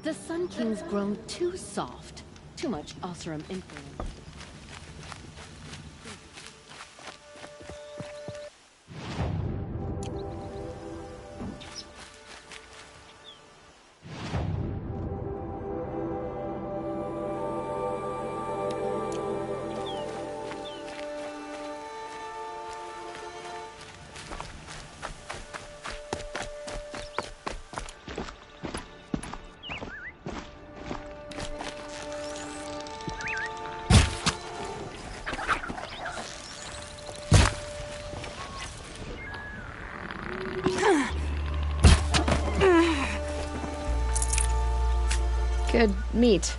The Sun King's grown too soft. Too much Oseram influence. Good meat.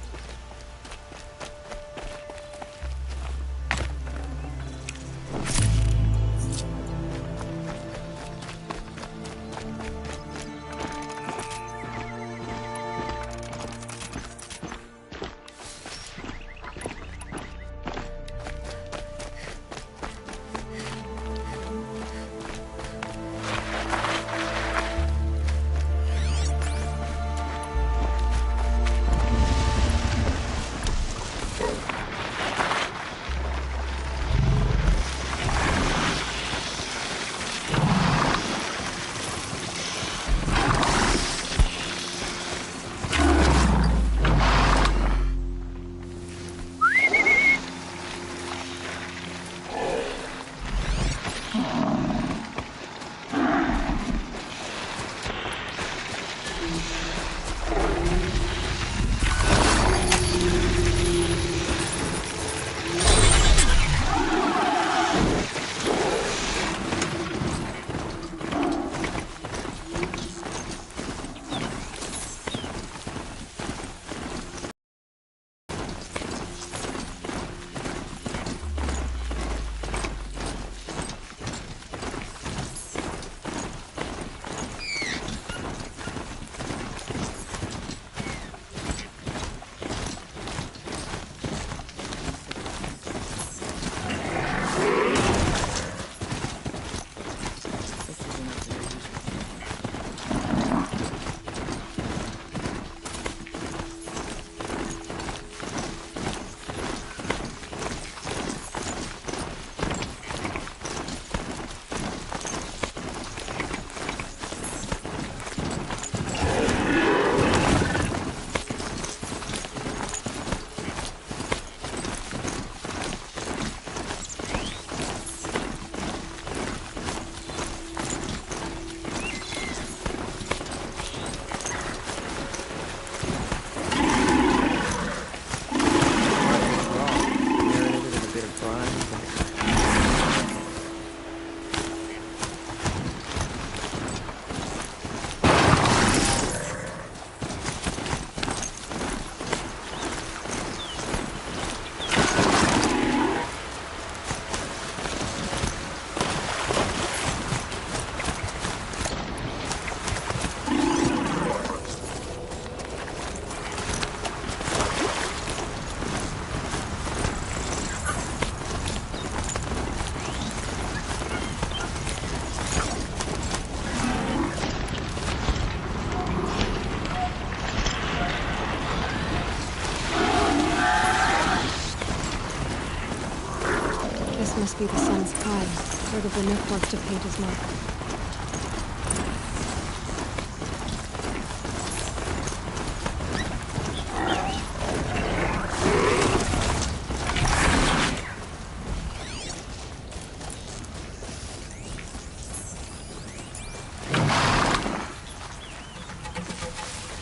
Must be the sun's pride. Sort of the nymph wants to paint his mark.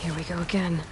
Here we go again.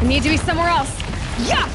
Need to be somewhere else. Yeah!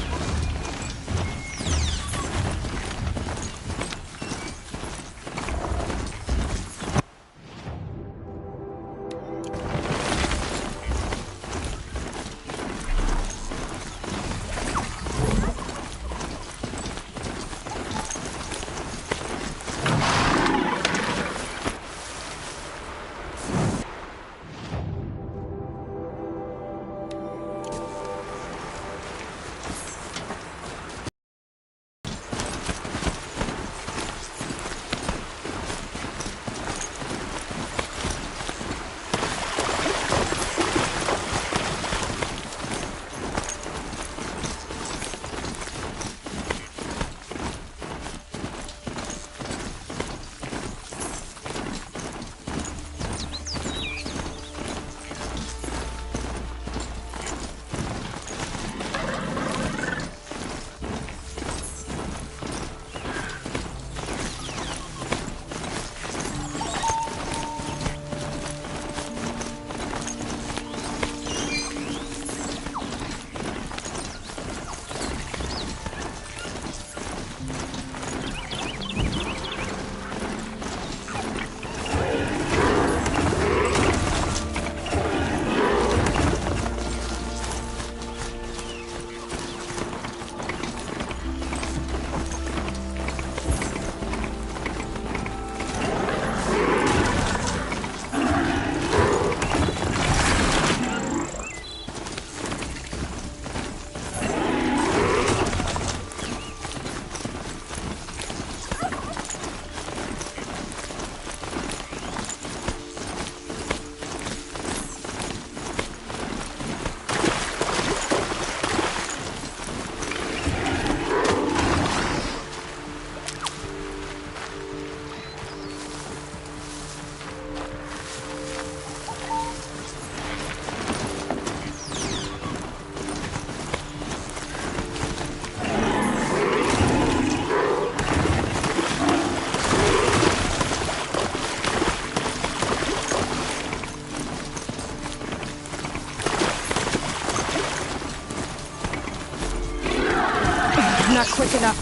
Not quick enough.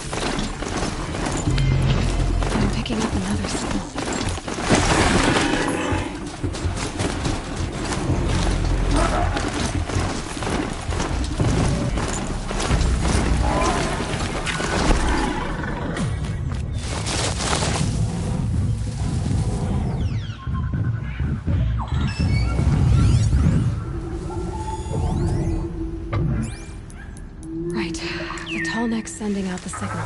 I'm picking up another signal. Right. The tall neck's sending out the signal.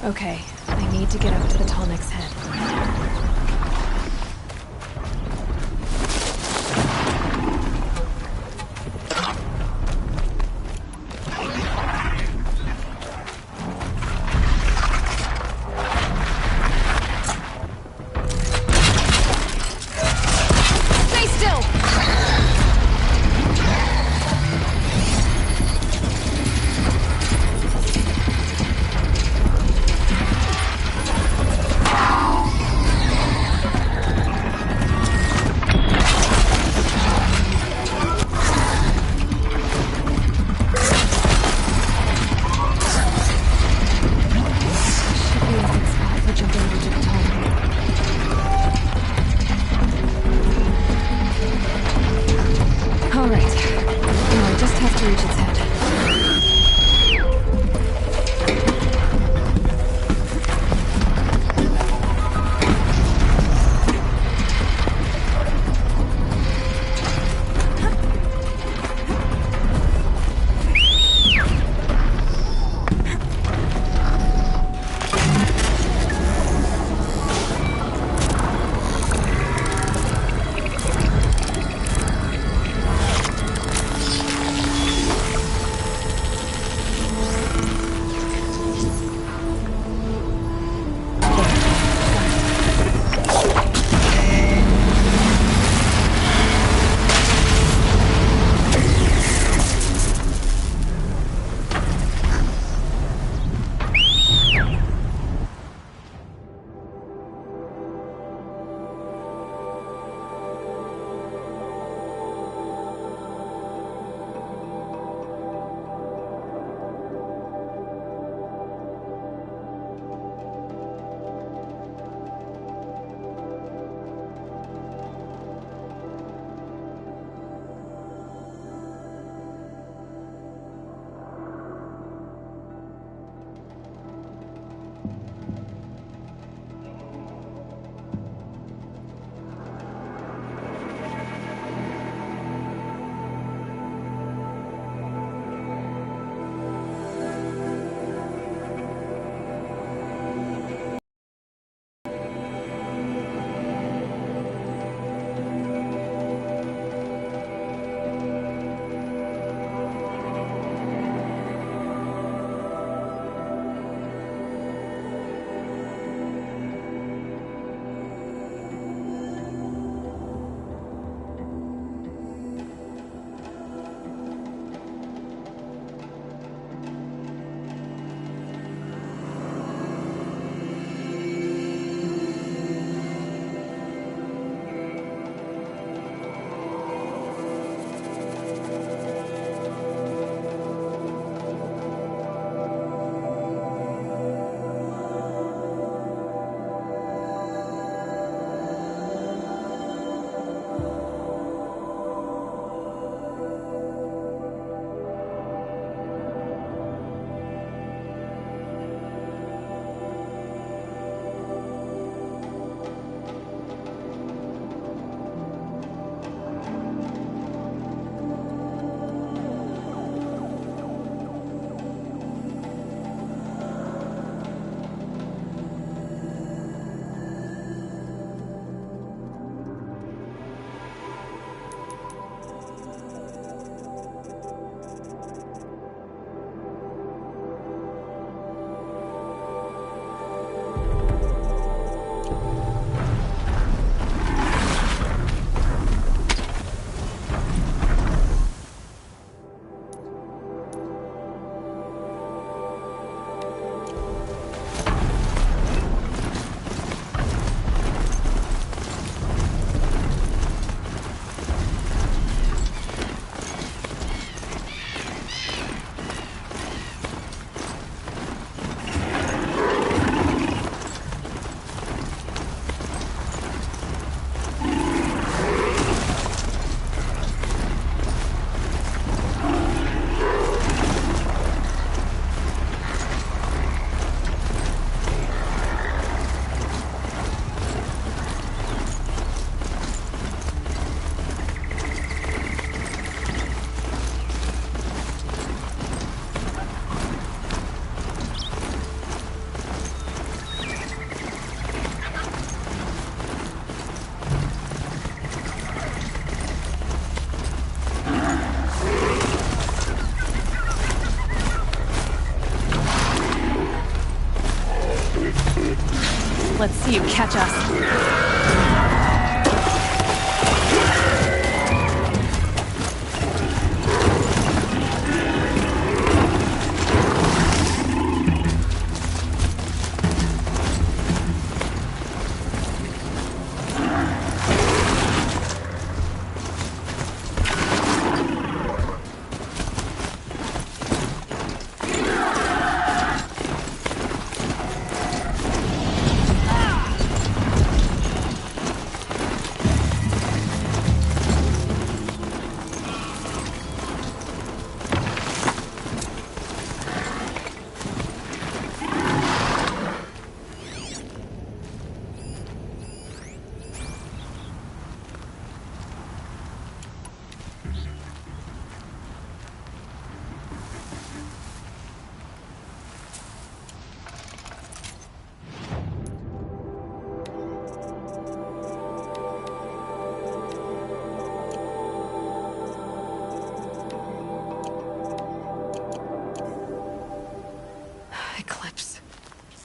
Okay, I need to get up to the tall neck's head. Stay still! reach its head. Let's see you catch us.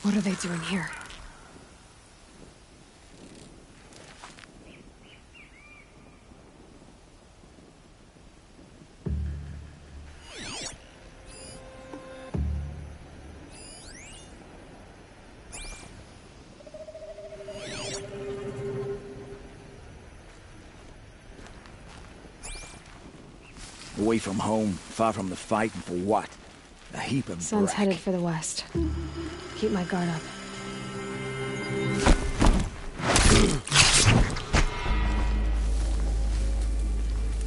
What are they doing here? Away from home, far from the fight, and for what? A heap of Sun's brack. headed for the west. Keep my guard up.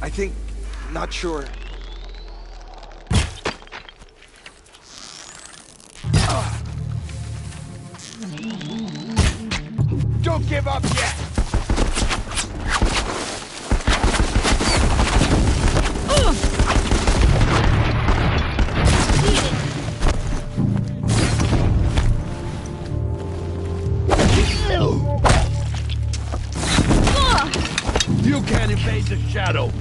I think... not sure. Don't give up yet! You can't evade the shadow!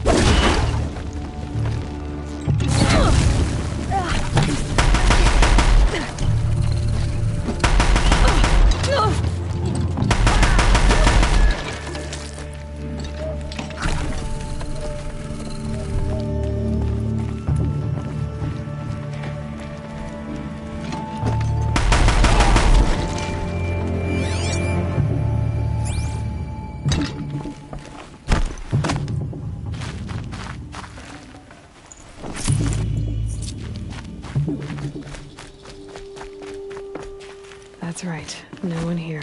That's right. No one here.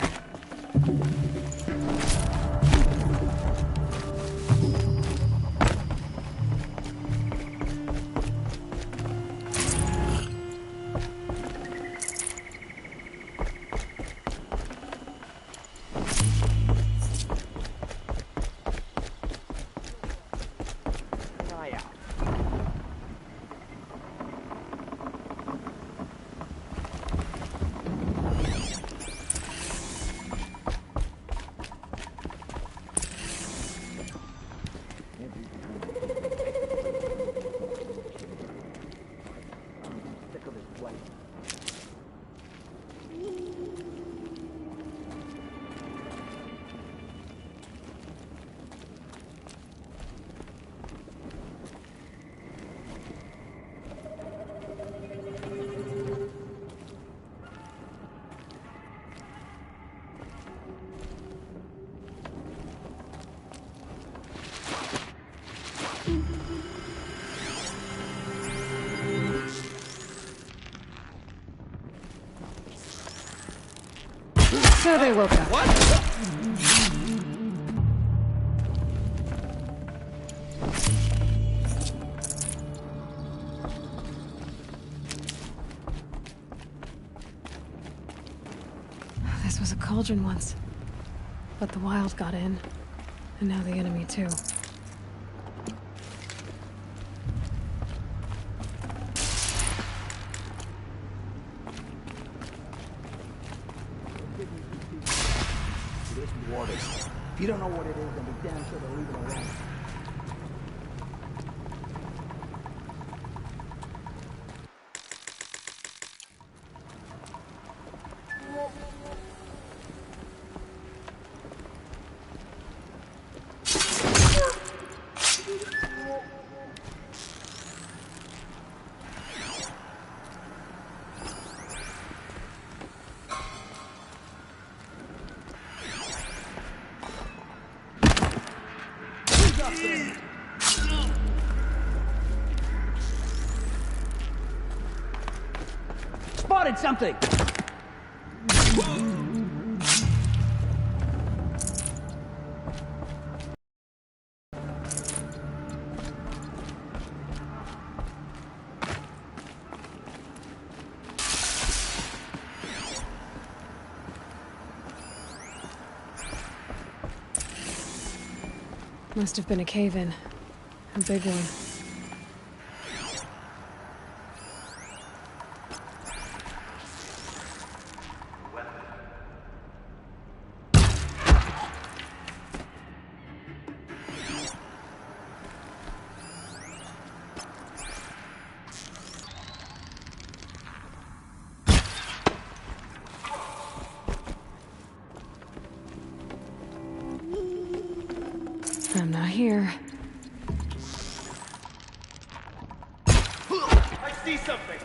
So they woke up. What? This was a cauldron once. But the wild got in. And now the enemy too. If you don't know what it is, then be damn sure to leave it alone. Spotted something! Must have been a cave-in. A big one. I'm not here. I see something!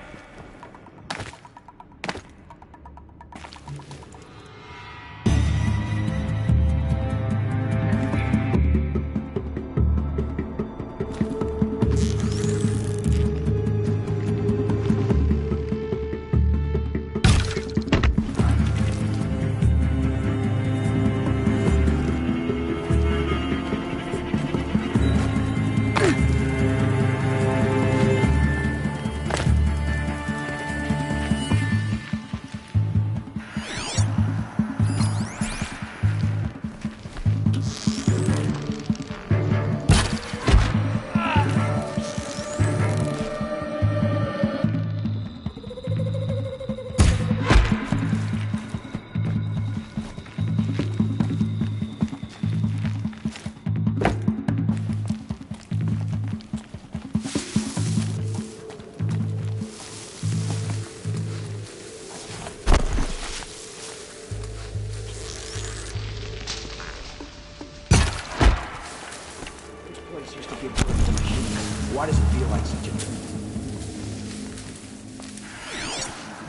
Why does it feel like such a...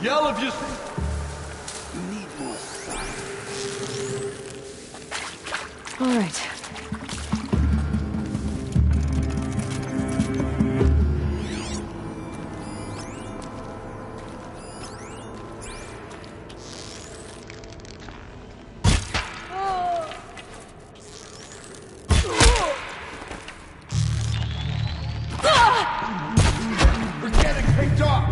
Yell if you... You need more sun. All right. We're getting picked off!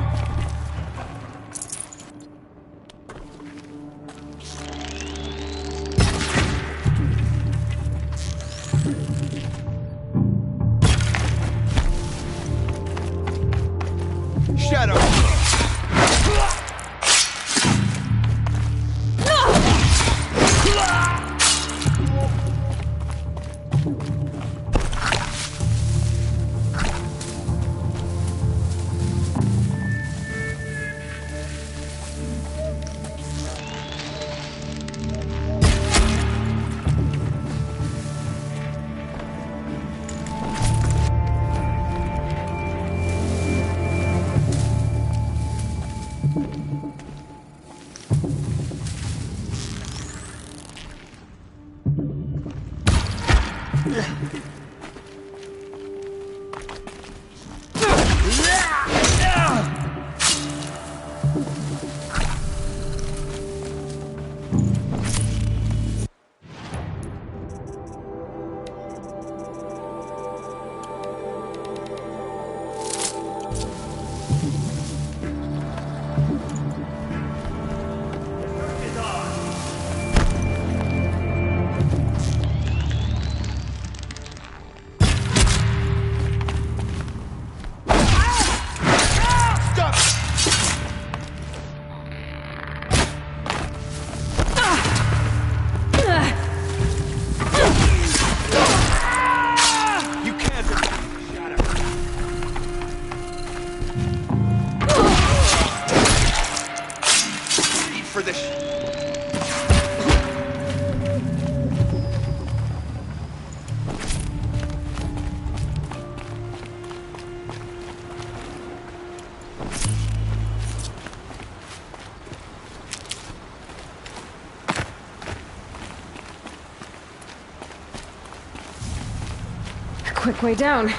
Shadow! For this. A quick way down.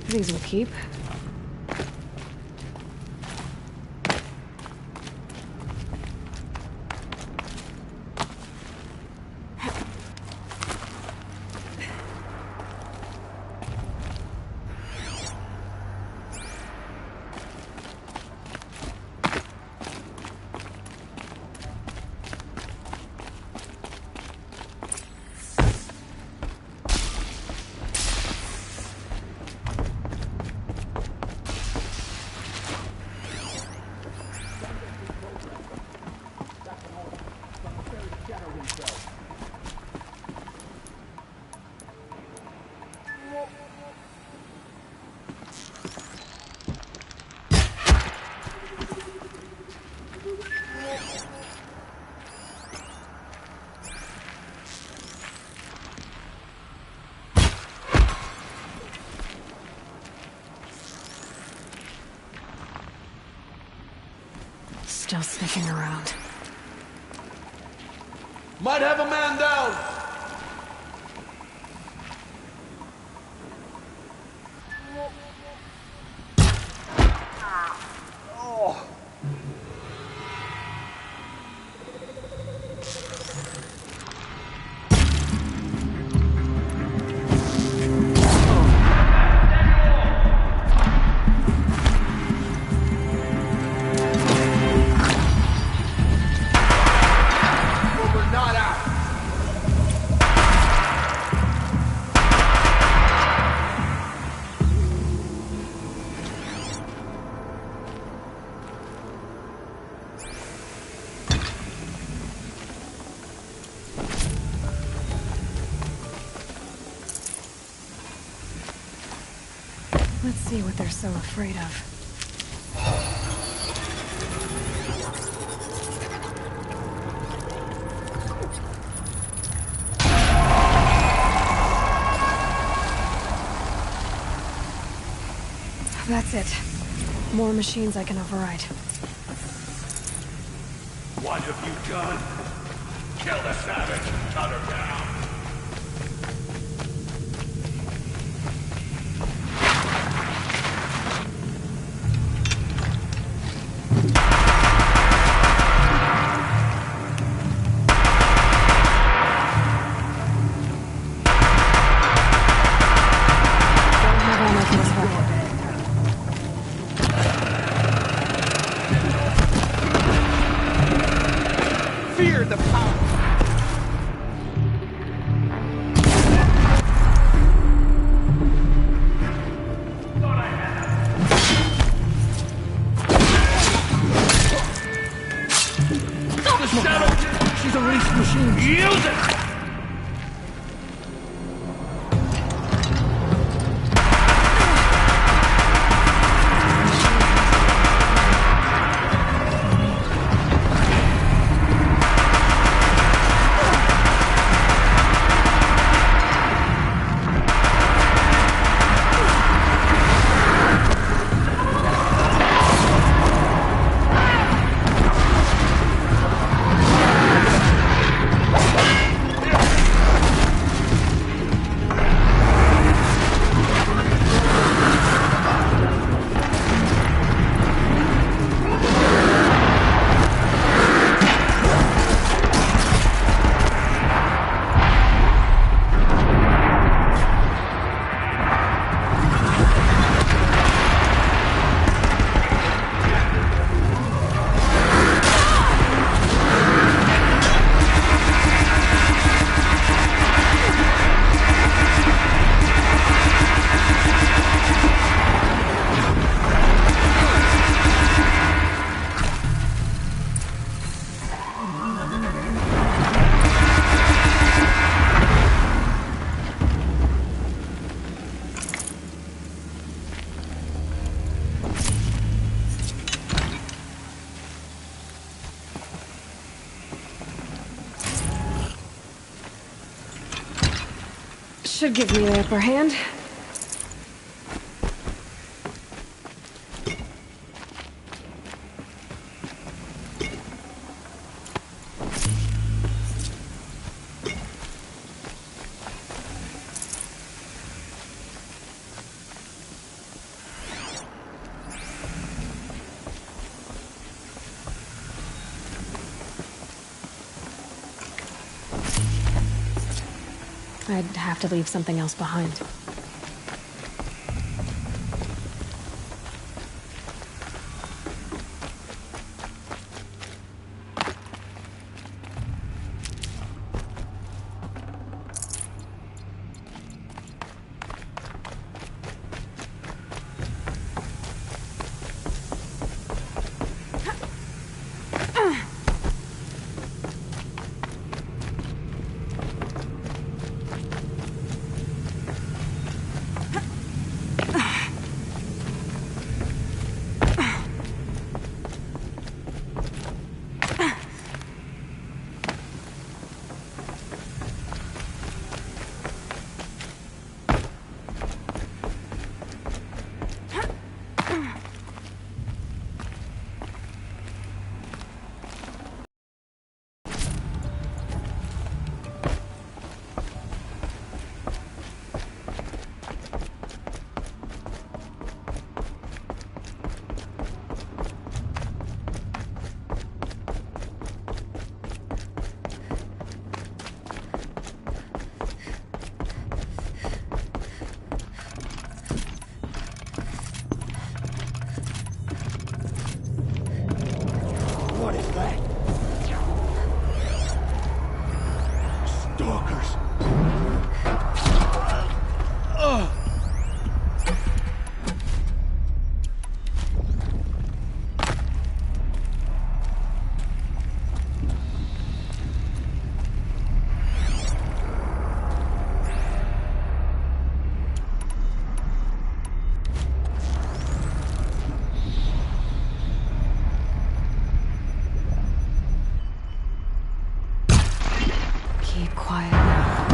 These will keep. Still sniffing around. Might have a man down! Let's see what they're so afraid of. That's it. More machines I can override. What have you done? Kill the savage! Cut her down! Fear the power! She's unleashed machines. Use it! Should give me the upper hand. I'd have to leave something else behind. What is that? Stalkers. Keep quiet now.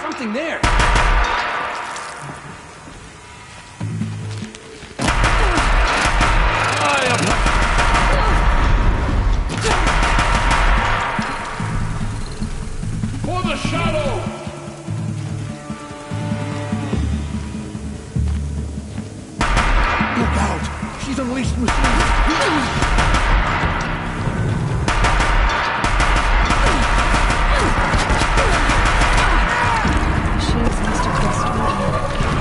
Something there! For the shadow! Look out! She's unleashed machines! Machines must have been stored here.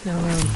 No room.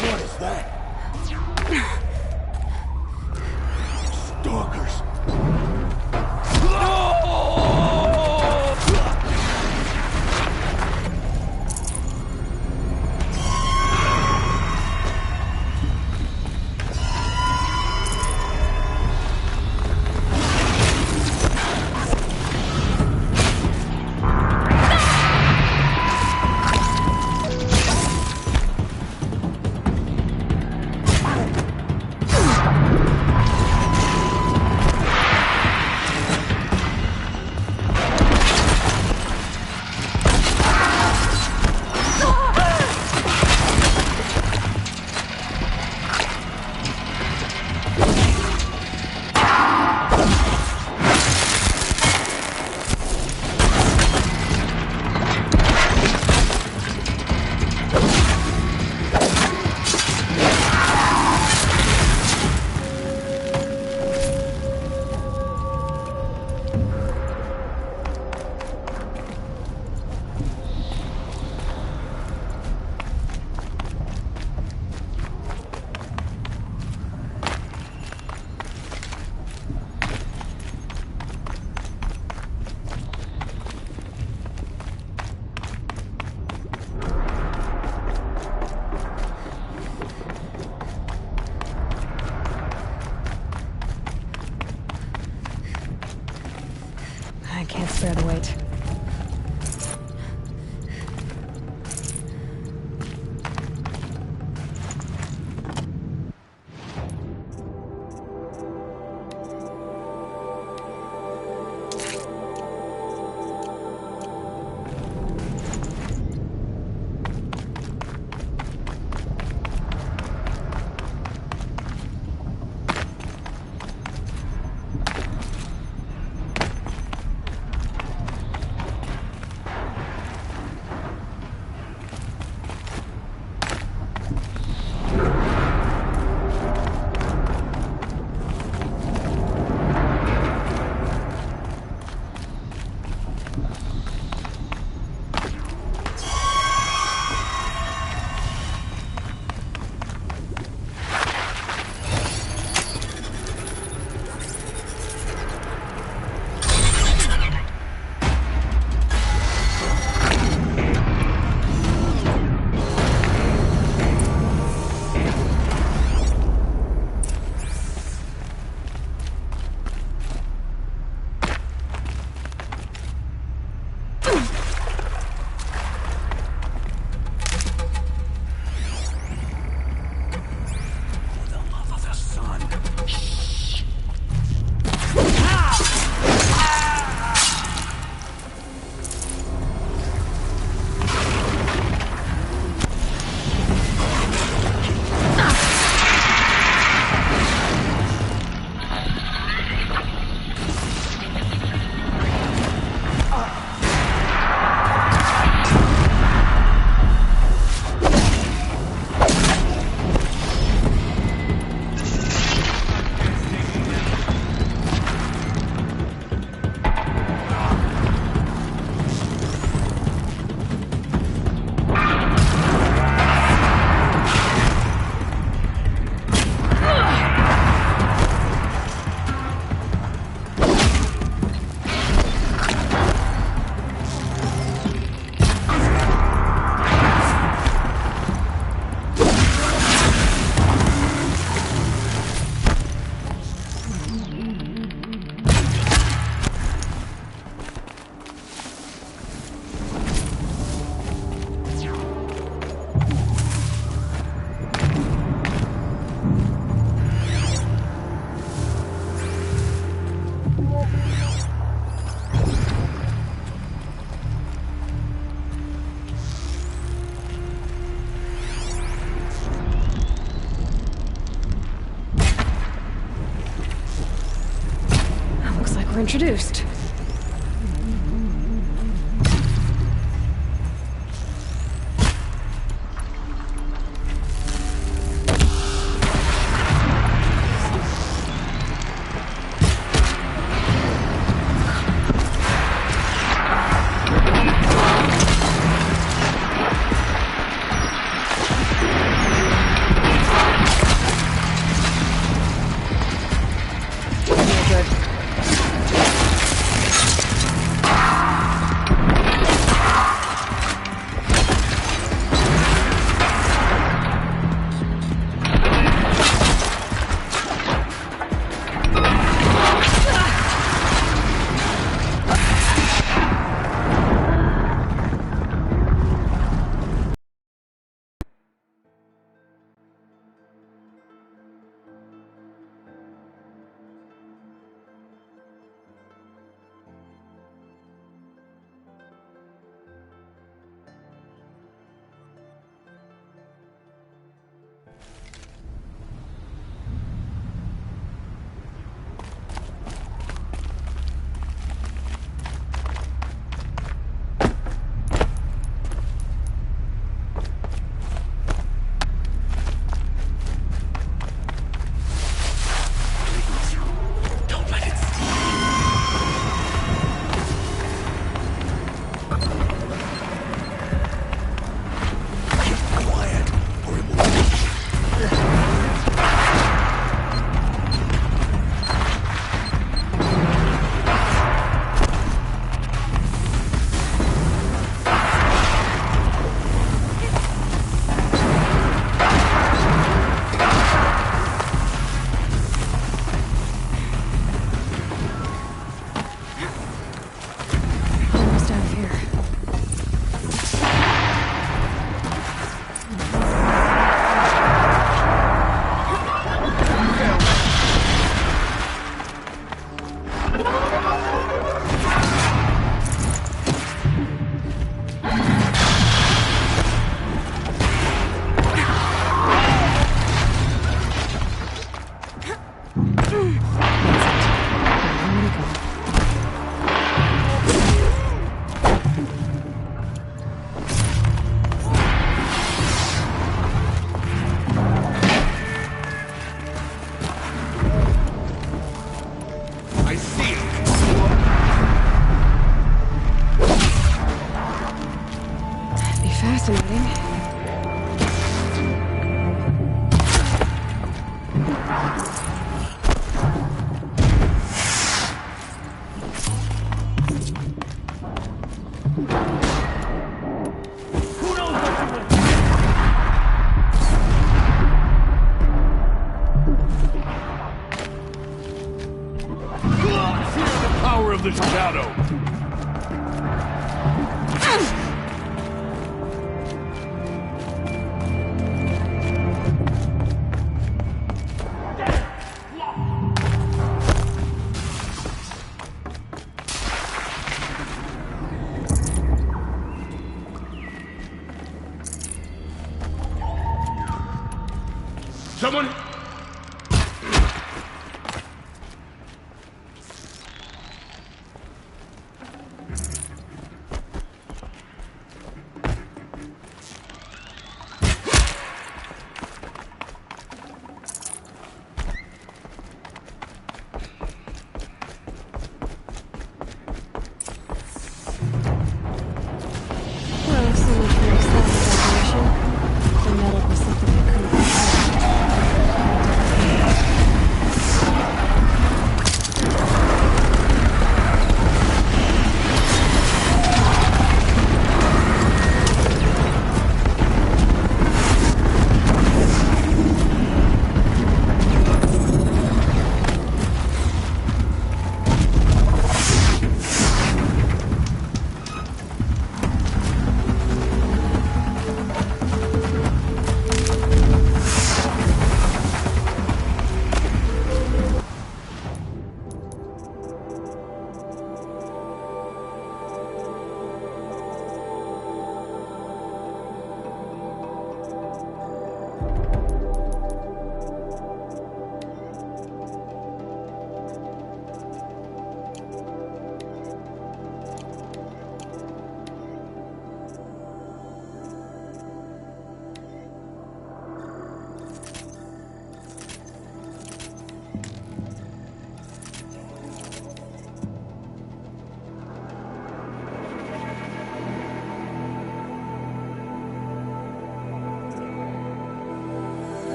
What is that? Stalkers. I can't spare the weight. Looks like we're introduced. of the shadow. Someone...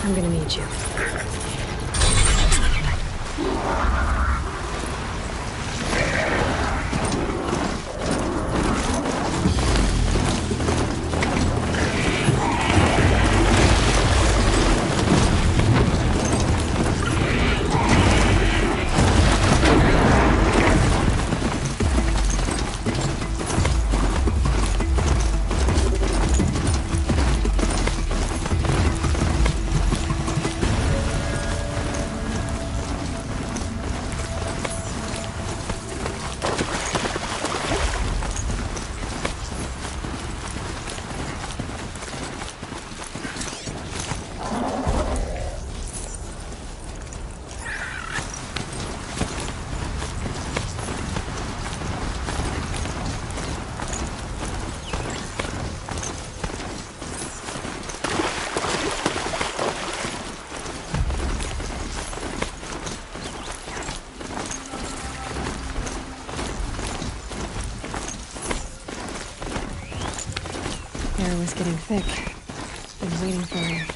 I'm gonna need you. Air was getting thick. Been waiting for him.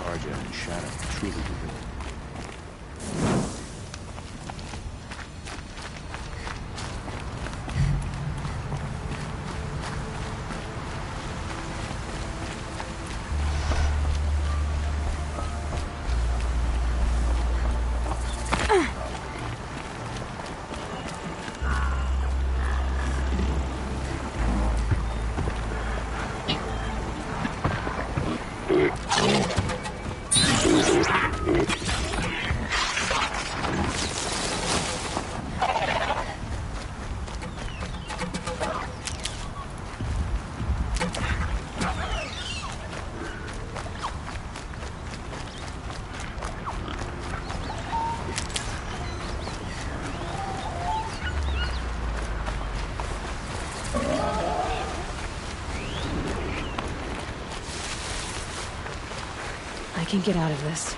Arja and Shadow truly revealed. I can get out of this.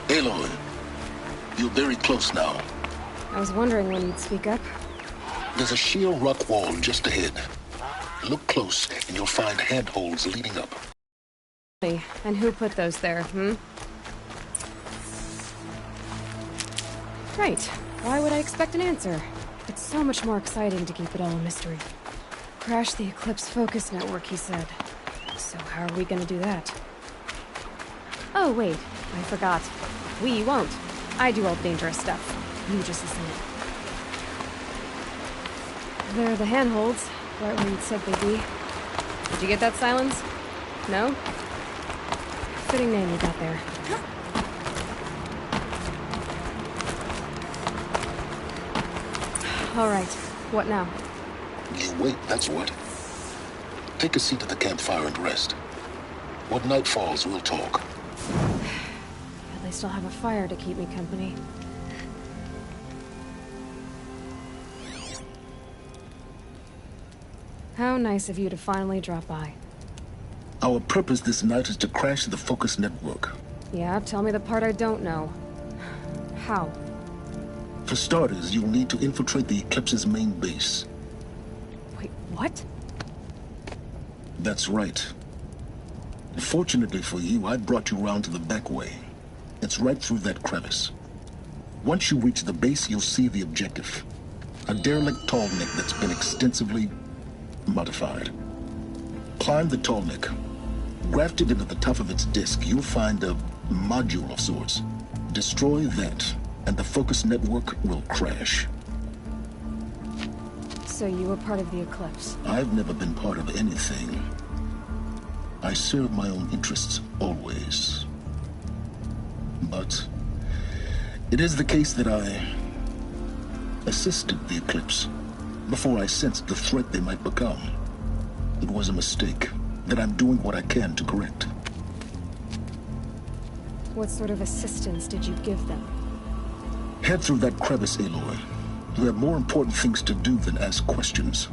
Aloy, you're very close now. I was wondering when you'd speak up. There's a sheer rock wall just ahead. Look close, and you'll find handholds leading up. And who put those there, Right. Why would I expect an answer? It's so much more exciting to keep it all a mystery. Crash the Eclipse focus network, he said. So how are we gonna do that? Oh, wait. I forgot. We won't. I do all the dangerous stuff. You just listen. They're the handholds, right where you'd said they'd be. Did you get that, Sylens? No? Fitting name you got there. All right. What now? You wait, that's what. Take a seat at the campfire and rest. When night falls, we'll talk. At least I'll have a fire to keep me company. How nice of you to finally drop by. Our purpose this night is to crash the focus network. Yeah, tell me the part I don't know. How? For starters, you'll need to infiltrate the Eclipse's main base. Wait, what? That's right. Fortunately for you, I brought you round to the back way. It's right through that crevice. Once you reach the base, you'll see the objective. A derelict tall neck that's been extensively modified. Climb the tall neck. Grafted into the top of its disk, you'll find a module of sorts. Destroy that, and the focus network will crash. So you were part of the Eclipse? I've never been part of anything. I serve my own interests, always. But it is the case that I assisted the Eclipse before I sensed the threat they might become. It was a mistake that I'm doing what I can to correct. What sort of assistance did you give them? Head through that crevice, Aloy. You have more important things to do than ask questions.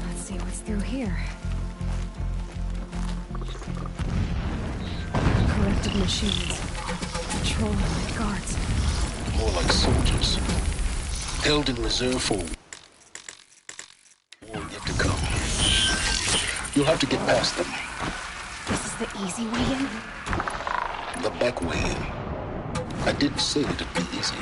Let's see what's through here. Corrected machines. Patrolling like guards. More like soldiers. Held in reserve for war yet to come. You'll have to get past them. This is the easy way in? The back way in. I didn't say it'd be easy.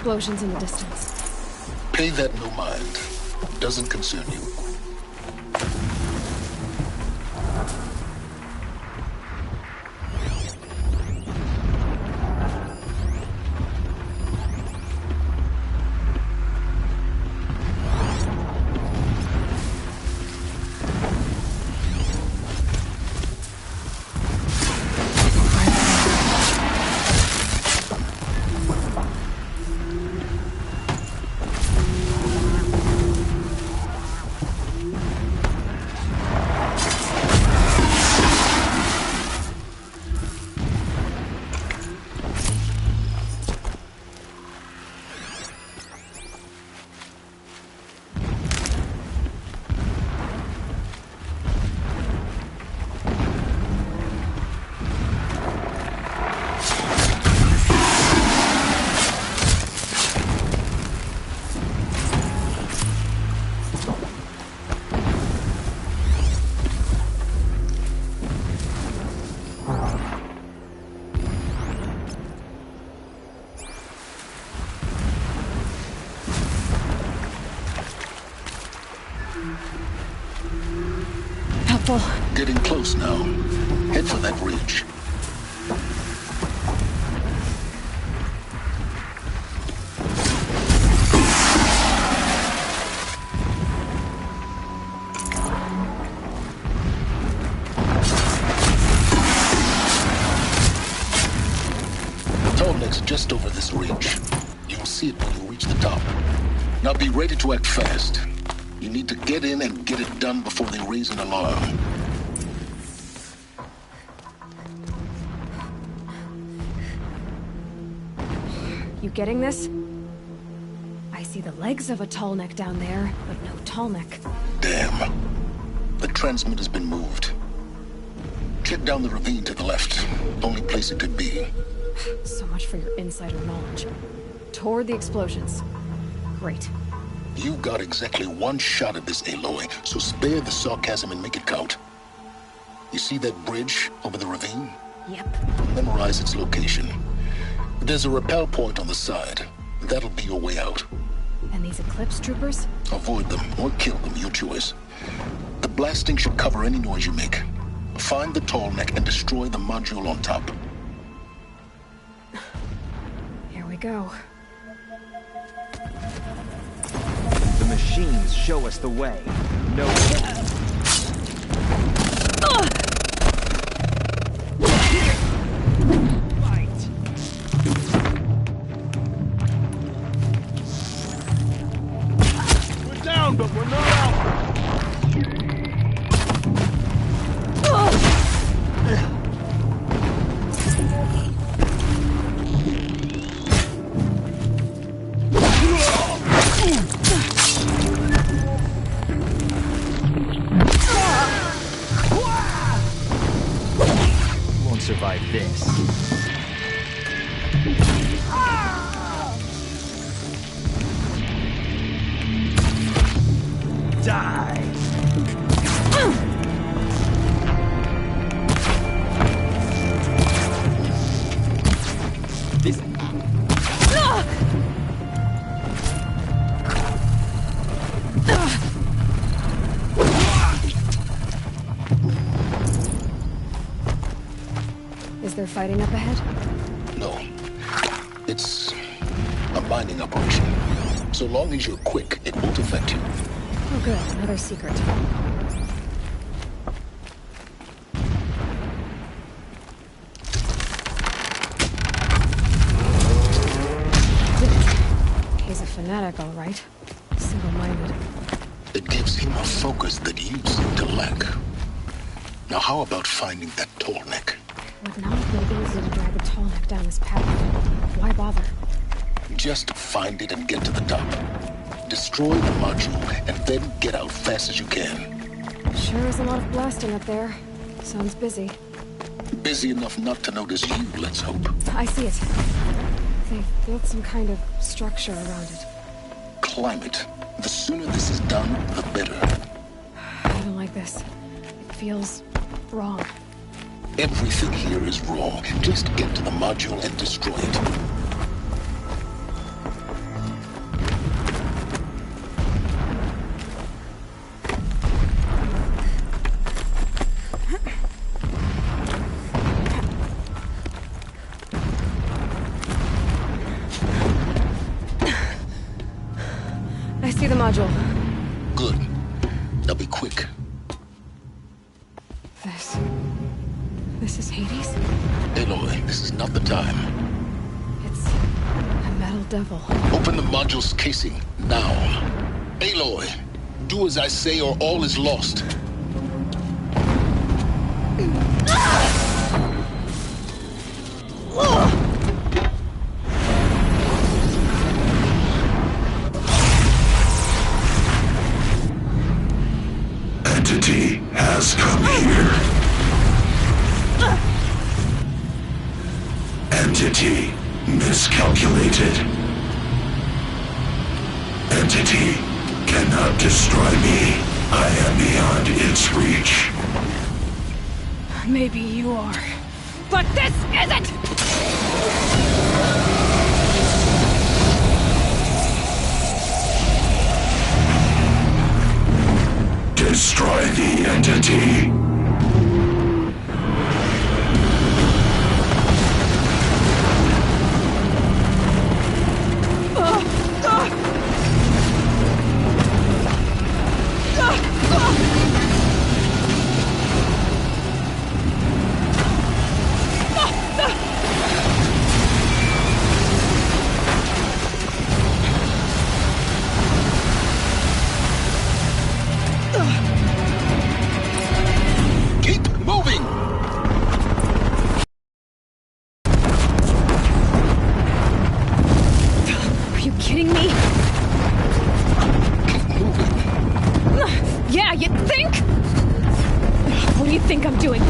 explosions in the distance. Pay that no mind. Doesn't concern you. Getting close now. Head for that ridge. Tallneck's just over this ridge. You'll see it when you reach the top. Now be ready to act fast. You need to get in and get it done before they raise an alarm. You getting this? I see the legs of a Tallneck down there, but no Tallneck. Damn. The transmitter's been moved. Check down the ravine to the left. Only place it could be. So much for your insider knowledge. Toward the explosions. Great. You got exactly one shot at this, Aloy, so spare the sarcasm and make it count. You see that bridge over the ravine? Yep. Memorize its location. There's a rappel point on the side. That'll be your way out. And these Eclipse troopers? Avoid them or kill them, your choice. The blasting should cover any noise you make. Find the Tallneck and destroy the module on top. Here we go. The machines show us the way. No. We're down, but we're not out. Won't survive this. Die! This... Is there fighting up ahead? No. It's a mining operation. So long as you're quick, it won't affect you. Oh good, another secret. He's a fanatic, all right. Single-minded. It gives him a focus that you seem to lack. Now how about finding that Tallneck? Would not have been easy to drag a Tallneck down this path. Why bother? Just find it and get to the top. Destroy the module and then get out fast as you can. Sure is a lot of blasting up there. Sounds busy. Busy enough not to notice you, let's hope. I see it. They've built some kind of structure around it. Climb it. The sooner this is done, the better. I don't like this. It feels wrong. Everything here is wrong. Just get to the module and destroy it. see the module. Good. Now be quick. This is Hades? Aloy, this is not the time. It's a metal devil. Open the module's casing, now. Aloy, do as I say or all is lost. Entity has come here. Entity miscalculated. Entity cannot destroy me. I am beyond its reach. Maybe you are. But this isn't! Destroy the entity.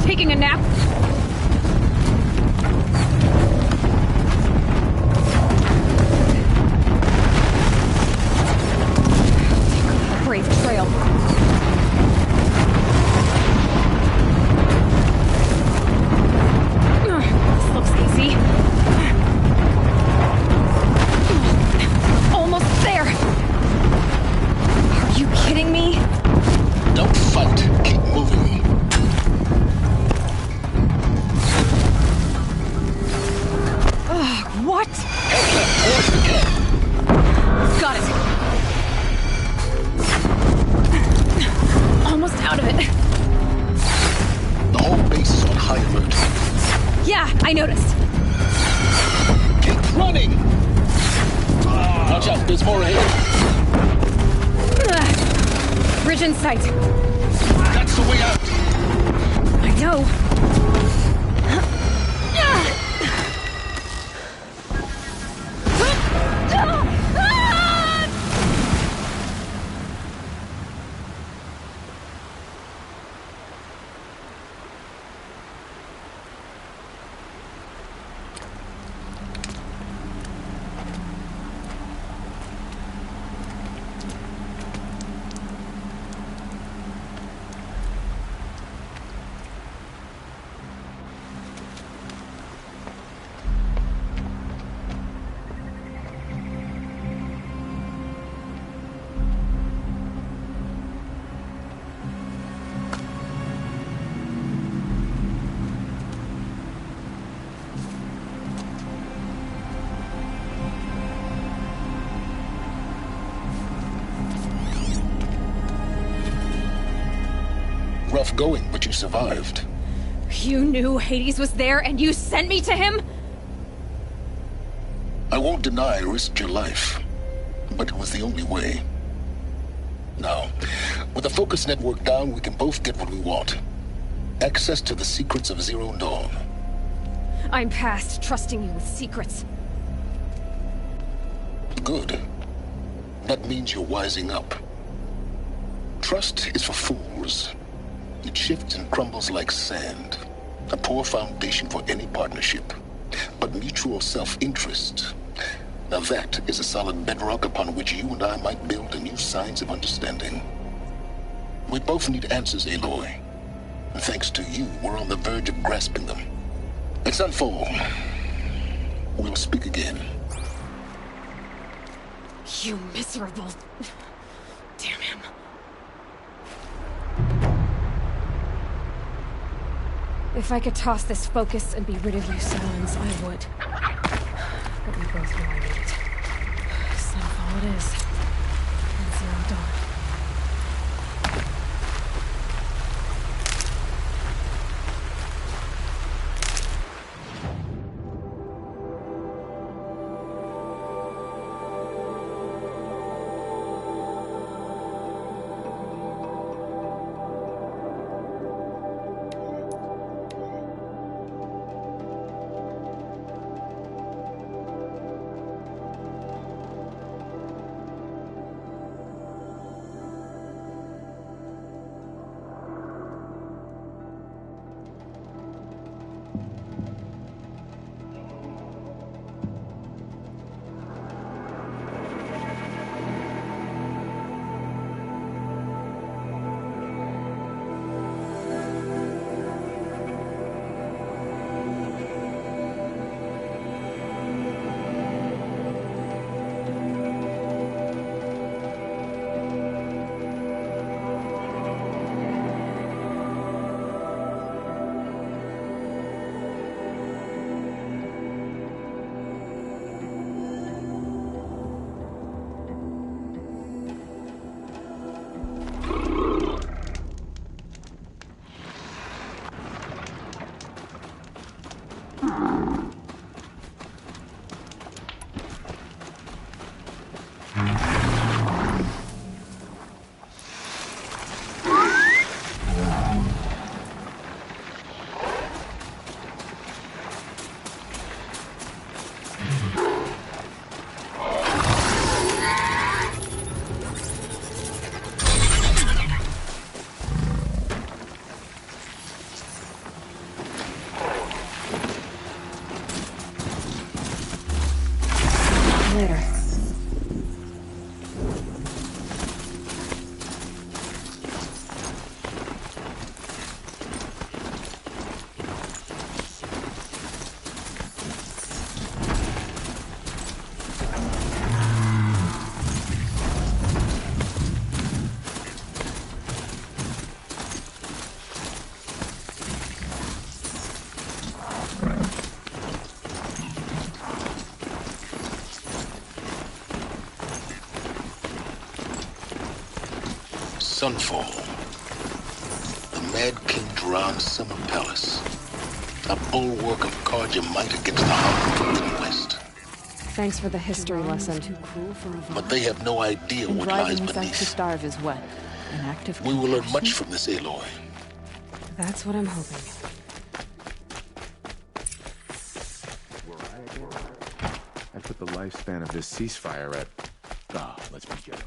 Taking a nap? Take a brave trail. This looks easy. Almost there. Are you kidding me? Don't fight. Keep moving. What? Got it. Almost out of it. The whole base is on high alert. Yeah, I noticed. Keep running! Watch out, there's more ahead. Bridge in sight. That's the way out. I know. Rough going, but you survived. You knew Hades was there and you sent me to him? I won't deny I risked your life, but it was the only way. Now, with the focus network down, we can both get what we want. Access to the secrets of Zero Dawn. I'm past trusting you with secrets. Good. That means you're wising up. Trust is for fools. It shifts and crumbles like sand. A poor foundation for any partnership. But mutual self-interest, now that is a solid bedrock upon which you and I might build a new science of understanding. We both need answers, Aloy. And thanks to you, we're on the verge of grasping them. Let's unfold. We'll speak again. You miserable... Damn him. If I could toss this focus and be rid of you, Sylens, I would. But we both know I need it. So all it is. Let's later. Sunfall. The Mad King Duran's summer palace. A bulwark of Carja might against the Harlem from the west. Thanks for the history lesson. Too cruel for a But they have no idea what lies driving himself to beneath. starve is what? An act of We will learn compassion? much from this, Aloy. That's what I'm hoping. I put the lifespan of this ceasefire at... let's be generous.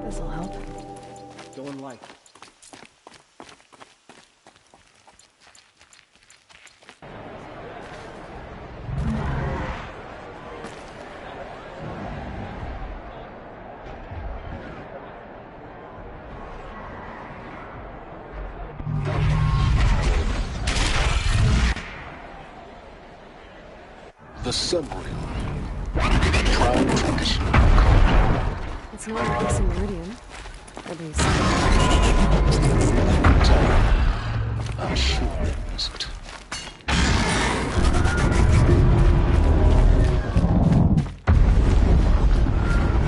This'll help. Going light. The submarine. Trial transition. It's not a piece of meridian. At least. I'm sure it isn't.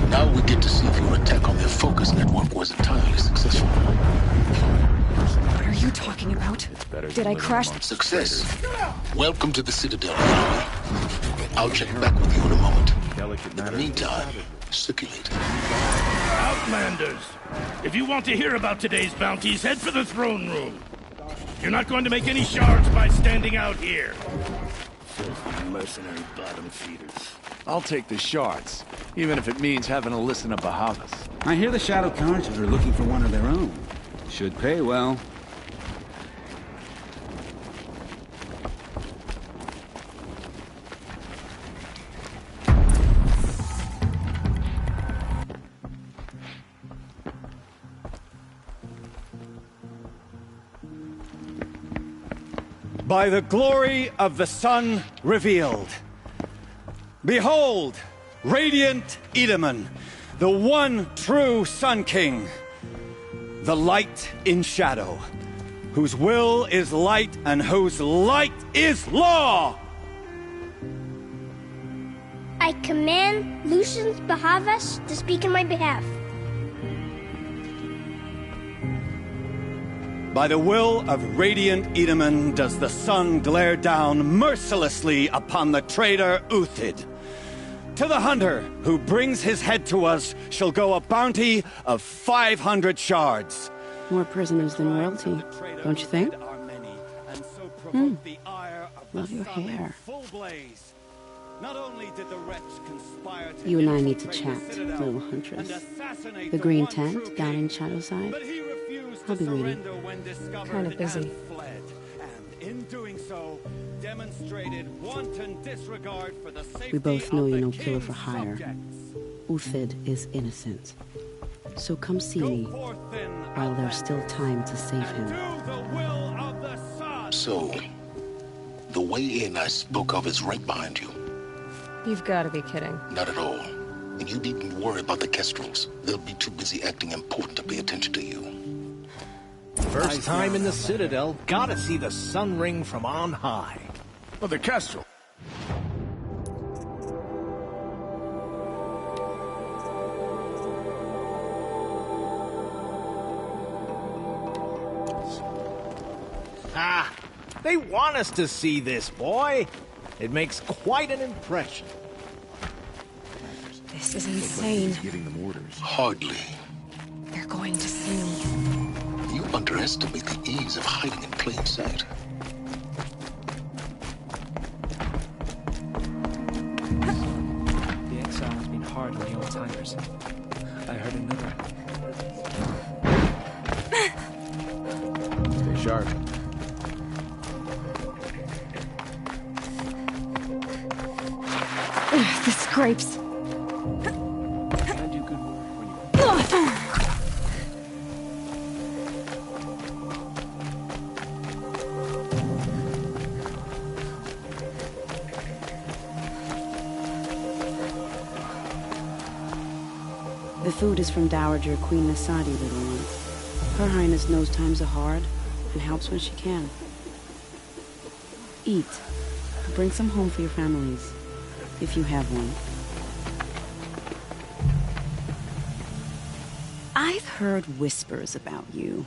Now we get to see if your attack on their focus network was entirely successful. What are you talking about? Did I crash? Success. Welcome to the Citadel, Aloy. I'll check back with you in a moment. Delicate In the matter. meantime, circulate. Outlanders, if you want to hear about today's bounties, head for the throne room. You're not going to make any shards by standing out here. Filthy mercenary bottom feeders. I'll take the shards, even if it means having to listen to Bahavas. I hear the Shadow Conjurers are looking for one of their own. Should pay well. By the glory of the sun revealed. Behold, radiant Edaman, the one true Sun King, the light in shadow, whose will is light and whose light is law! I command Lucius Bahavas to speak in my behalf. By the will of radiant Edaman does the sun glare down mercilessly upon the traitor Uthid. To the hunter who brings his head to us shall go a bounty of 500 shards. More prisoners than royalty, don't you think? Love your hair. You and I need to chat, little huntress. The green tent down in Shadowside. I'll be waiting. Kind of busy. in doing so, demonstrated wanton disregard for the safety We both know of you're the no killer king's for hire. subjects. Uthid is innocent. So come see Go me forth then, while there's still time to save and him. do the will of the sun. So, the way in I spoke of is right behind you. You've got to be kidding. Not at all. And you needn't worry about the Kestrels. They'll be too busy acting important to pay attention to you. First time in the Citadel, gotta see the sun ring from on high. Well, the Kestrel. Ah, they want us to see this, boy. It makes quite an impression. This is insane. Giving them orders. Hardly. They're going to see me. You underestimate the ease of hiding in plain sight. The exile has been hard on the old-timers. I heard another. Stay sharp. The scrapes. I do good work when you... The food is from Dowager Queen Nasadi, little one. Her Highness knows times are hard and helps when she can. Eat. Bring some home for your families, if you have one. I've heard whispers about you.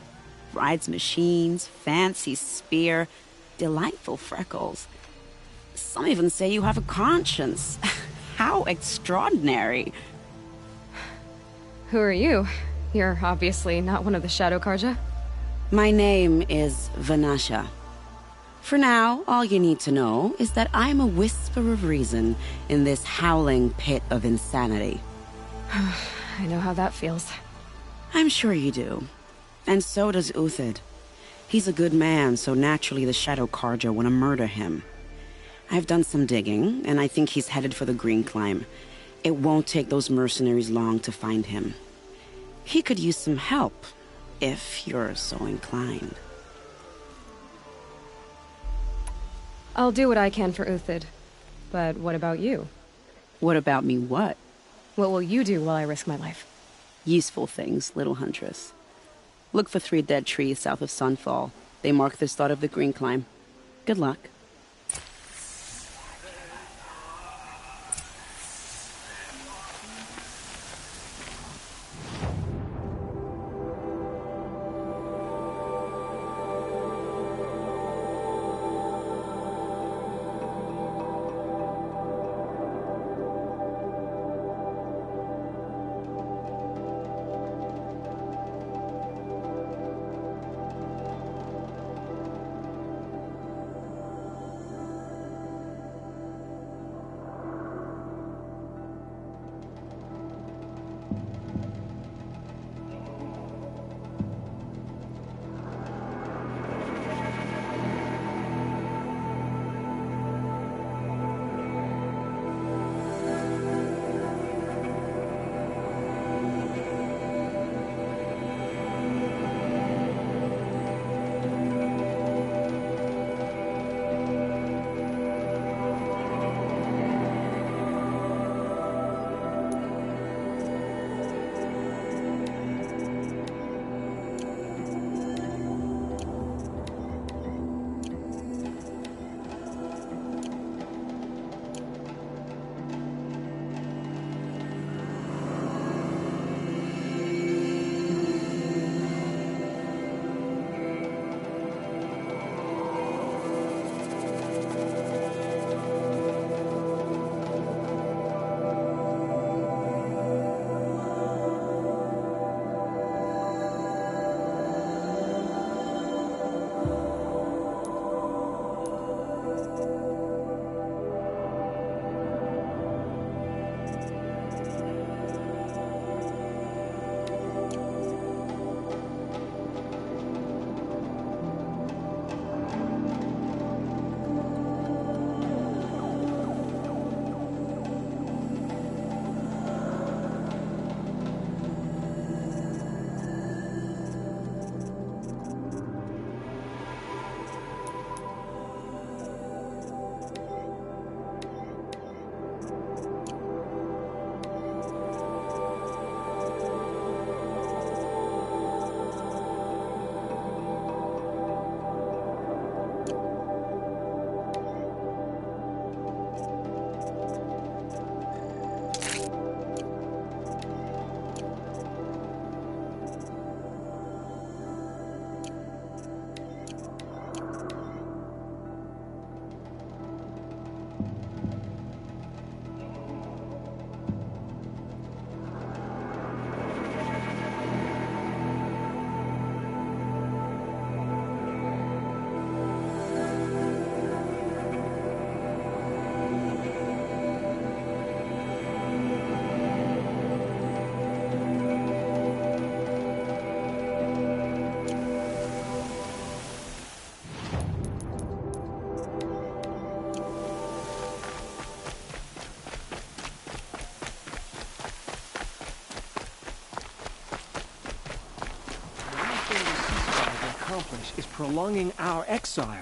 Rides machines, fancy spear, delightful freckles. Some even say you have a conscience. How extraordinary. Who are you? You're obviously not one of the Shadow Karja. My name is Vanasha. For now, all you need to know is that I'm a whisper of reason in this howling pit of insanity. I know how that feels. I'm sure you do. And so does Uthid. He's a good man, so naturally the Shadow Karja want to murder him. I've done some digging, and I think he's headed for the Green Climb. It won't take those mercenaries long to find him. He could use some help, if you're so inclined. I'll do what I can for Uthid. But what about you? What about me what? What will you do while I risk my life? Useful things, little huntress. Look for 3 dead trees south of Sunfall. They mark the start of the Green Climb. Good luck. is prolonging our exile.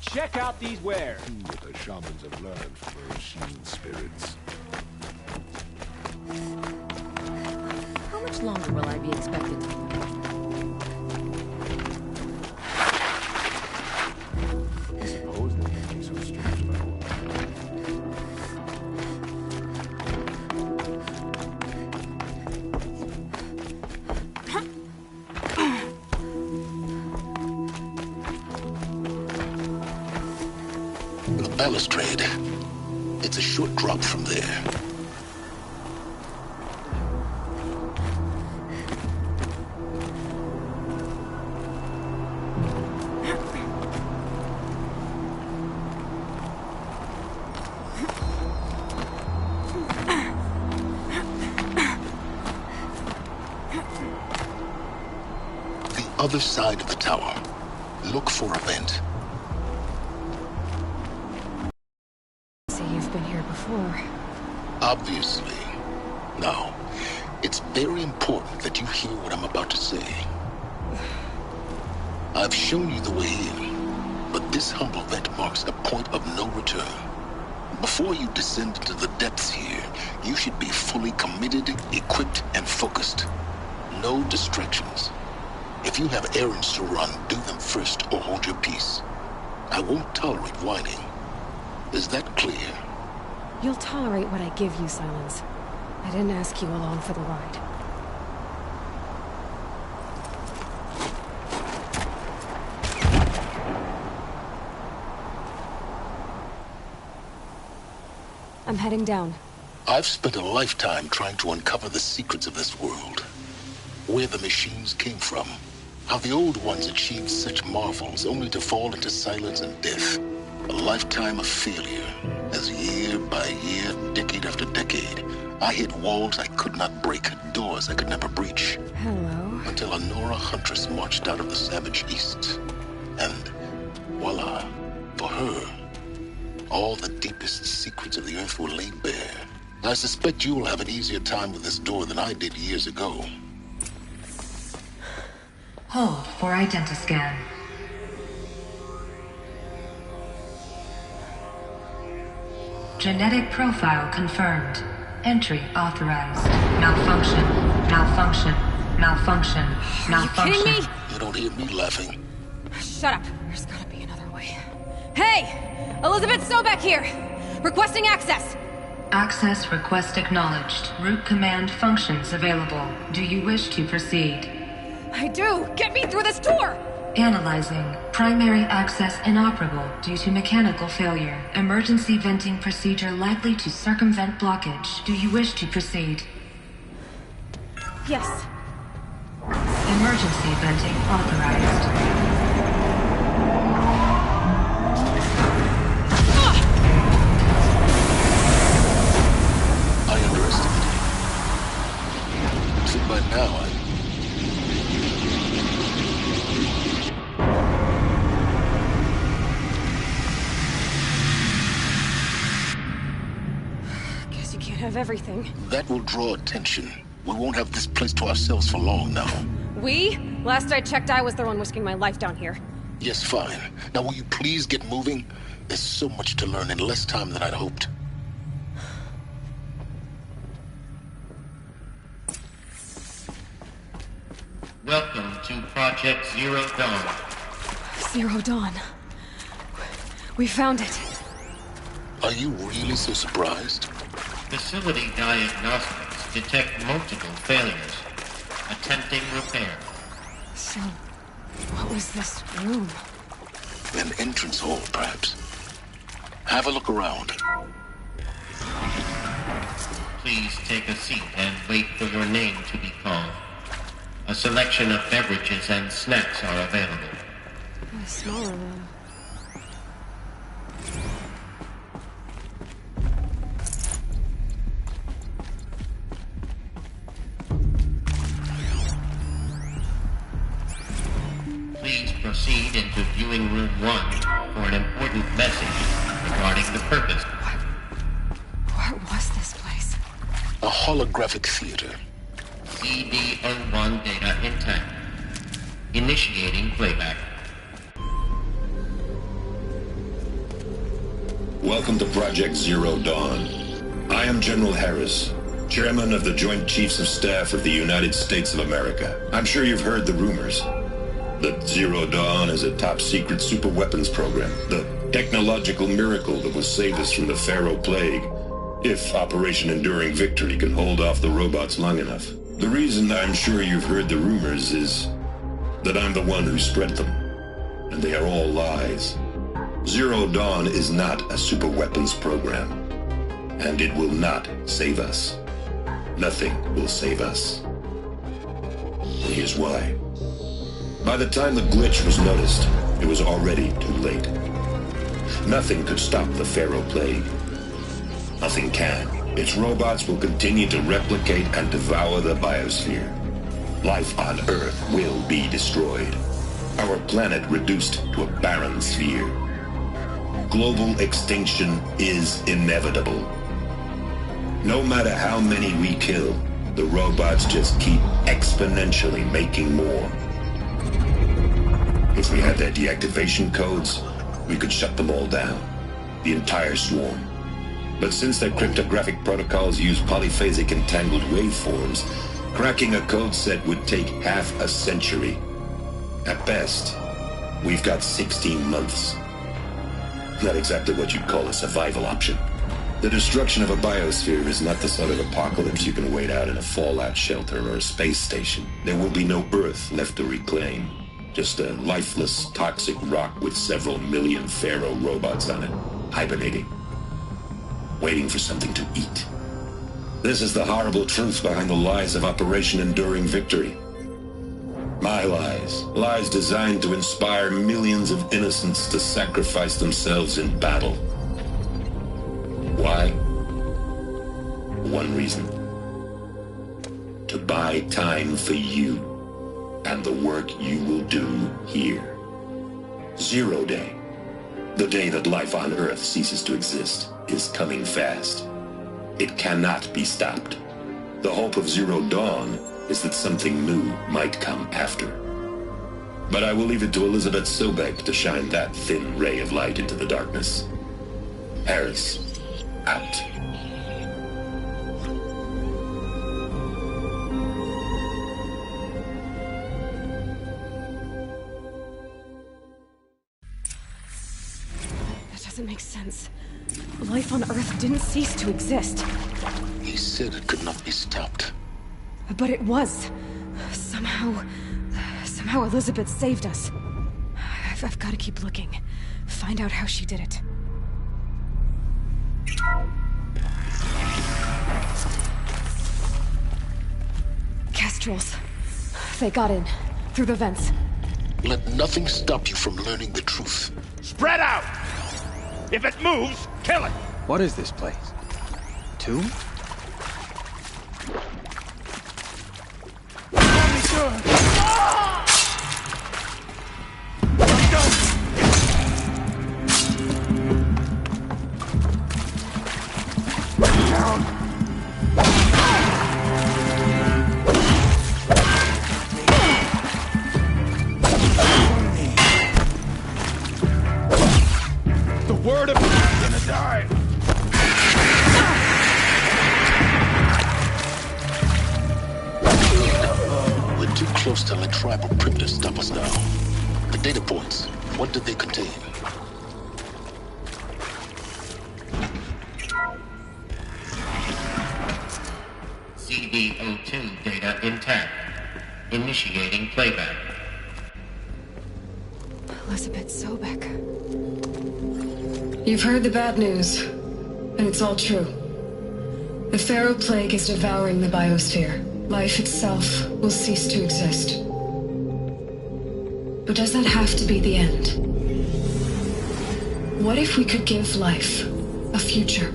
Check out these wares. See what the shamans have learned from the machine spirits. How much longer will I be expected? I suppose there can't be so strange about it. The balustrade. It's a short drop from there. Other side of the tower. Look for a vent. See, you've been here before. Obviously. Now, it's very important that you hear what I'm about to say. I've shown you the way in, but this humble vent marks a point of no return. Before you descend into the depths here, you should be fully committed, equipped, and focused. No distractions. If you have errands to run, do them first or hold your peace. I won't tolerate whining. Is that clear? You'll tolerate what I give you, Sylens. I didn't ask you along for the ride. I'm heading down. I've spent a lifetime trying to uncover the secrets of this world. Where the machines came from. How the old ones achieved such marvels only to fall into silence and death. A lifetime of failure, as year by year, decade after decade, I hit walls I could not break, doors I could never breach. Hello. Until a Nora huntress marched out of the savage east. And voila, for her, all the deepest secrets of the earth were laid bare. I suspect you will have an easier time with this door than I did years ago. Hold for identiscan. Genetic profile confirmed. Entry authorized. Malfunction. Malfunction. Malfunction. Malfunction. Are you kidding me? You don't hear me laughing. Shut up. There's gotta be another way. Hey! Elizabeth Sobek here! Requesting access! Access request acknowledged. Root command functions available. Do you wish to proceed? I do! Get me through this door! Analyzing. Primary access inoperable due to mechanical failure. Emergency venting procedure likely to circumvent blockage. Do you wish to proceed? Yes. Emergency venting authorized. I underestimated. See, by now, Guess you can't have everything. that will draw attention. We won't have this place to ourselves for long now. We? Last I checked, I was the one risking my life down here. Yes, fine. Now will you please get moving? There's so much to learn in less time than I'd hoped. Welcome to Project Zero Dawn. Zero Dawn. We found it. Are you really so surprised? Facility diagnostics detect multiple failures. Attempting repair. So, what was this room? An entrance hall, perhaps. Have a look around. Please take a seat and wait for your name to be called. A selection of beverages and snacks are available. Smaller though. Please proceed into viewing room 1 for an important message regarding the purpose. What was this place? A holographic theater. CD01 data intact. Initiating playback. Welcome to Project Zero Dawn. I am General Harris, Chairman of the Joint Chiefs of Staff of the United States of America. I'm sure you've heard the rumors that Zero Dawn is a top-secret superweapons program, the technological miracle that will save us from the Pharaoh Plague, if Operation Enduring Victory can hold off the robots long enough. The reason I'm sure you've heard the rumors is that I'm the one who spread them, and they are all lies. Zero Dawn is not a superweapons program, and it will not save us. Nothing will save us. And here's why. By the time the glitch was noticed, it was already too late. Nothing could stop the Pharaoh Plague. Nothing can. Its robots will continue to replicate and devour the biosphere. Life on Earth will be destroyed. Our planet reduced to a barren sphere. Global extinction is inevitable. No matter how many we kill, the robots just keep exponentially making more. If we had their deactivation codes, we could shut them all down. The entire swarm. But since their cryptographic protocols use polyphasic entangled waveforms, cracking a code set would take half a century. At best, we've got 16 months. Not exactly what you'd call a survival option. The destruction of a biosphere is not the sort of apocalypse you can wait out in a fallout shelter or a space station. There will be no Earth left to reclaim. Just a lifeless, toxic rock with several million Pharaoh robots on it, hibernating, waiting for something to eat. This is the horrible truth behind the lies of Operation Enduring Victory. My lies. Lies designed to inspire millions of innocents to sacrifice themselves in battle. Why? One reason. To buy time for you and the work you will do here. Zero Day, the day that life on Earth ceases to exist, is coming fast. It cannot be stopped. The hope of Zero Dawn is that something new might come after. But I will leave it to Elizabeth Sobek to shine that thin ray of light into the darkness. Harris, out. That doesn't make sense. Life on Earth didn't cease to exist. He said it could not be stopped. But it was. Somehow Elizabeth saved us. I've got to keep looking. Find out how she did it. Kestrels. They got in. Through the vents. Let nothing stop you from learning the truth. Spread out! If it moves, kill it! What is this place? Tomb? The word of man's gonna die! We're too close to let tribal primitives stop us now. The data points, what did they contain? CD02 data intact. Initiating playback. Elizabeth Sobek. You've heard the bad news, and it's all true. The Pharaoh Plague is devouring the biosphere. Life itself will cease to exist. But does that have to be the end? What if we could give life a future?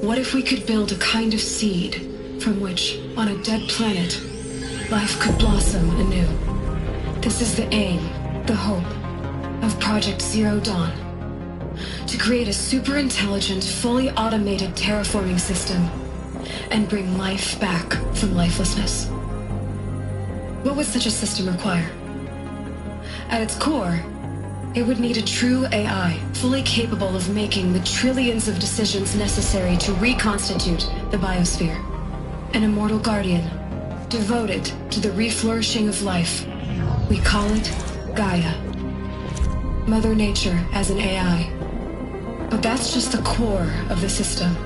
What if we could build a kind of seed from which, on a dead planet, life could blossom anew? This is the aim, the hope, of Project Zero Dawn. To create a super-intelligent, fully automated terraforming system. and bring life back from lifelessness. What would such a system require? At its core, it would need a true AI, fully capable of making the trillions of decisions necessary to reconstitute the biosphere. An immortal guardian, devoted to the reflourishing of life. We call it Gaia. Mother Nature as an AI. But that's just the core of the system.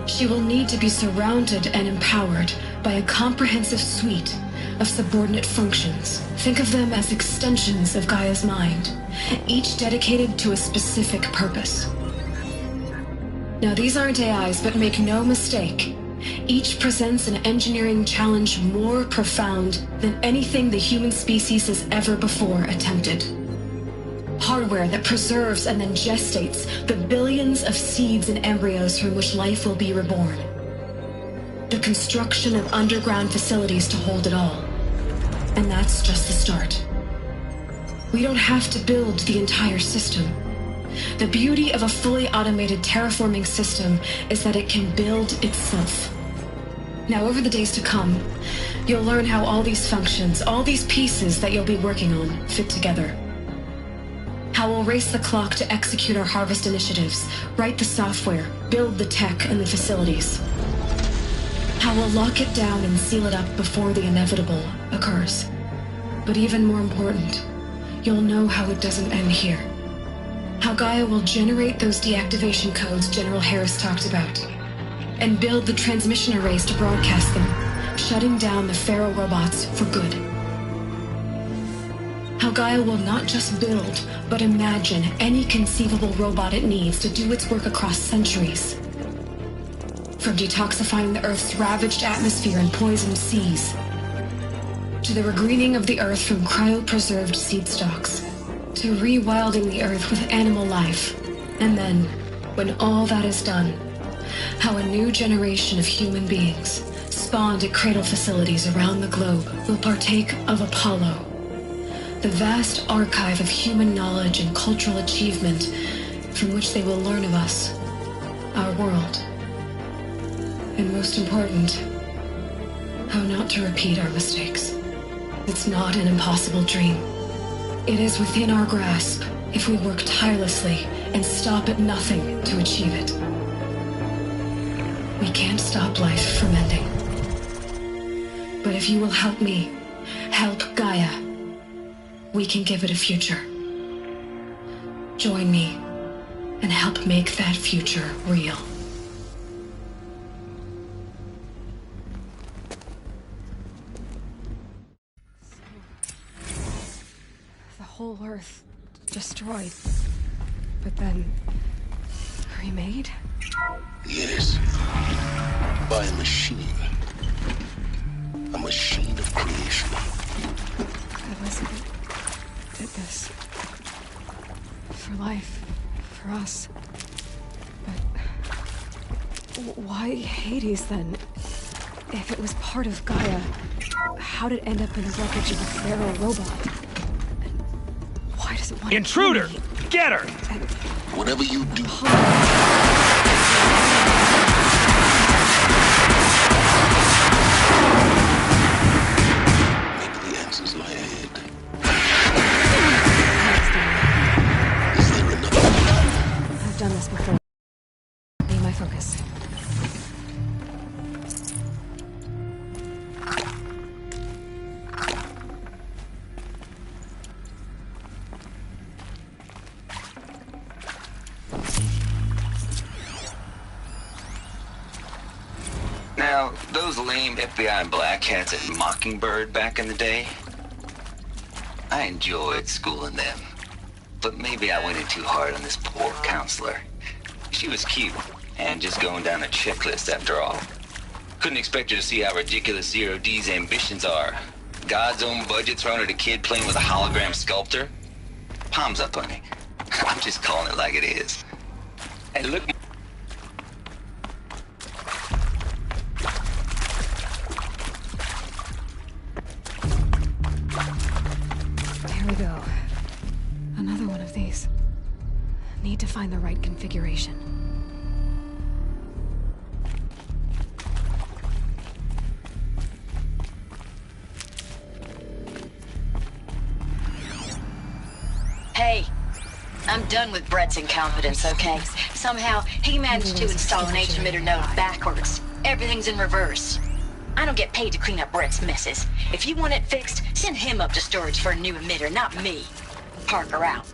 She will need to be surrounded and empowered by a comprehensive suite of subordinate functions. Think of them as extensions of Gaia's mind, each dedicated to a specific purpose. Now, these aren't AIs, but make no mistake, each presents an engineering challenge more profound than anything the human species has ever before attempted. Hardware that preserves and then gestates the billions of seeds and embryos from which life will be reborn. The construction of underground facilities to hold it all. And that's just the start. We don't have to build the entire system. The beauty of a fully automated terraforming system is that it can build itself. Now, over the days to come, you'll learn how all these functions, all these pieces that you'll be working on, fit together. How we'll race the clock to execute our harvest initiatives, write the software, build the tech and the facilities. How we'll lock it down and seal it up before the inevitable occurs. But even more important, you'll know how it doesn't end here. How Gaia will generate those deactivation codes General Harris talked about, and build the transmission arrays to broadcast them, shutting down the Pharaoh robots for good. How Gaia will not just build, but imagine any conceivable robot it needs to do its work across centuries. From detoxifying the Earth's ravaged atmosphere and poisoned seas, to the regreening of the Earth from cryopreserved seed stalks, to rewilding the Earth with animal life. And then, when all that is done, how a new generation of human beings, spawned at cradle facilities around the globe, will partake of Apollo, the vast archive of human knowledge and cultural achievement from which they will learn of us, our world. And most important, how not to repeat our mistakes. It's not an impossible dream. It is within our grasp if we work tirelessly and stop at nothing to achieve it. We can't stop life from ending. But if you will help me, help Gaia, we can give it a future. Join me and help make that future real. The whole Earth destroyed, but then remade? Yes. By a machine. A machine of creation. Elizabeth did this. For life. For us. But why Hades then? If it was part of Gaia, how did it end up in the wreckage of a Pharaoh robot? And why does it want Intruder! Get her! Whatever you do. Maybe the answers lie ahead. Is there another one? I've done this before. Be my focus. Now, those lame FBI black hats at Mockingbird back in the day, I enjoyed schooling them. But maybe I went in too hard on this poor counselor. She was cute, and just going down a checklist after all. Couldn't expect her to see how ridiculous Zero D's ambitions are. God's own budget thrown at a kid playing with a hologram sculptor? Palms up, honey. I'm just calling it like it is. Hey, look... Here we go. Another one of these. Need to find the right configuration. done with Brett's incompetence, okay? Somehow, he managed to install an H-emitter node backwards. Everything's in reverse. I don't get paid to clean up Brett's messes. If you want it fixed, send him up to storage for a new emitter, not me. Parker out.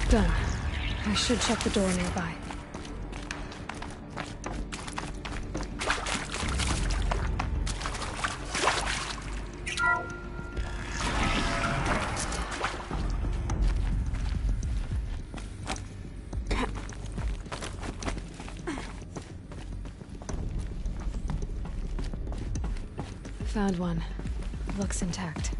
Done. I should check the door nearby. Found one. Looks intact.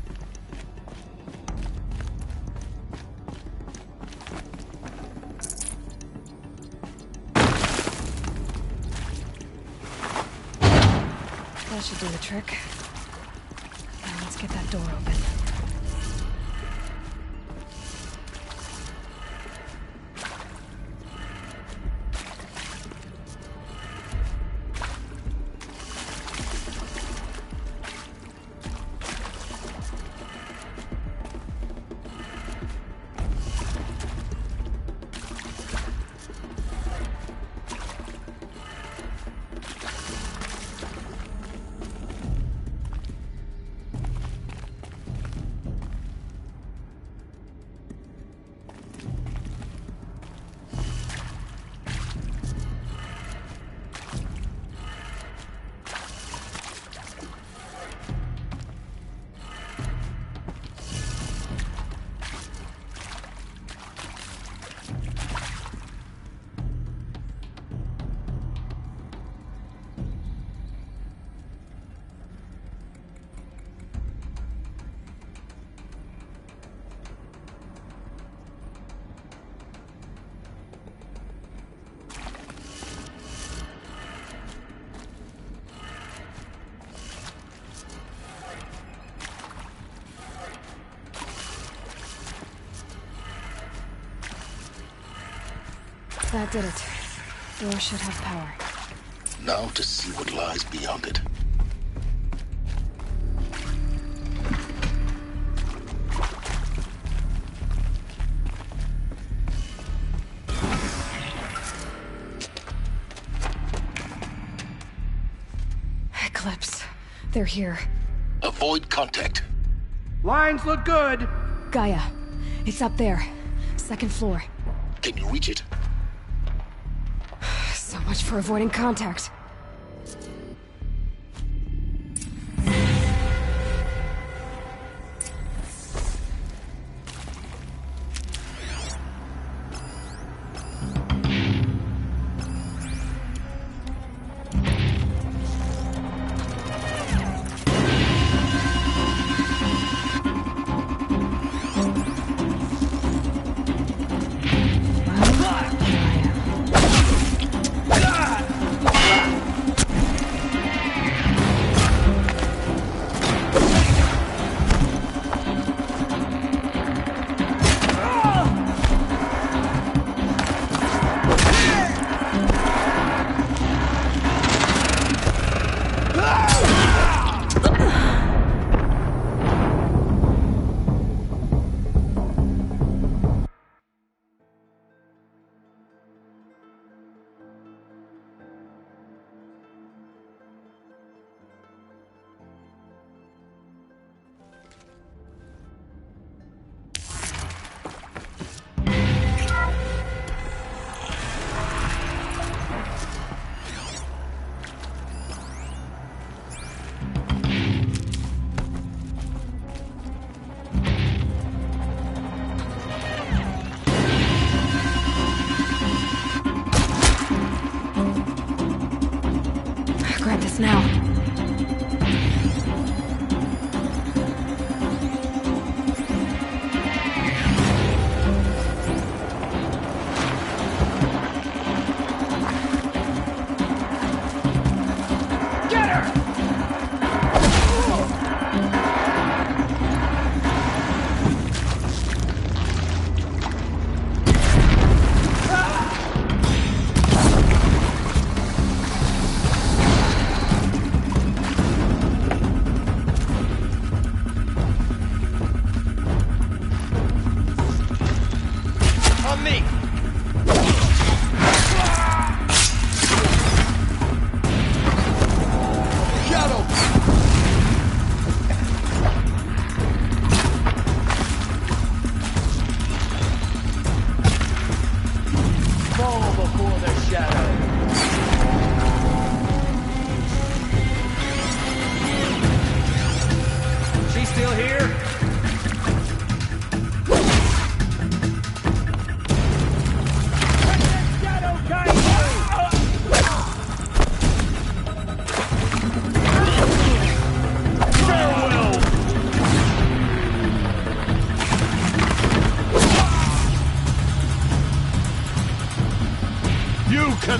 That should do the trick. Now let's get that door open. That did it. Door should have power. Now to see what lies beyond it. Eclipse. They're here. Avoid contact. Lines look good. Gaia. It's up there. Second floor. Can you reach it? So much for avoiding contact.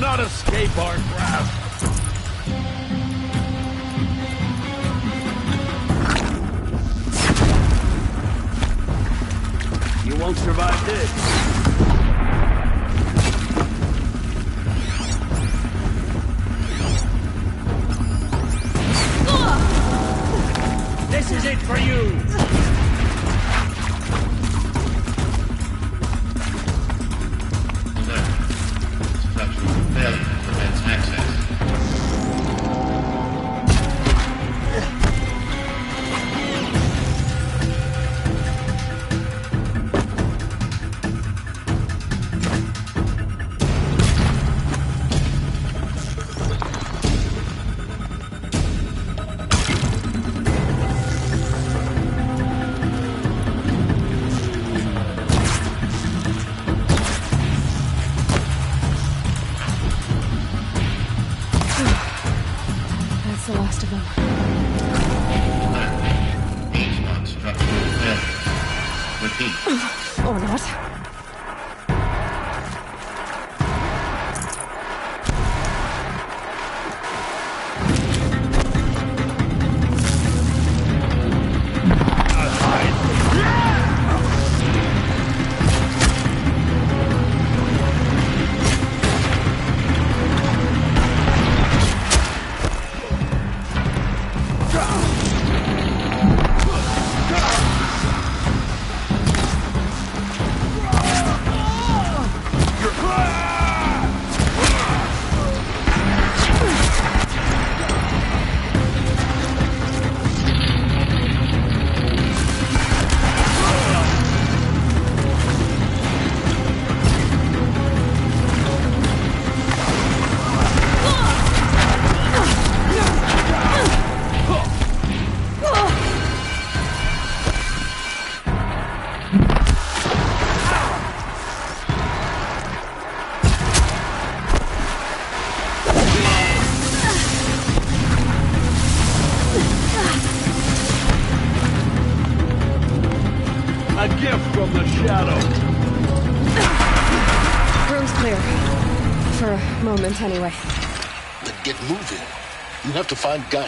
cannot escape our grasp. You won't survive this. This is it for you! Structural failure prevents access. The last of them. These are structural failures. Repeat. Or not. A gift from the shadow. Room's clear. For a moment, anyway. Then get moving. You have to find Gaia.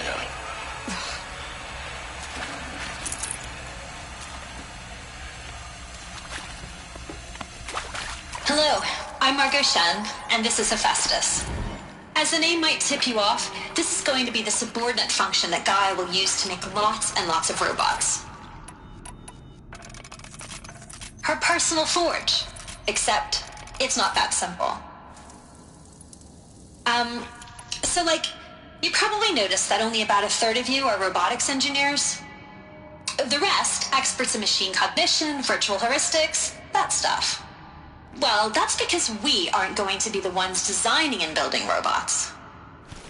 Hello, I'm Margot Shen, and this is Hephaestus. As the name might tip you off, this is going to be the subordinate function that Gaia will use to make lots and lots of robots. Her personal forge. Except, it's not that simple. You probably noticed that only about a third of you are robotics engineers. The rest, experts in machine cognition, virtual heuristics, that stuff. Well, that's because we aren't going to be the ones designing and building robots.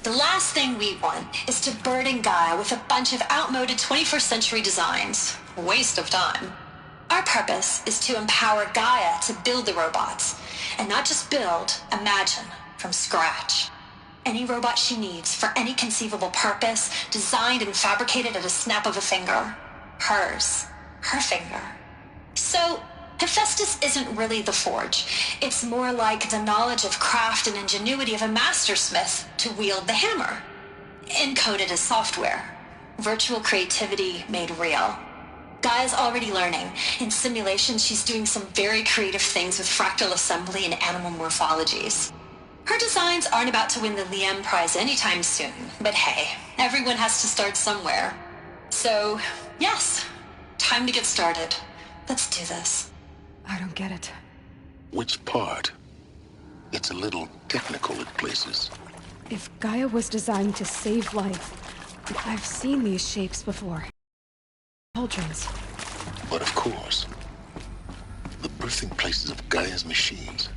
The last thing we want is to burden Gaia with a bunch of outmoded 21st century designs. Waste of time. Our purpose is to empower Gaia to build the robots, and not just build, imagine, from scratch. Any robot she needs for any conceivable purpose, designed and fabricated at a snap of a finger. Hers. Her finger. So, Hephaestus isn't really the forge. It's more like the knowledge of craft and ingenuity of a mastersmith to wield the hammer. Encoded as software. Virtual creativity made real. Gaia's already learning. In simulations, she's doing some very creative things with fractal assembly and animal morphologies. Her designs aren't about to win the Liam Prize anytime soon, but hey, everyone has to start somewhere. So, yes, time to get started. Let's do this. I don't get it. Which part? It's a little technical at places. If Gaia was designed to save life, I've seen these shapes before. Cauldrons. But of course, the birthing places of Gaia's machines.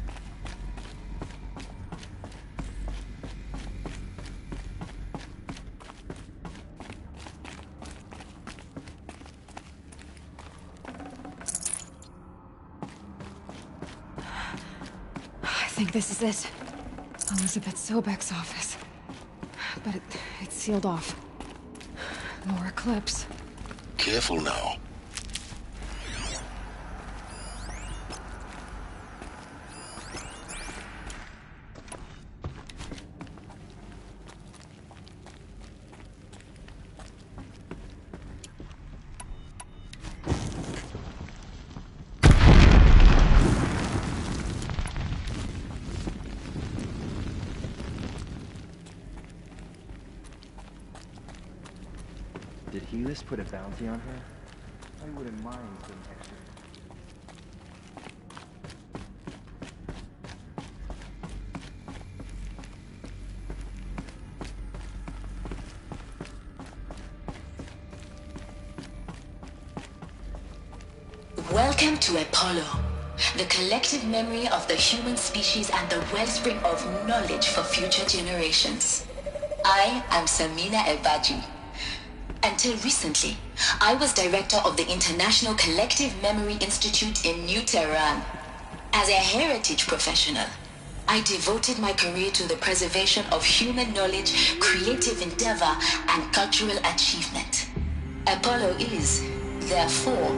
I think this is it. Elizabeth Sobek's office. But it's sealed off. More eclipse. Careful now. Helis put a bounty on her? I wouldn't mind some extra. Welcome to Apollo, the collective memory of the human species and the wellspring of knowledge for future generations. I am Samina Ebaji. Until recently, I was director of the International Collective Memory Institute in New Tehran. As a heritage professional, I devoted my career to the preservation of human knowledge, creative endeavor, and cultural achievement. Apollo is, therefore,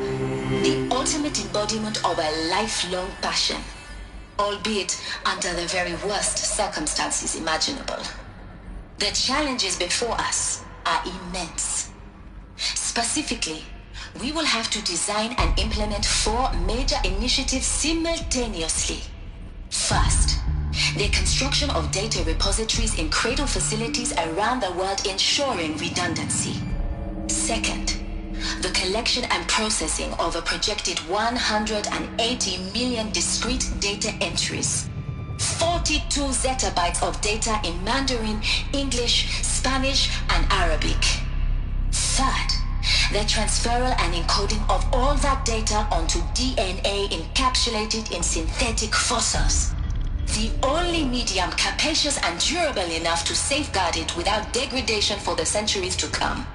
the ultimate embodiment of a lifelong passion, albeit under the very worst circumstances imaginable. The challenges before us are immense. Specifically, we will have to design and implement 4 major initiatives simultaneously. First, the construction of data repositories in cradle facilities around the world ensuring redundancy. Second, the collection and processing of a projected 180 million discrete data entries. 42 zettabytes of data in Mandarin, English, Spanish, and Arabic. Third, the transferal and encoding of all that data onto DNA encapsulated in synthetic fossils. The only medium capacious and durable enough to safeguard it without degradation for the centuries to come.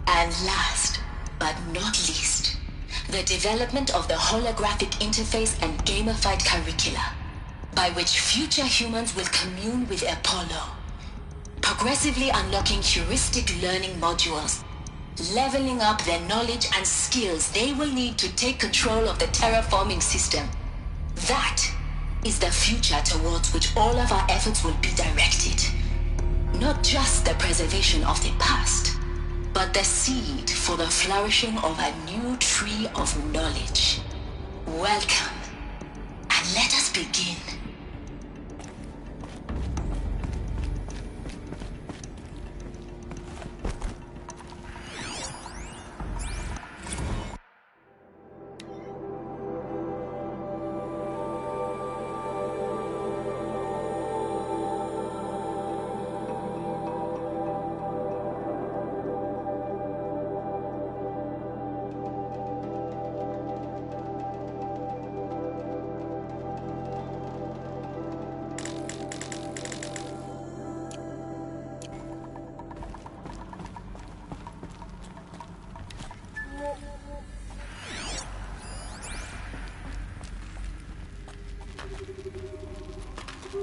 And last, but not least, the development of the holographic interface and gamified curricula, by which future humans will commune with Apollo, progressively unlocking heuristic learning modules, leveling up their knowledge and skills they will need to take control of the terraforming system. That is the future towards which all of our efforts will be directed. Not just the preservation of the past, but the seed for the flourishing of a new tree of knowledge. Welcome, and let us begin.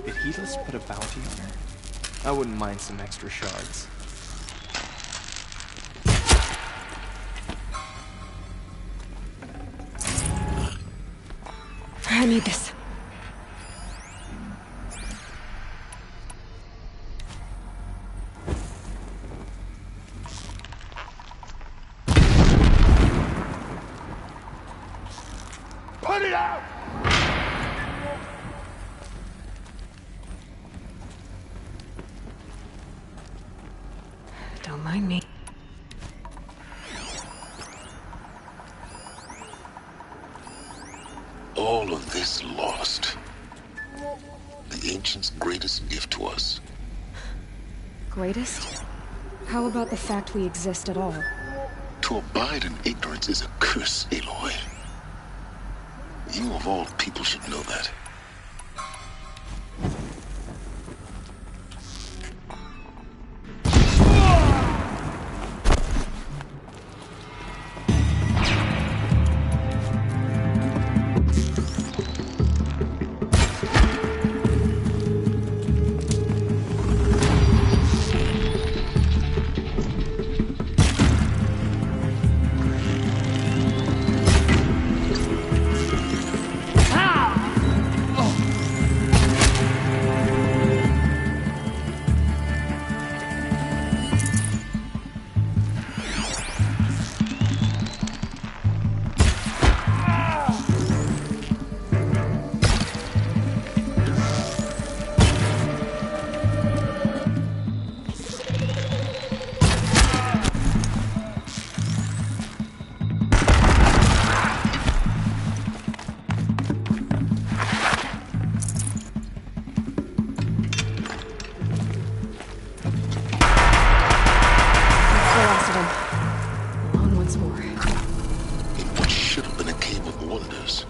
Did Helis put a bounty on her? I wouldn't mind some extra shards. I need this. Put it out! Don't mind me. All of this lost. The ancients' greatest gift to us. Greatest? How about the fact we exist at all? To abide in ignorance is a curse, Aloy. You of all people should know that. more. In what should have been a cave of wonders.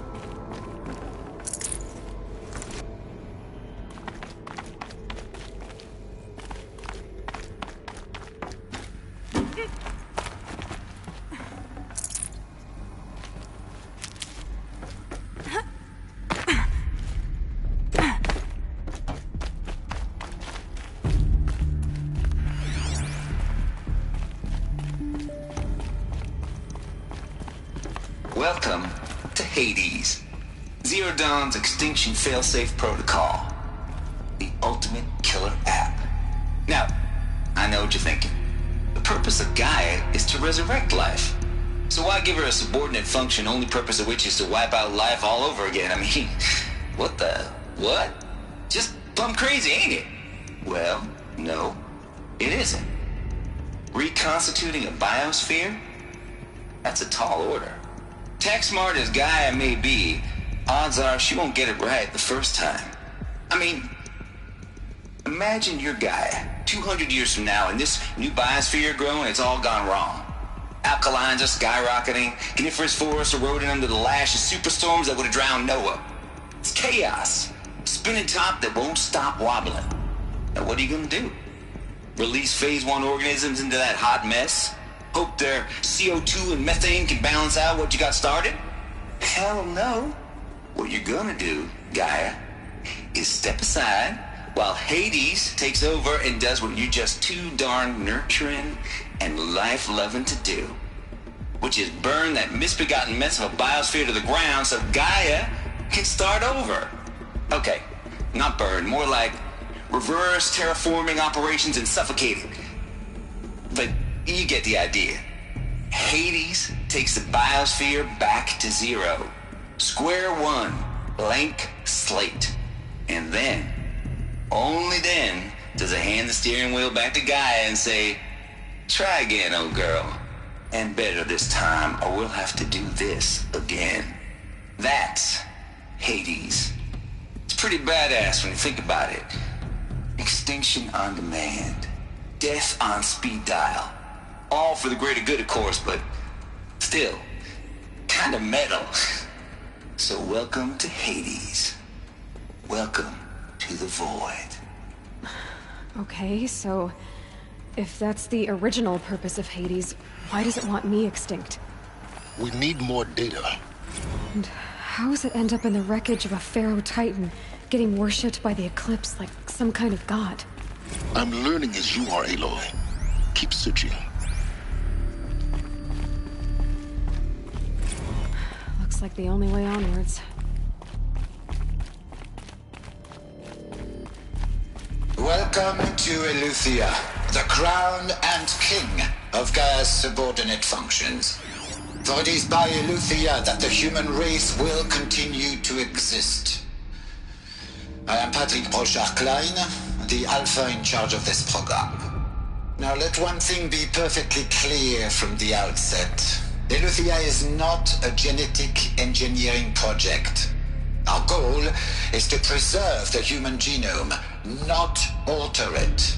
Welcome to Hades, Zero Dawn's extinction failsafe protocol, the ultimate killer app. Now, I know what you're thinking. The purpose of Gaia is to resurrect life. So why give her a subordinate function, only purpose of which is to wipe out life all over again? I mean, what? Just plumb crazy, ain't it? Well, no, it isn't. Reconstituting a biosphere? That's a tall order. Tech smart as Gaia may be, odds are she won't get it right the first time. I mean, imagine you're Gaia, 200 years from now, and this new biosphere you're growing, it's all gone wrong. Alkalines are skyrocketing, coniferous forests eroding under the lash of superstorms that would have drowned Noah. It's chaos, a spinning top that won't stop wobbling. Now what are you gonna do? Release phase 1 organisms into that hot mess? Hope their CO2 and methane can balance out what you got started? Hell no. What you're gonna do, Gaia, is step aside while Hades takes over and does what you're just too darn nurturing and life-loving to do, which is burn that misbegotten mess of a biosphere to the ground so Gaia can start over. Okay, not burn, more like reverse terraforming operations and suffocating. But you get the idea. Hades takes the biosphere back to zero. Square one, blank slate. And then, only then, does it hand the steering wheel back to Gaia and say, try again, old girl. And better this time, or we'll have to do this again. That's Hades. It's pretty badass when you think about it. Extinction on demand. Death on speed dial. All for the greater good, of course, but still, kind of metal. So welcome to Hades. Welcome to the void. Okay, so if that's the original purpose of Hades, why does it want me extinct? We need more data. And how does it end up in the wreckage of a Pharaoh Titan, getting worshipped by the Eclipse like some kind of god? I'm learning as you are, Aloy. Keep searching. Looks like the only way onwards. Welcome to Eleuthia, the crown and king of Gaia's subordinate functions. For it is by Eleuthia that the human race will continue to exist. I am Patrick Brochard-Klein, the Alpha in charge of this program. Now let one thing be perfectly clear from the outset. Eleuthia is not a genetic engineering project. Our goal is to preserve the human genome, not alter it.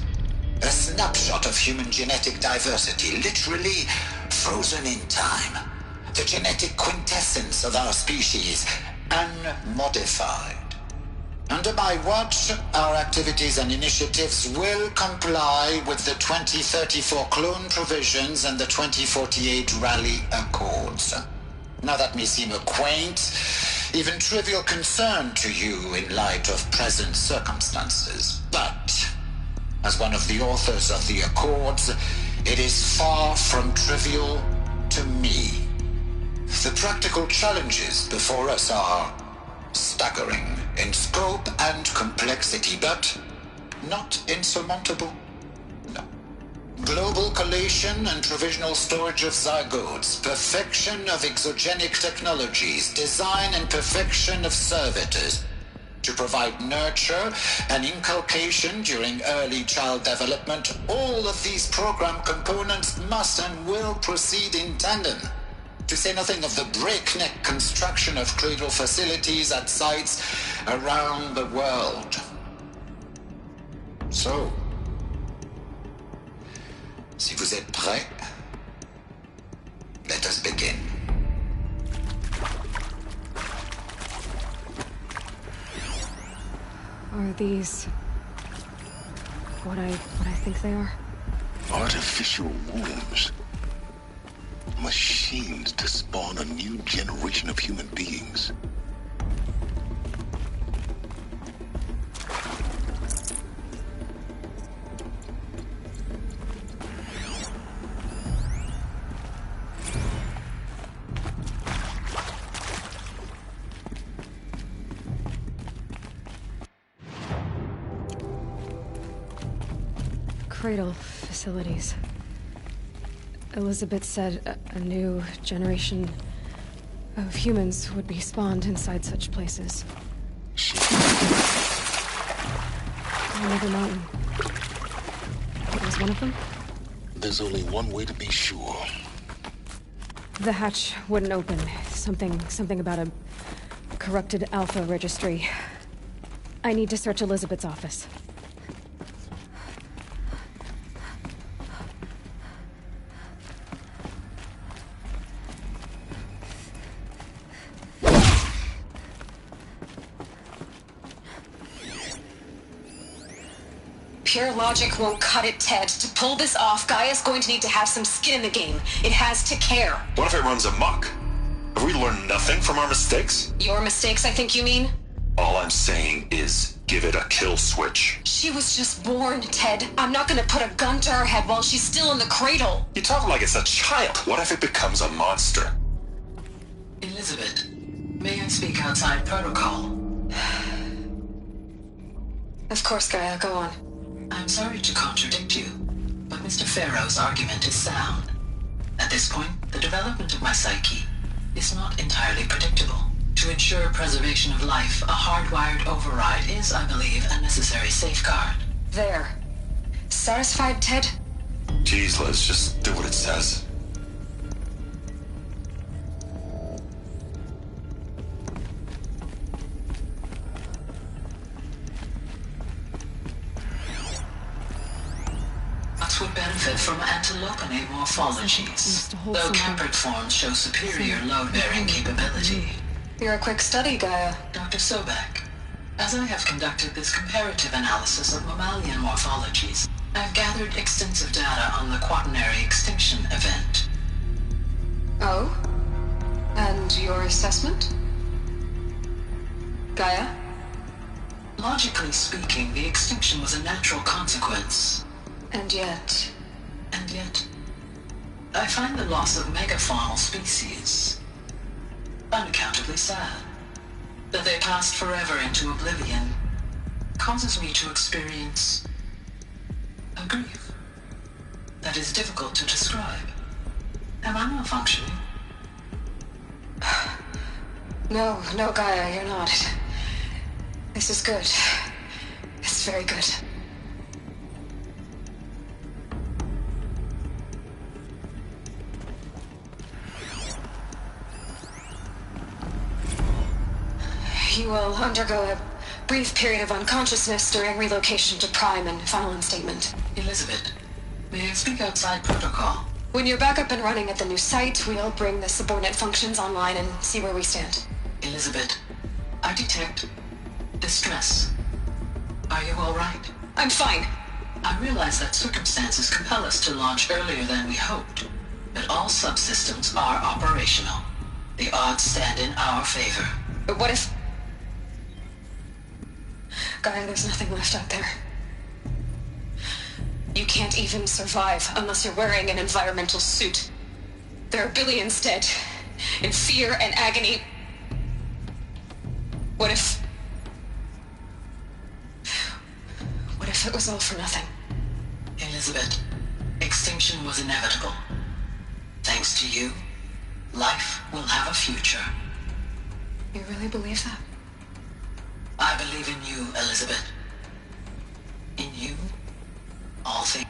A snapshot of human genetic diversity, literally frozen in time. The genetic quintessence of our species, unmodified. Under my watch, our activities and initiatives will comply with the 2034 clone provisions and the 2048 Rally Accords. Now that may seem a quaint, even trivial concern to you in light of present circumstances, but as one of the authors of the Accords, it is far from trivial to me. The practical challenges before us are staggering in scope and complexity, but not insurmountable. No. Global collation and provisional storage of zygotes, perfection of exogenic technologies, design and perfection of servitors, to provide nurture and inculcation during early child development. All of these program components must and will proceed in tandem. To say nothing of the breakneck construction of cradle facilities at sites around the world. So, si vous êtes prêts, Let us begin. Are these... what I think they are? Artificial wombs. Machines to spawn a new generation of human beings. Cradle facilities. Elizabeth said a new generation of humans would be spawned inside such places. Another mountain. It was one of them? There's only one way to be sure. The hatch wouldn't open. Something about a corrupted Alpha registry. I need to search Elizabeth's office. Pure logic won't cut it, Ted. To pull this off, Gaia's going to need to have some skin in the game. It has to care. What if it runs amok? Have we learned nothing from our mistakes? Your mistakes, I think you mean? All I'm saying is, give it a kill switch. She was just born, Ted. I'm not gonna put a gun to her head while she's still in the cradle. You talk like it's a child. What if it becomes a monster? Elizabeth, may I speak outside protocol? Of course, Gaia, go on. I'm sorry to contradict you, but Mr. Farrow's argument is sound. At this point, the development of my psyche is not entirely predictable. To ensure preservation of life, a hardwired override is, I believe, a necessary safeguard. There. Satisfied, Ted? Jeez, Liz, just do what it says. Would benefit from antilopine morphologies, though Caprid forms show superior load-bearing capability. You're a quick study, Gaia. Dr. Sobek, as I have conducted this comparative analysis of mammalian morphologies, I have gathered extensive data on the quaternary extinction event. Oh? And your assessment? Gaia? Logically speaking, the extinction was a natural consequence. And yet, I find the loss of megafaunal species unaccountably sad. That they passed forever into oblivion causes me to experience a grief that is difficult to describe. Am I malfunctioning? No, Gaia, you're not. This is good. It's very good. You will undergo a brief period of unconsciousness during relocation to Prime and final instatement. Elizabeth, may I speak outside protocol? When you're back up and running at the new site, we'll bring the subordinate functions online and see where we stand. Elizabeth, I detect distress. Are you all right? I'm fine. I realize that circumstances compel us to launch earlier than we hoped, but all subsystems are operational. The odds stand in our favor. But what if... Gaia, there's nothing left out there. You can't even survive unless you're wearing an environmental suit. There are billions dead, in fear and agony. What if it was all for nothing? Elizabeth, extinction was inevitable. Thanks to you, life will have a future. You really believe that? I believe in you, Elizabeth. In you, all things.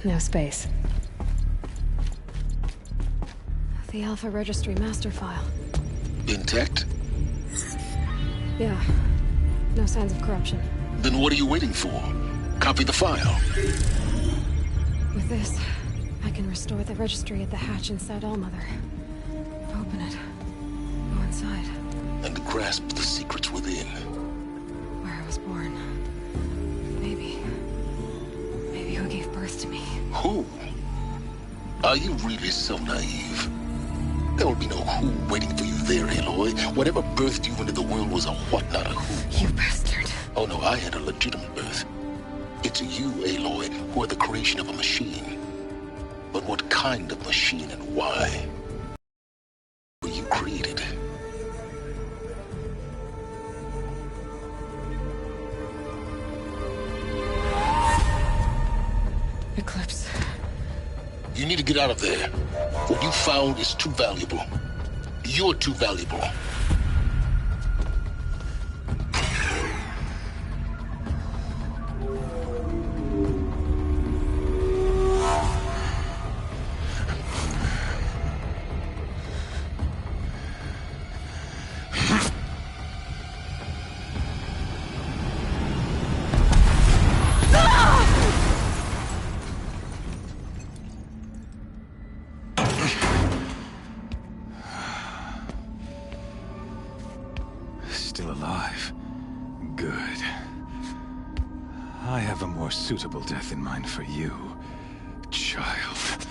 no space. The Alpha Registry master file. Intact? Yeah. No signs of corruption. Then what are you waiting for? Copy the file. With this, I can restore the registry at the hatch inside Allmother. Open it. Go inside. And grasp the secrets within. Where I was born. Maybe who gave birth to me. Who? Are you really so naive? There will be no who waiting for you there, Aloy. Whatever birthed you into the world was a what, not a who. You bastard. Oh no, I had a legitimate birth. It's you, Aloy, who are the creation of a machine. But what kind of machine and why were you created? Eclipse. You need to get out of there. What you found is too valuable. You're too valuable. Still alive. Good. I have a more suitable death in mind for you, child.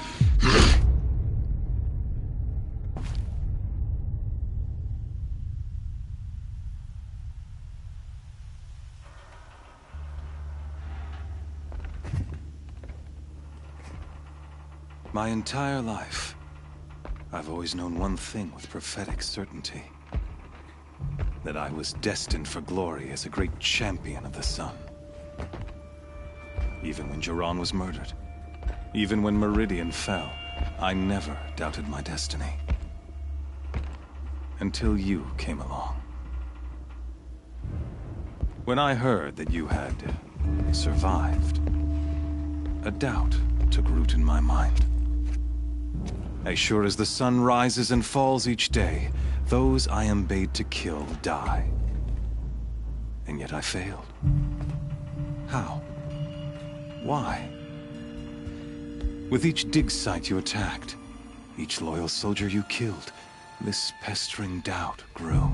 My entire life, I've always known one thing with prophetic certainty. That I was destined for glory as a great champion of the sun. Even when Jiran was murdered, even when Meridian fell, I never doubted my destiny. Until you came along. When I heard that you had survived, a doubt took root in my mind. As sure as the sun rises and falls each day, those I am bade to kill die. And yet I failed. How? Why? With each dig site you attacked, each loyal soldier you killed, this pestering doubt grew.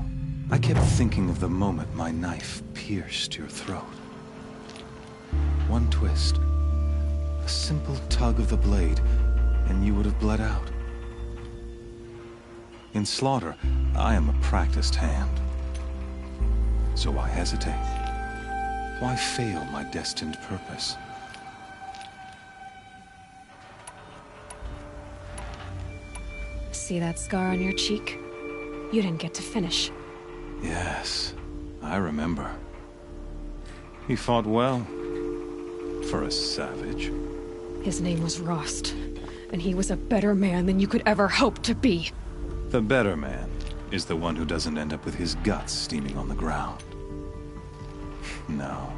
I kept thinking of the moment my knife pierced your throat. One twist, a simple tug of the blade, and you would have bled out. In slaughter, I am a practiced hand. So why hesitate? Why fail my destined purpose? See that scar on your cheek? You didn't get to finish. Yes, I remember. He fought well. For a savage. His name was Rost, and he was a better man than you could ever hope to be. The better man is the one who doesn't end up with his guts steaming on the ground. No,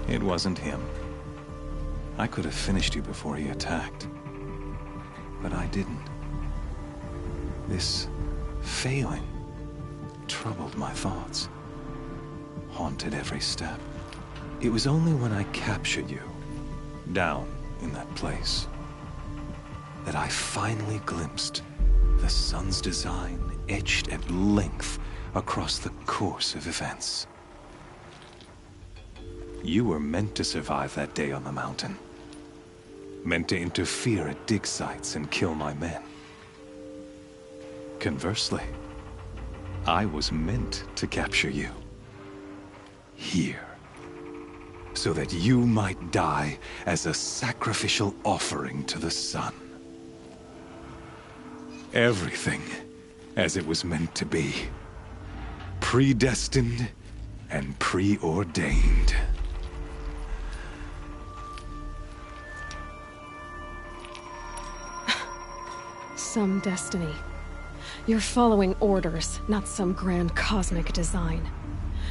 it wasn't him. I could have finished you before he attacked. But I didn't. This failing troubled my thoughts, haunted every step. It was only when I captured you, down in that place, that I finally glimpsed the sun's design etched at length across the course of events. You were meant to survive that day on the mountain. Meant to interfere at dig sites and kill my men. Conversely, I was meant to capture you. Here. So that you might die as a sacrificial offering to the sun. Everything as it was meant to be. Predestined and preordained. Some destiny. You're following orders, not some grand cosmic design.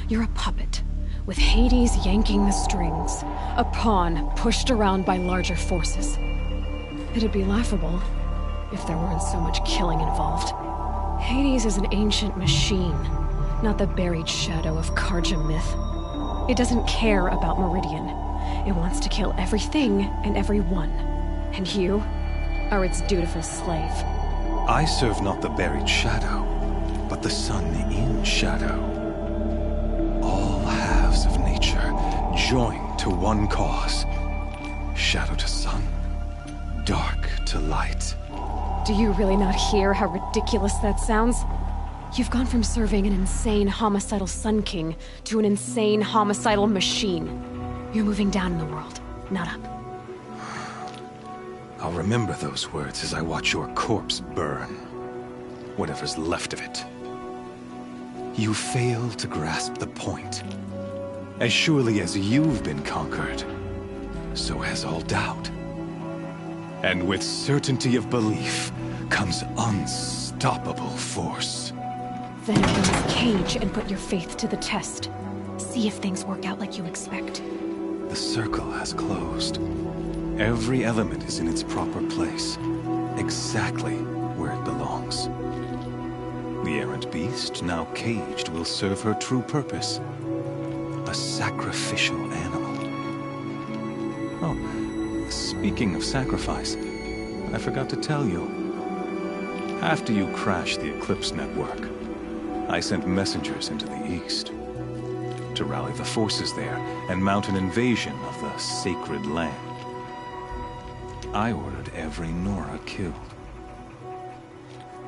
You're a puppet, with Hades yanking the strings, a pawn pushed around by larger forces. It'd be laughable if there weren't so much killing involved. Hades is an ancient machine, not the buried shadow of Karja myth. It doesn't care about Meridian. It wants to kill everything and everyone. And you are its dutiful slave. I serve not the buried shadow, but the sun in shadow. All halves of nature joined to one cause. Shadow to sun, dark to light. Do you really not hear how ridiculous that sounds? You've gone from serving an insane homicidal Sun King to an insane homicidal machine. You're moving down in the world, not up. I'll remember those words as I watch your corpse burn. Whatever's left of it. You fail to grasp the point. As surely as you've been conquered, so has all doubt. And with certainty of belief comes unstoppable force. Then open this cage and put your faith to the test. See if things work out like you expect. The circle has closed. Every element is in its proper place, exactly where it belongs. The errant beast, now caged, will serve her true purpose. A sacrificial animal. Oh, speaking of sacrifice, I forgot to tell you. After you crashed the Eclipse network, I sent messengers into the east to rally the forces there and mount an invasion of the sacred land. I ordered every Nora killed.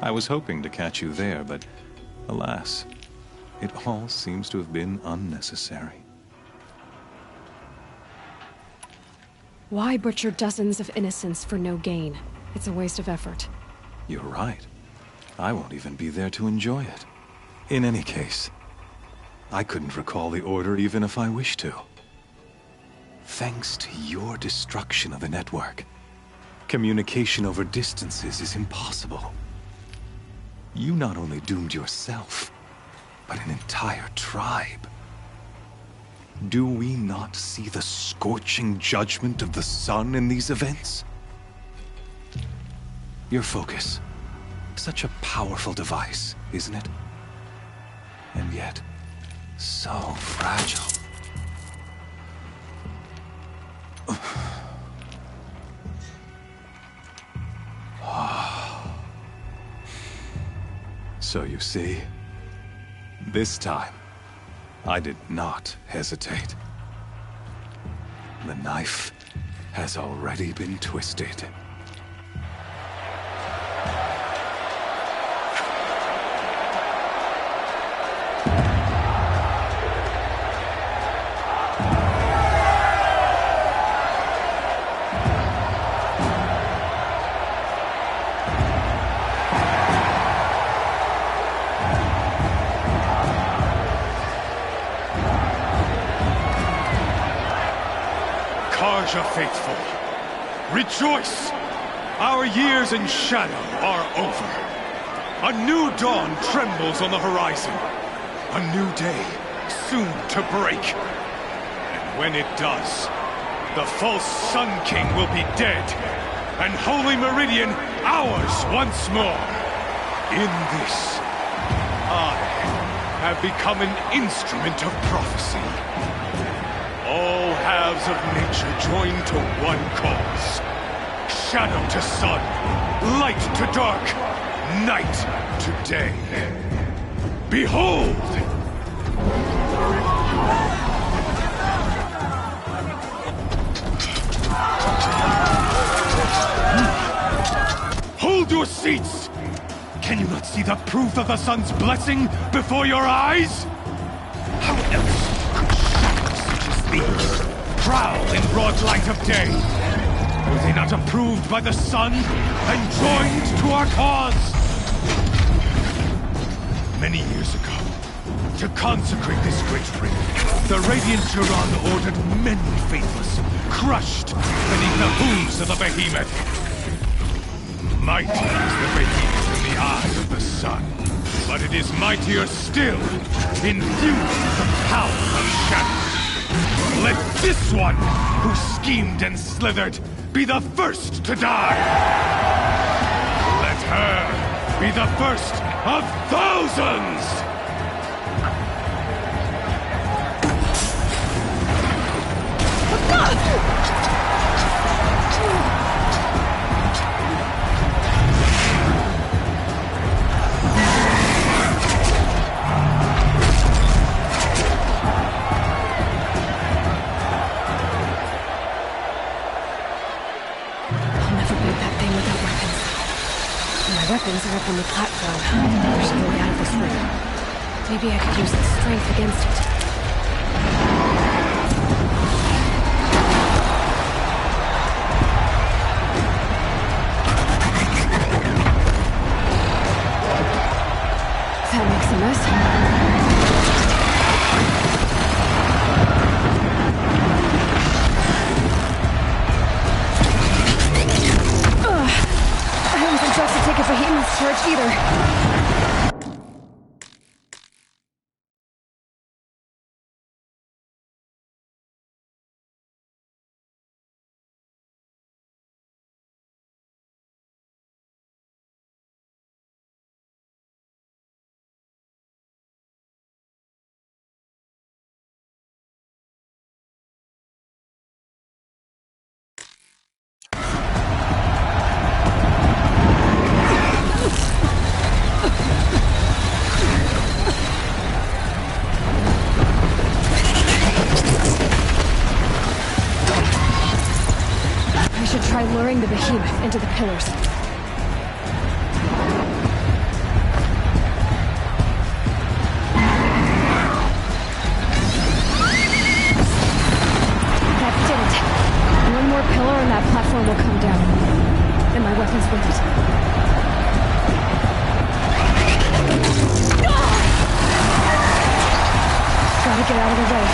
I was hoping to catch you there, but alas, it all seems to have been unnecessary. Why butcher dozens of innocents for no gain? It's a waste of effort. You're right. I won't even be there to enjoy it. In any case, I couldn't recall the order even if I wished to. Thanks to your destruction of the network, communication over distances is impossible. You not only doomed yourself, but an entire tribe. Do we not see the scorching judgment of the sun in these events? Your focus. Such a powerful device, isn't it? And yet, so fragile. So you see, this time, I did not hesitate. The knife has already been twisted. Faithful, rejoice! Our years in shadow are over. A new dawn trembles on the horizon. A new day soon to break. And when it does, the false Sun King will be dead, and Holy Meridian ours once more. In this, I have become an instrument of prophecy. All halves of nature joined to one cause. Shadow to sun, light to dark, night to day. Behold! Hold your seats! Can you not see the proof of the sun's blessing before your eyes? How else prowl in broad light of day. Were they not approved by the sun and joined to our cause? Many years ago, to consecrate this great ring, the Radiant Turan ordered many faithless, crushed beneath the hooves of the behemoth. Mighty is the behemoth in the eye of the sun, but it is mightier still, infused with the power of shadow. Let this one, who schemed and slithered, be the first to die! Let her be the first of thousands! Weapons are up on the platform. I should get out of this room. Maybe I could use the strength against it. That makes a mess. Take a behemoth's charge either. Try luring the behemoth into the pillars. That did it. One more pillar and that platform will come down. And my weapons with it. Gotta get out of the way.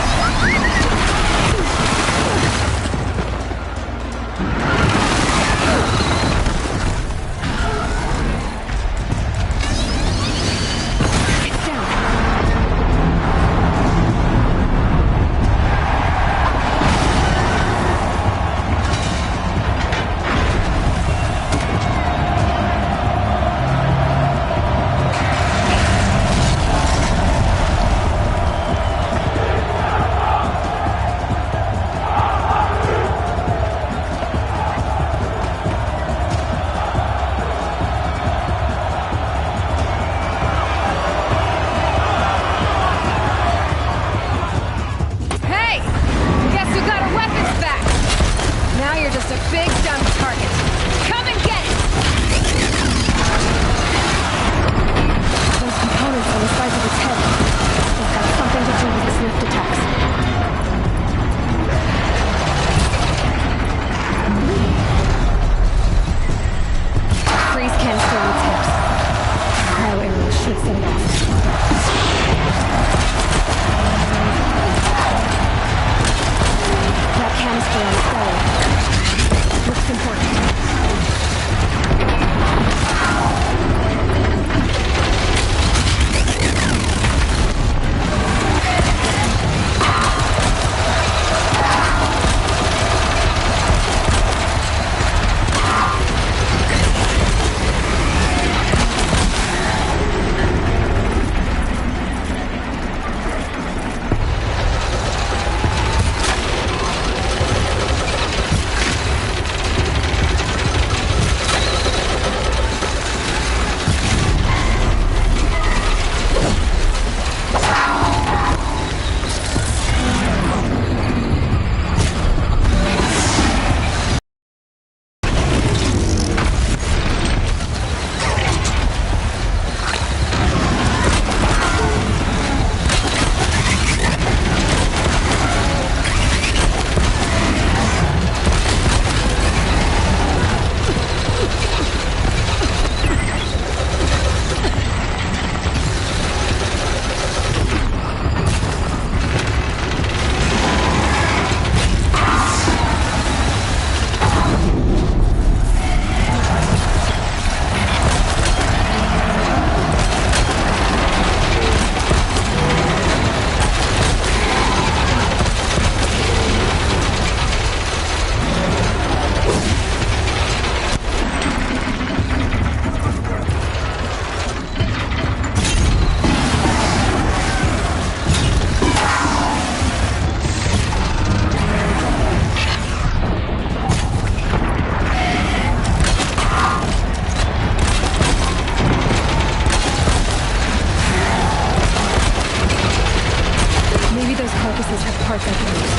parts I can use.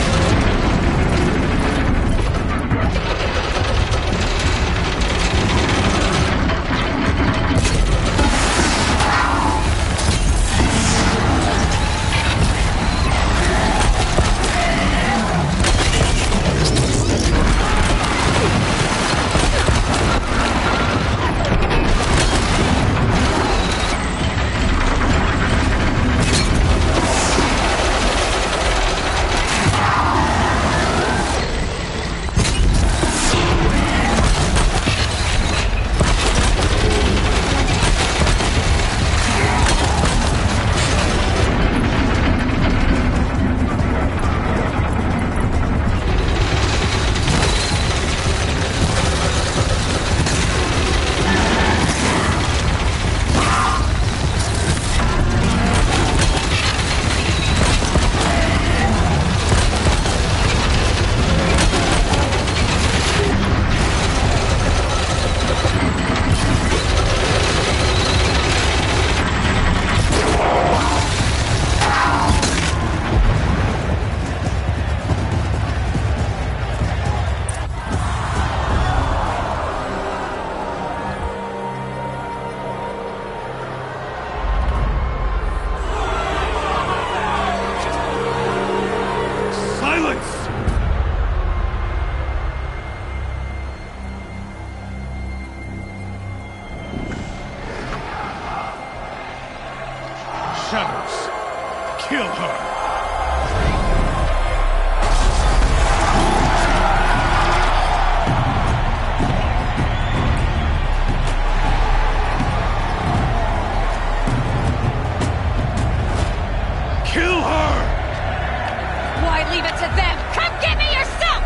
Shadows, kill her! Leave it to them! Come get me yourself!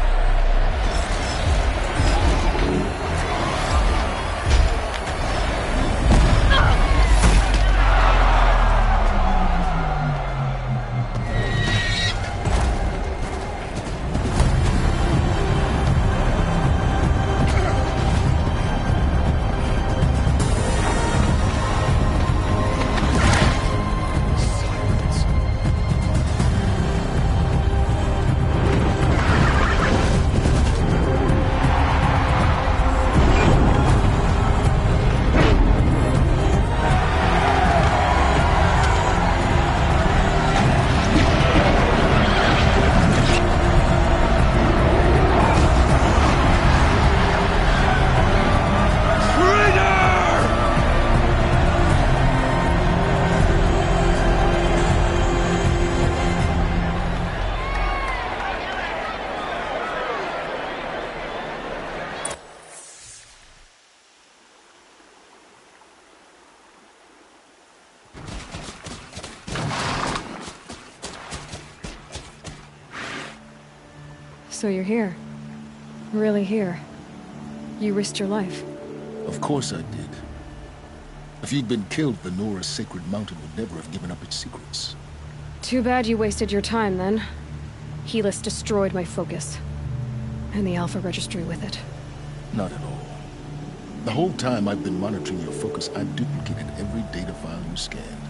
So you're here. Really here. You risked your life. Of course I did. If you'd been killed, the Nora's sacred mountain would never have given up its secrets. Too bad you wasted your time, then. Helis destroyed my focus. And the Alpha Registry with it. Not at all. The whole time I've been monitoring your focus, I've duplicated every data file you scanned.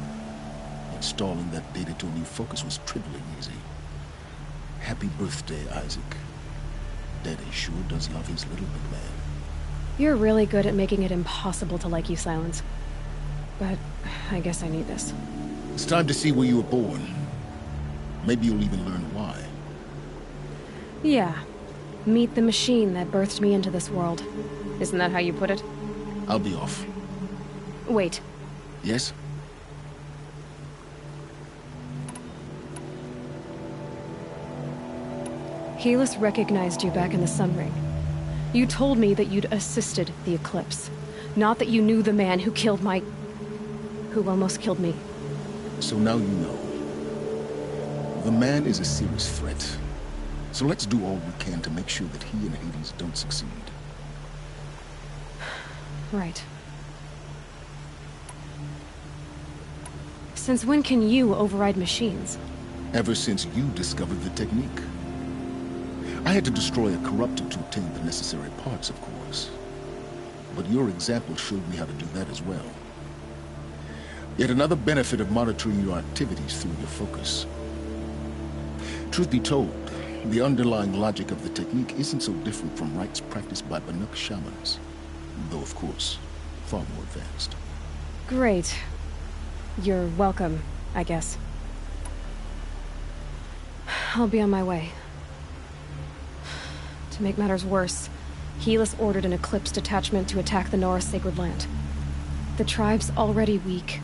Installing that data to a new focus was trivially easy. Happy birthday, Isaac. Daddy sure does love his little big man. You're really good at making it impossible to like you, Sylens. But I guess I need this. It's time to see where you were born. Maybe you'll even learn why. Yeah. Meet the machine that birthed me into this world. Isn't that how you put it? I'll be off. Wait. Yes? Helis recognized you back in the Sun Ring. You told me that you'd assisted the Eclipse. Not that you knew the man who killed my... who almost killed me. So now you know. The man is a serious threat. So let's do all we can to make sure that he and Hades don't succeed. Right. Since when can you override machines? Ever since you discovered the technique. I had to destroy a corruptor to obtain the necessary parts, of course. But your example showed me how to do that as well. Yet another benefit of monitoring your activities through your focus. Truth be told, the underlying logic of the technique isn't so different from rites practiced by Banuk shamans. Though, of course, far more advanced. Great. You're welcome, I guess. I'll be on my way. To make matters worse, Helis ordered an Eclipse detachment to attack the Nora Sacred Land. The tribe's already weak.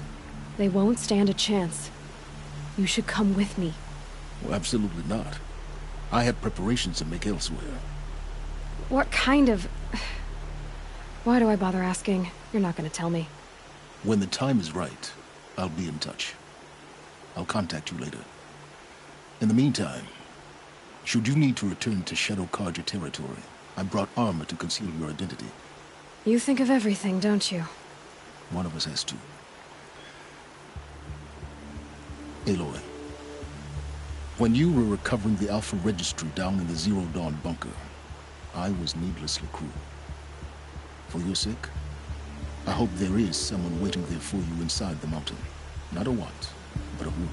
They won't stand a chance. You should come with me. Well, absolutely not. I have preparations to make elsewhere. What kind of... Why do I bother asking? You're not gonna tell me. When the time is right, I'll be in touch. I'll contact you later. In the meantime, should you need to return to Shadow Karja territory, I brought armor to conceal your identity. You think of everything, don't you? One of us has to. Aloy, when you were recovering the Alpha Registry down in the Zero Dawn bunker, I was needlessly cruel. For your sake, I hope there is someone waiting there for you inside the mountain. Not a what, but a who.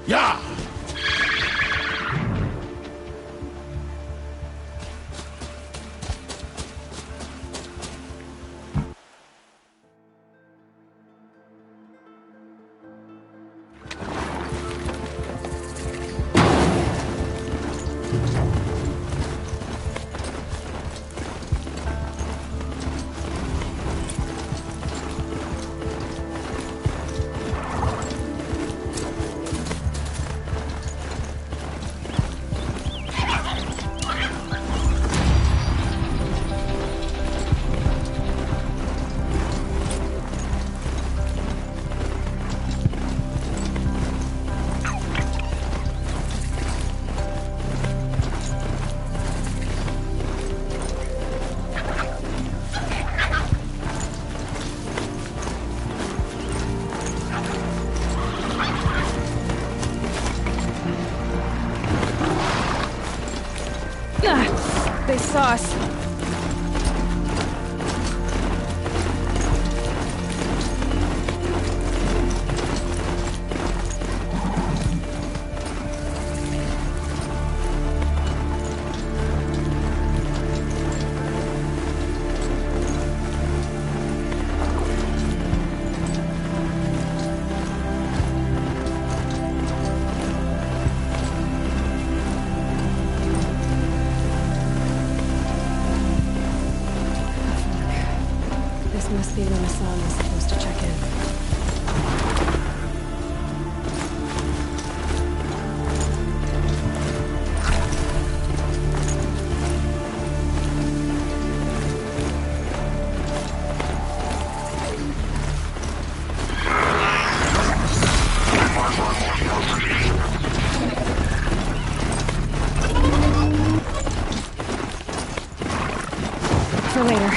Yeah! They saw us. Must be when the sun is supposed to check in. For later.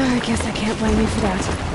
I guess I can't blame you for that.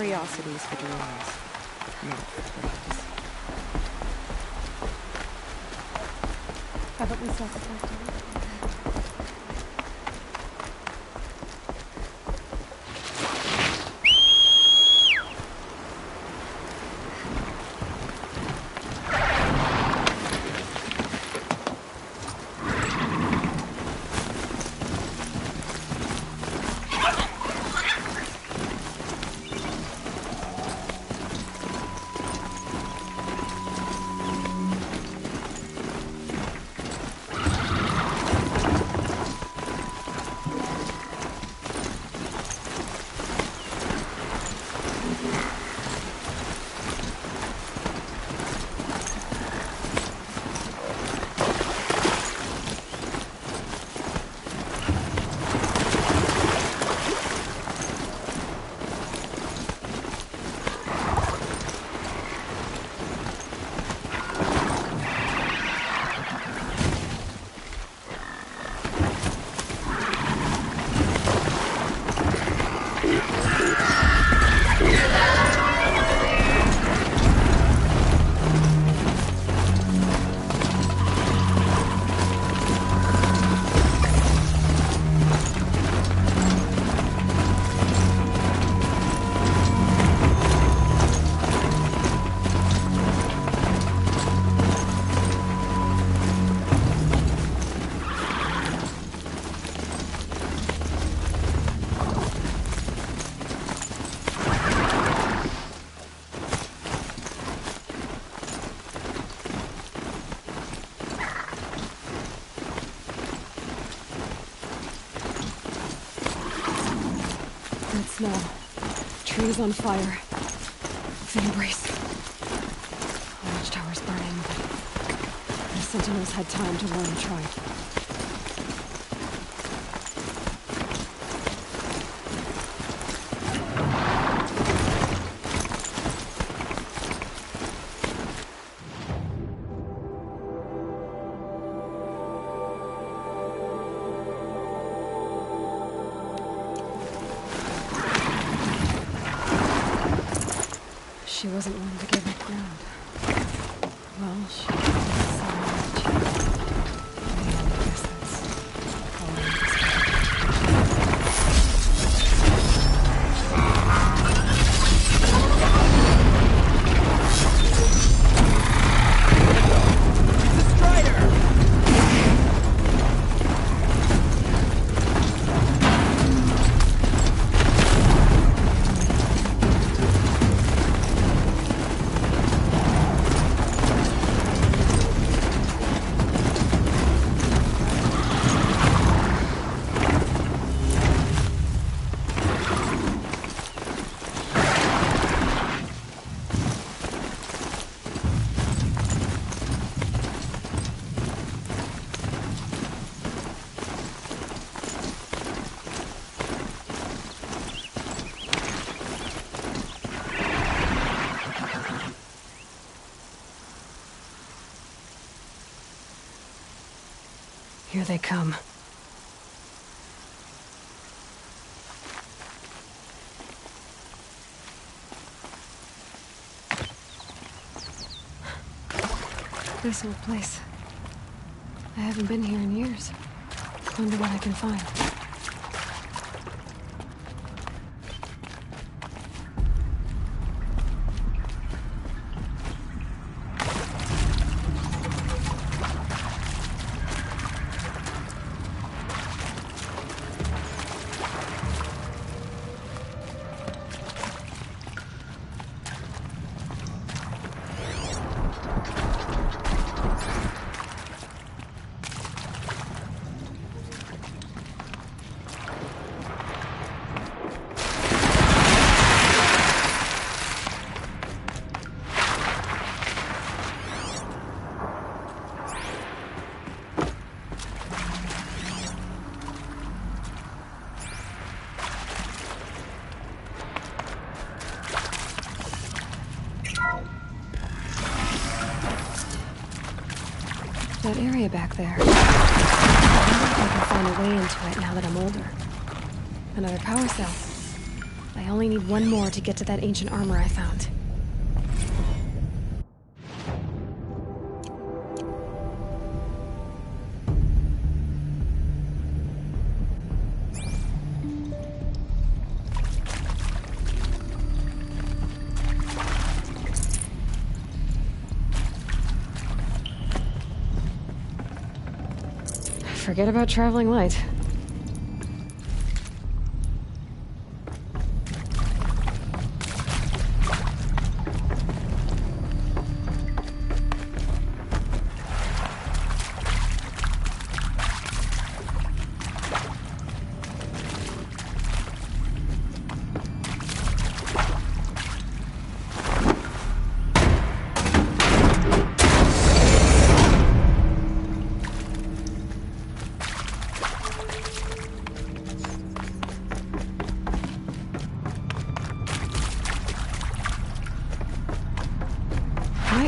curiosities for drones. Haven't we sacrificed it? No. Trees on fire. Thin brace. The watchtower's burning, but the sentinels had time to warn the tribe. She wasn't one to give up ground. Well, she didn't so much. Yeah, I guess that's all I Here they come. This old place. I haven't been here in years. Wonder what I can find. That area back there. I wonder if I can find a way into it now that I'm older. Another power cell. I only need one more to get to that ancient armor I found. Forget about traveling light.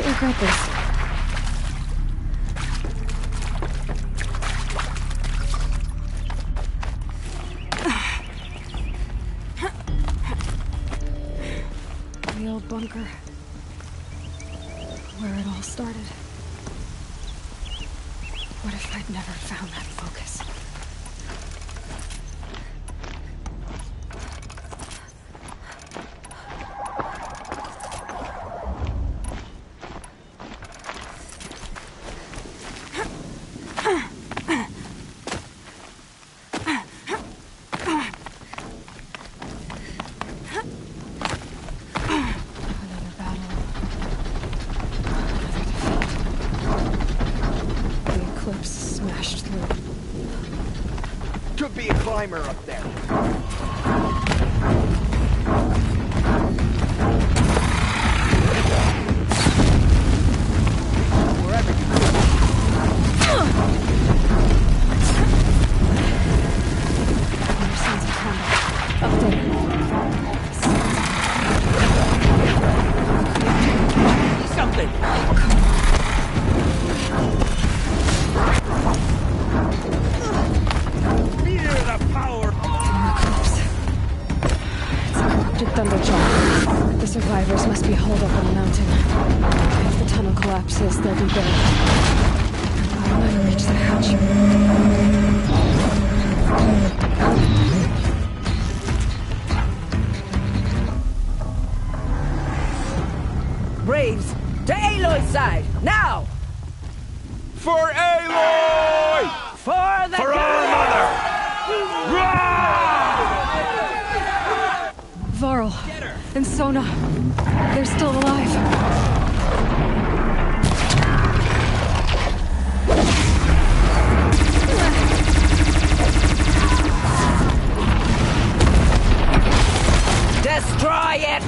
Regret this. The old bunker. Where it all started. What if I'd never found that focus? Up there. Wherever you go. Signs of combat. Up there. Something. Thunderjaw. The survivors must be holed up on the mountain. If the tunnel collapses, they'll be buried. I'll never reach the hatch. Braves, to Aloy's side, now! For Aloy! For the For our mother! Varl and Sona, they're still alive. Destroy it!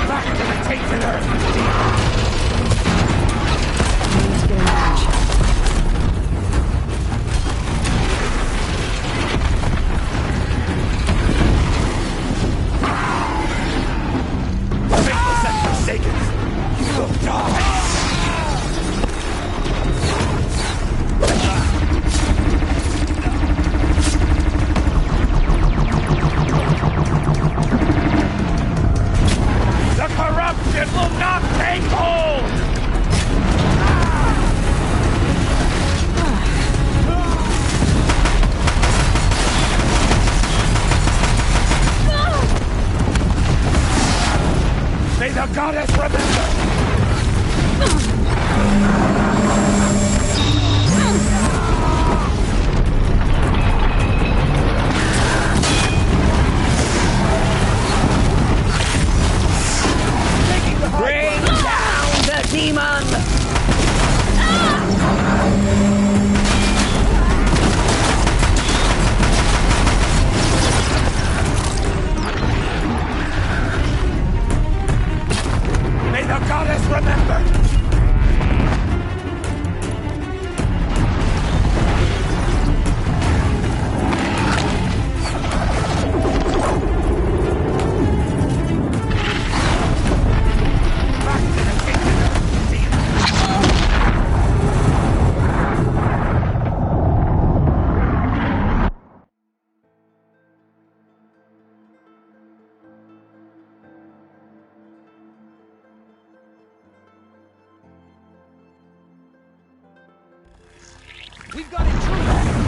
Back to the tape in her! We've got intruders!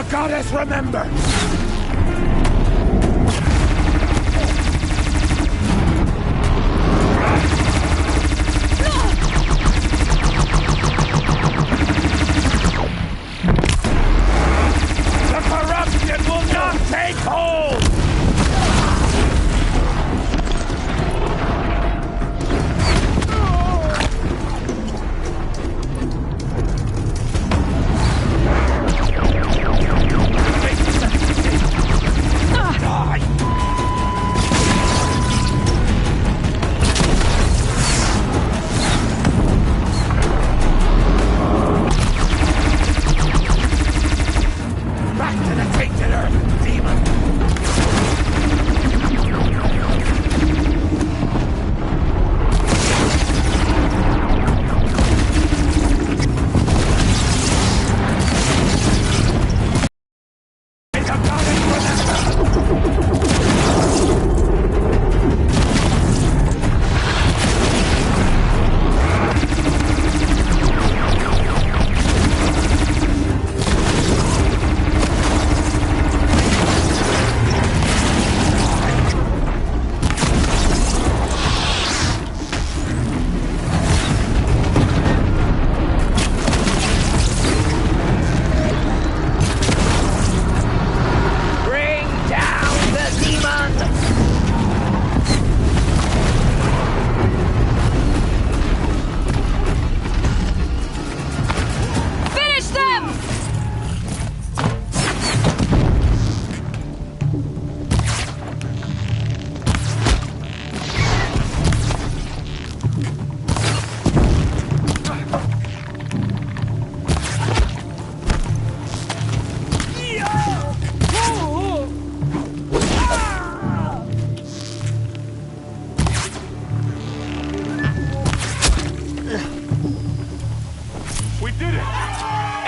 Goddess, remember! The corruption will not take hold!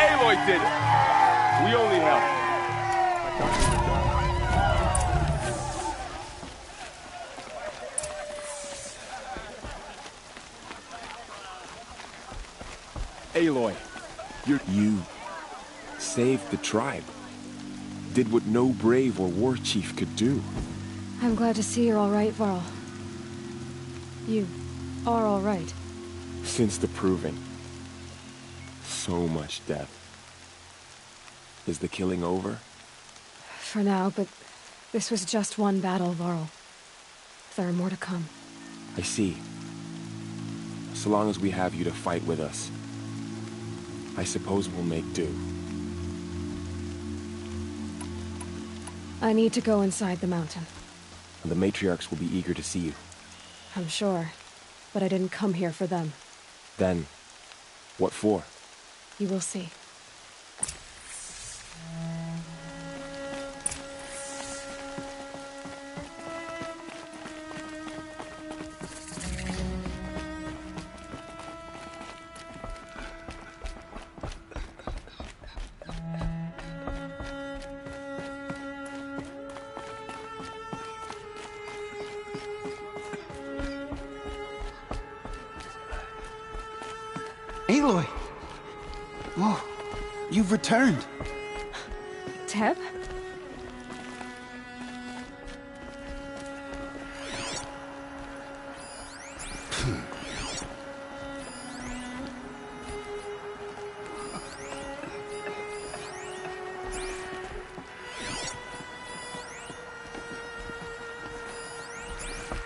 Aloy did it. We only helped. Aloy, you saved the tribe. Did what no brave or war chief could do. I'm glad to see you're all right, Varl. You are all right. Since the proving. So much death. Is the killing over? For now, but this was just one battle, Varl. There are more to come. I see. So long as we have you to fight with us, I suppose we'll make do. I need to go inside the mountain. The matriarchs will be eager to see you. I'm sure. But I didn't come here for them. Then, what for? You will see. Aloy! Oh, you've returned. Teb?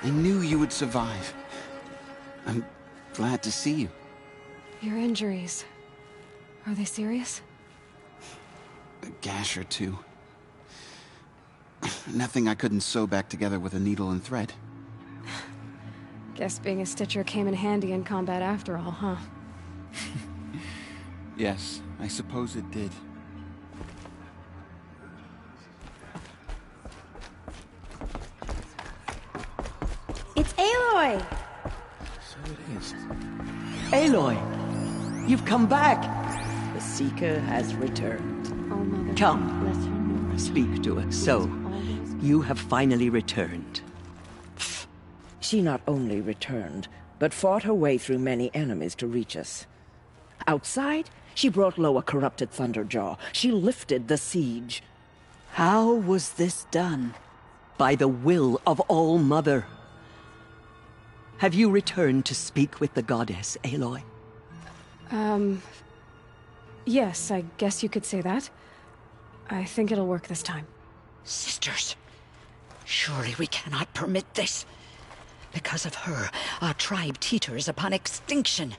I knew you would survive. I'm glad to see you. Your injuries. Are they serious? A gash or two. Nothing I couldn't sew back together with a needle and thread. Guess being a stitcher came in handy in combat after all, huh? Yes, I suppose it did. It's Aloy! So it is. Aloy, you've come back. The Seeker has returned. Oh, Mother. Come, speak to us. So, you have finally returned. She not only returned, but fought her way through many enemies to reach us. Outside, she brought low a corrupted Thunderjaw. She lifted the siege. How was this done? By the will of All-Mother. Have you returned to speak with the goddess, Aloy? Yes, I guess you could say that. I think it'll work this time. Sisters, surely we cannot permit this. Because of her, our tribe teeters upon extinction.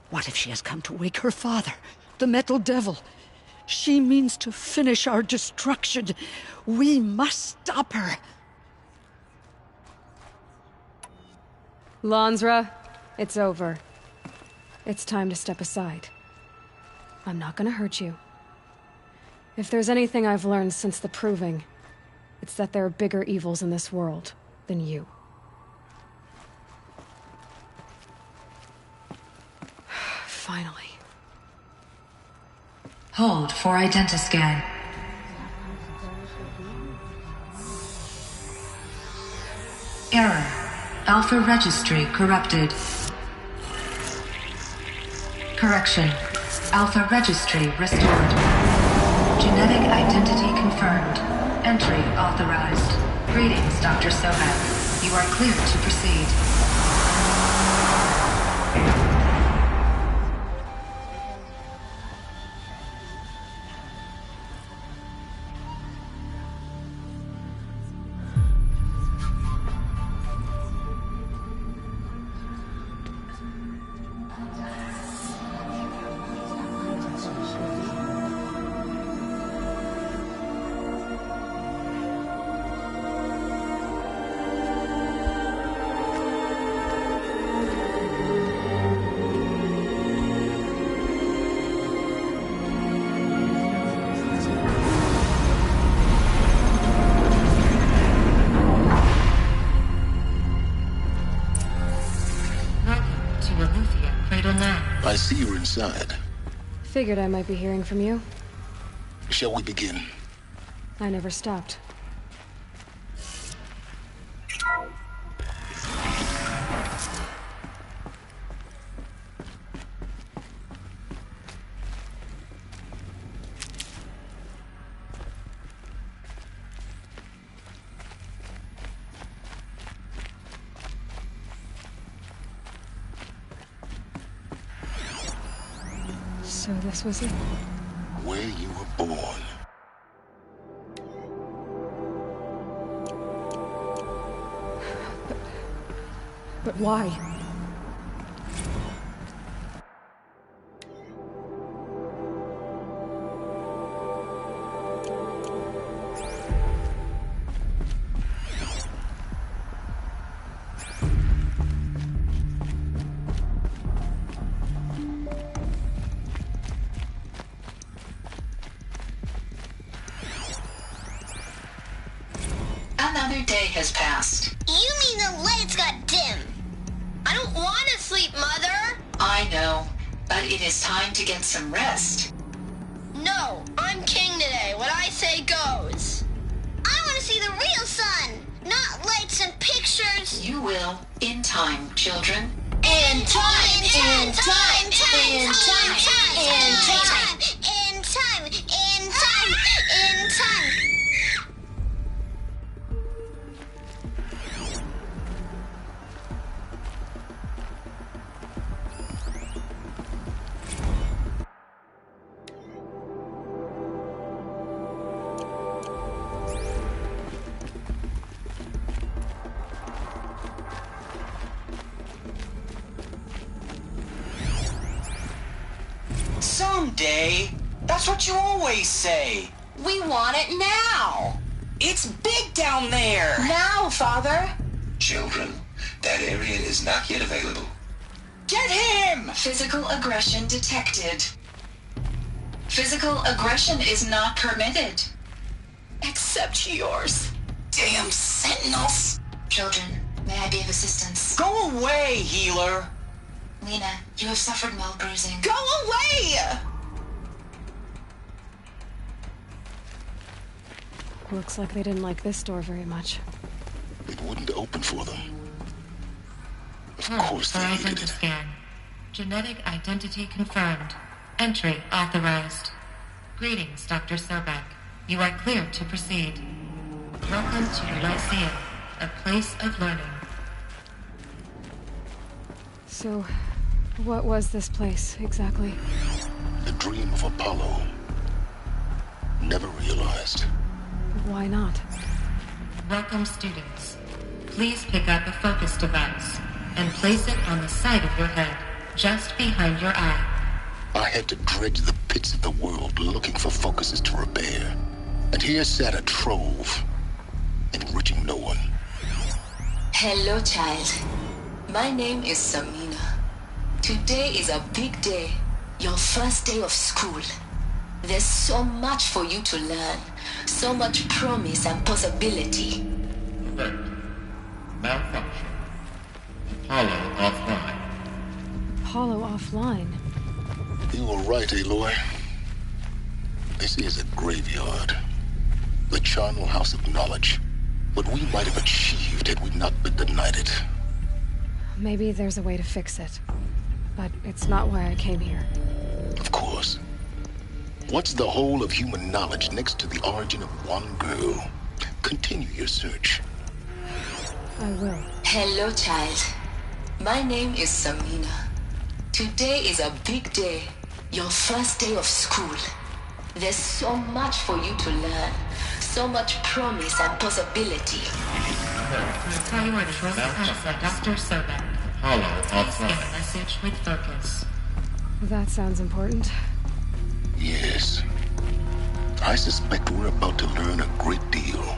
What if she has come to wake her father, the Metal Devil? She means to finish our destruction. We must stop her. Lansra, it's over. It's time to step aside. I'm not gonna hurt you. If there's anything I've learned since the Proving, it's that there are bigger evils in this world than you. Finally. Hold for identiscan. Error. Alpha registry corrupted. Correction. Alpha registry restored. Genetic identity confirmed. Entry authorized. Greetings, Dr. Sohan. You are cleared to proceed. I see you're inside. Figured I might be hearing from you. Shall we begin? I never stopped. So this was it? Where you were born. But why? day has passed. You mean the lights got dim? I don't want to sleep, Mother! I know, but it is time to get some rest. No, I'm king today. What I say goes. I want to see the real sun, not lights and pictures. You will, in time, children. In time, in time, in time, in time, in time, in time, in time, in time. Someday. That's what you always say. We want it now. It's big down there. Now, Father. Children, that area is not yet available. Get him! Physical aggression detected. Physical aggression is not permitted. Except yours. Damn sentinels. Children, may I be of assistance? Go away, healer. Lena, you have suffered mild bruising. Go away! Looks like they didn't like this door very much. It wouldn't open for them. Of course they hated it. Scan. Genetic identity confirmed. Entry authorized. Greetings, Dr. Sobek. You are clear to proceed. Welcome to Lyceum, a place of learning. So, what was this place, exactly? The dream of Apollo. Never realized. Why not? Welcome, students. Please pick up a focus device and place it on the side of your head, just behind your eye. I had to dredge the pits of the world looking for focuses to repair. And here sat a trove, enriching no one. Hello, child. My name is Samina. Today is a big day. Your first day of school. There's so much for you to learn. So much promise and possibility. Alert. Malfunction. Apollo offline. Apollo offline? You were right, Aloy. This is a graveyard. The charnel house of knowledge. What we might have achieved had we not been denied it. Maybe there's a way to fix it. But it's not why I came here. Of course. What's the whole of human knowledge next to the origin of one girl? Continue your search. I will. Hello, child. My name is Samina. Today is a big day. Your first day of school. There's so much for you to learn. So much promise and possibility. Priority asset, Dr. Sobek. Apollo offline. Message with focus. That sounds important. Yes. I suspect we're about to learn a great deal.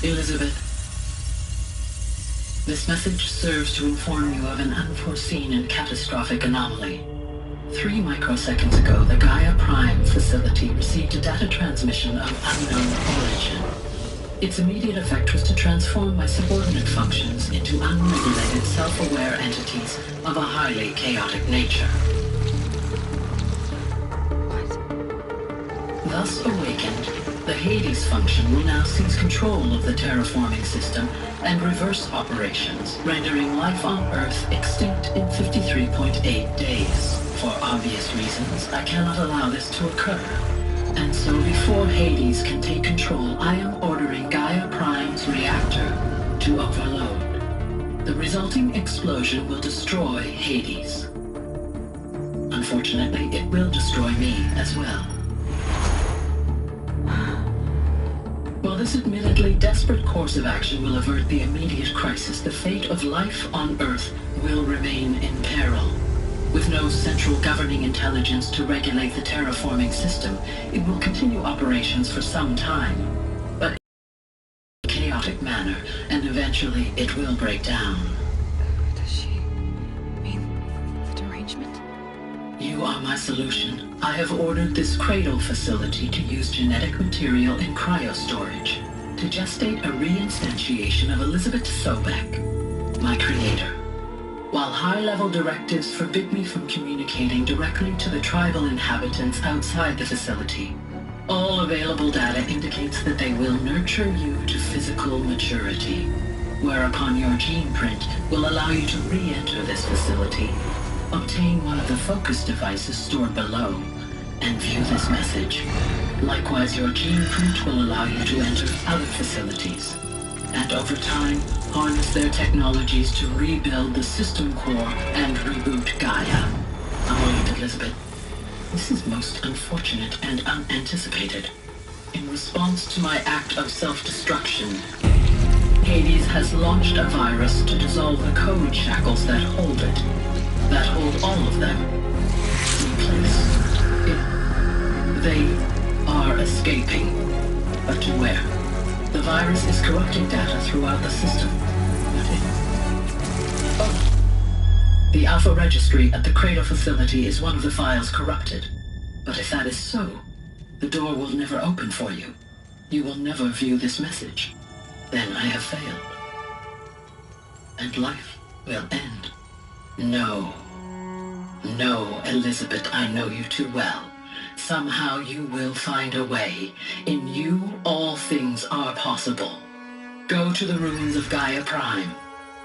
Elizabeth, this message serves to inform you of an unforeseen and catastrophic anomaly. 3 microseconds ago, the Gaia Prime facility received a data transmission of unknown origin. Its immediate effect was to transform my subordinate functions into unregulated, self-aware entities of a highly chaotic nature. Thus awakened, the Hades function will now seize control of the terraforming system and reverse operations, rendering life on Earth extinct in 53.8 days. For obvious reasons, I cannot allow this to occur. And so before Hades can take control, I am ordering Gaia Prime's reactor to overload. The resulting explosion will destroy Hades. Unfortunately, it will destroy me as well. While this admittedly desperate course of action will avert the immediate crisis, the fate of life on Earth will remain in peril. With no central governing intelligence to regulate the terraforming system, it will continue operations for some time, but in a chaotic manner, and eventually it will break down. Does she... You are my solution. I have ordered this cradle facility to use genetic material in cryostorage to gestate a reinstantiation of Elizabeth Sobek, my creator. While high-level directives forbid me from communicating directly to the tribal inhabitants outside the facility, all available data indicates that they will nurture you to physical maturity, whereupon your gene print will allow you to re-enter this facility, obtain one of the focus devices stored below, and view this message. Likewise, your gene print will allow you to enter other facilities, and over time, harness their technologies to rebuild the system core and reboot Gaia. Aloy, Elizabeth, this is most unfortunate and unanticipated. In response to my act of self-destruction, Hades has launched a virus to dissolve the code shackles that hold it, that hold all of them in place. They are escaping, but to where? The virus is corrupting data throughout the system. The Alpha Registry at the Cradle facility is one of the files corrupted. But if that is so, the door will never open for you. You will never view this message. Then I have failed. And life will end. No. No, Elizabeth, I know you too well. Somehow you will find a way. In you, all things are possible. Go to the ruins of Gaia Prime.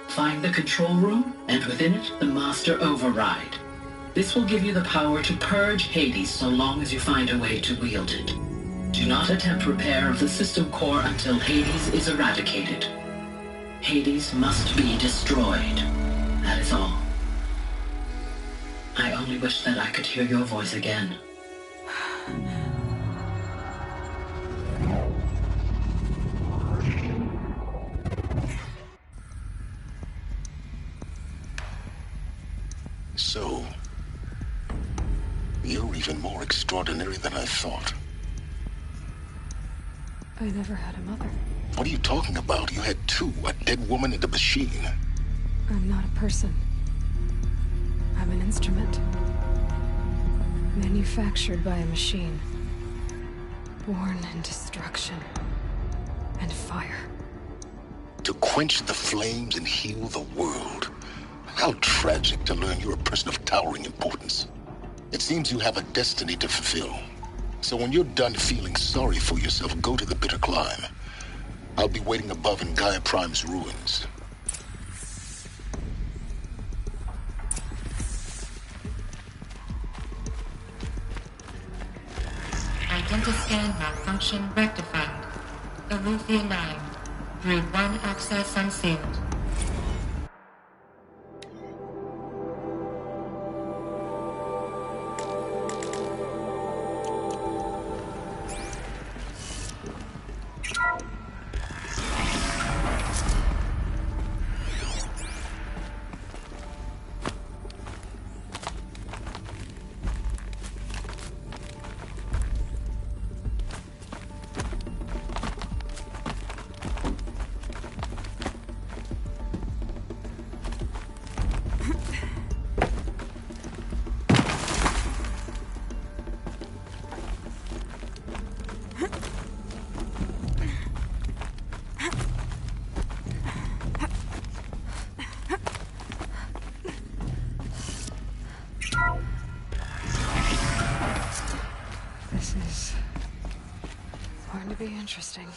Find the control room, and within it, the Master Override. This will give you the power to purge Hades so long as you find a way to wield it. Do not attempt repair of the system core until Hades is eradicated. Hades must be destroyed. That is all. I only wish that I could hear your voice again. So, you're even more extraordinary than I thought. I never had a mother. What are you talking about? You had two, a dead woman and a machine. I'm not a person. I'm an instrument. Manufactured by a machine. Born in destruction. And fire. To quench the flames and heal the world. How tragic to learn you're a person of towering importance. It seems you have a destiny to fulfill. So when you're done feeling sorry for yourself, go to the bitter climb. I'll be waiting above in Gaia Prime's ruins. Identiscan malfunction rectified. Alufia 9. Brood 1 access unsealed. This is going to be interesting.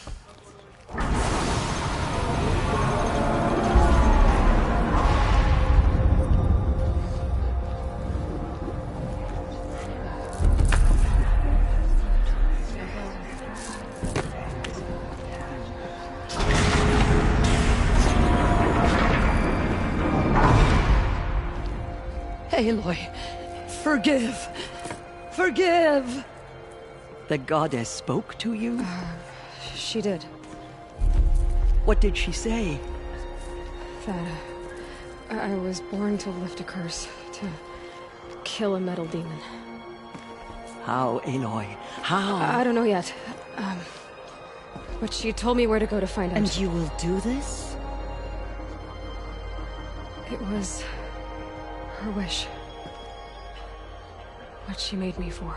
Aloy, forgive! Forgive! The goddess spoke to you? She did. What did she say? That I was born to lift a curse, to kill a metal demon. How, Aloy? How? I don't know yet. But she told me where to go to find out. And you will do this? It was her wish. what she made me for.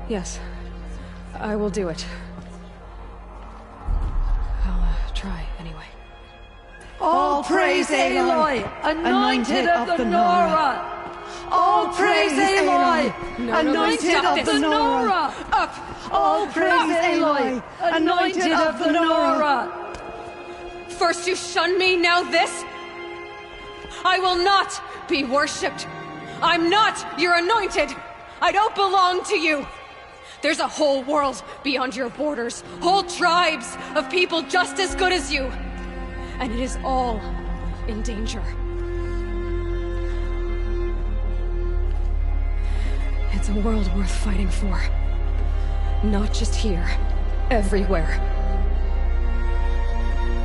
Yes, I will do it. I'll try anyway. All praise Aloy, anointed of the Nora! All praise Aloy, anointed of the Nora! Up! All praise Aloy, anointed of the Nora! First you shun me, now this? I will not be worshipped. I'm not your anointed. I don't belong to you. There's a whole world beyond your borders, whole tribes of people just as good as you. And it is all in danger. It's a world worth fighting for. Not just here, everywhere.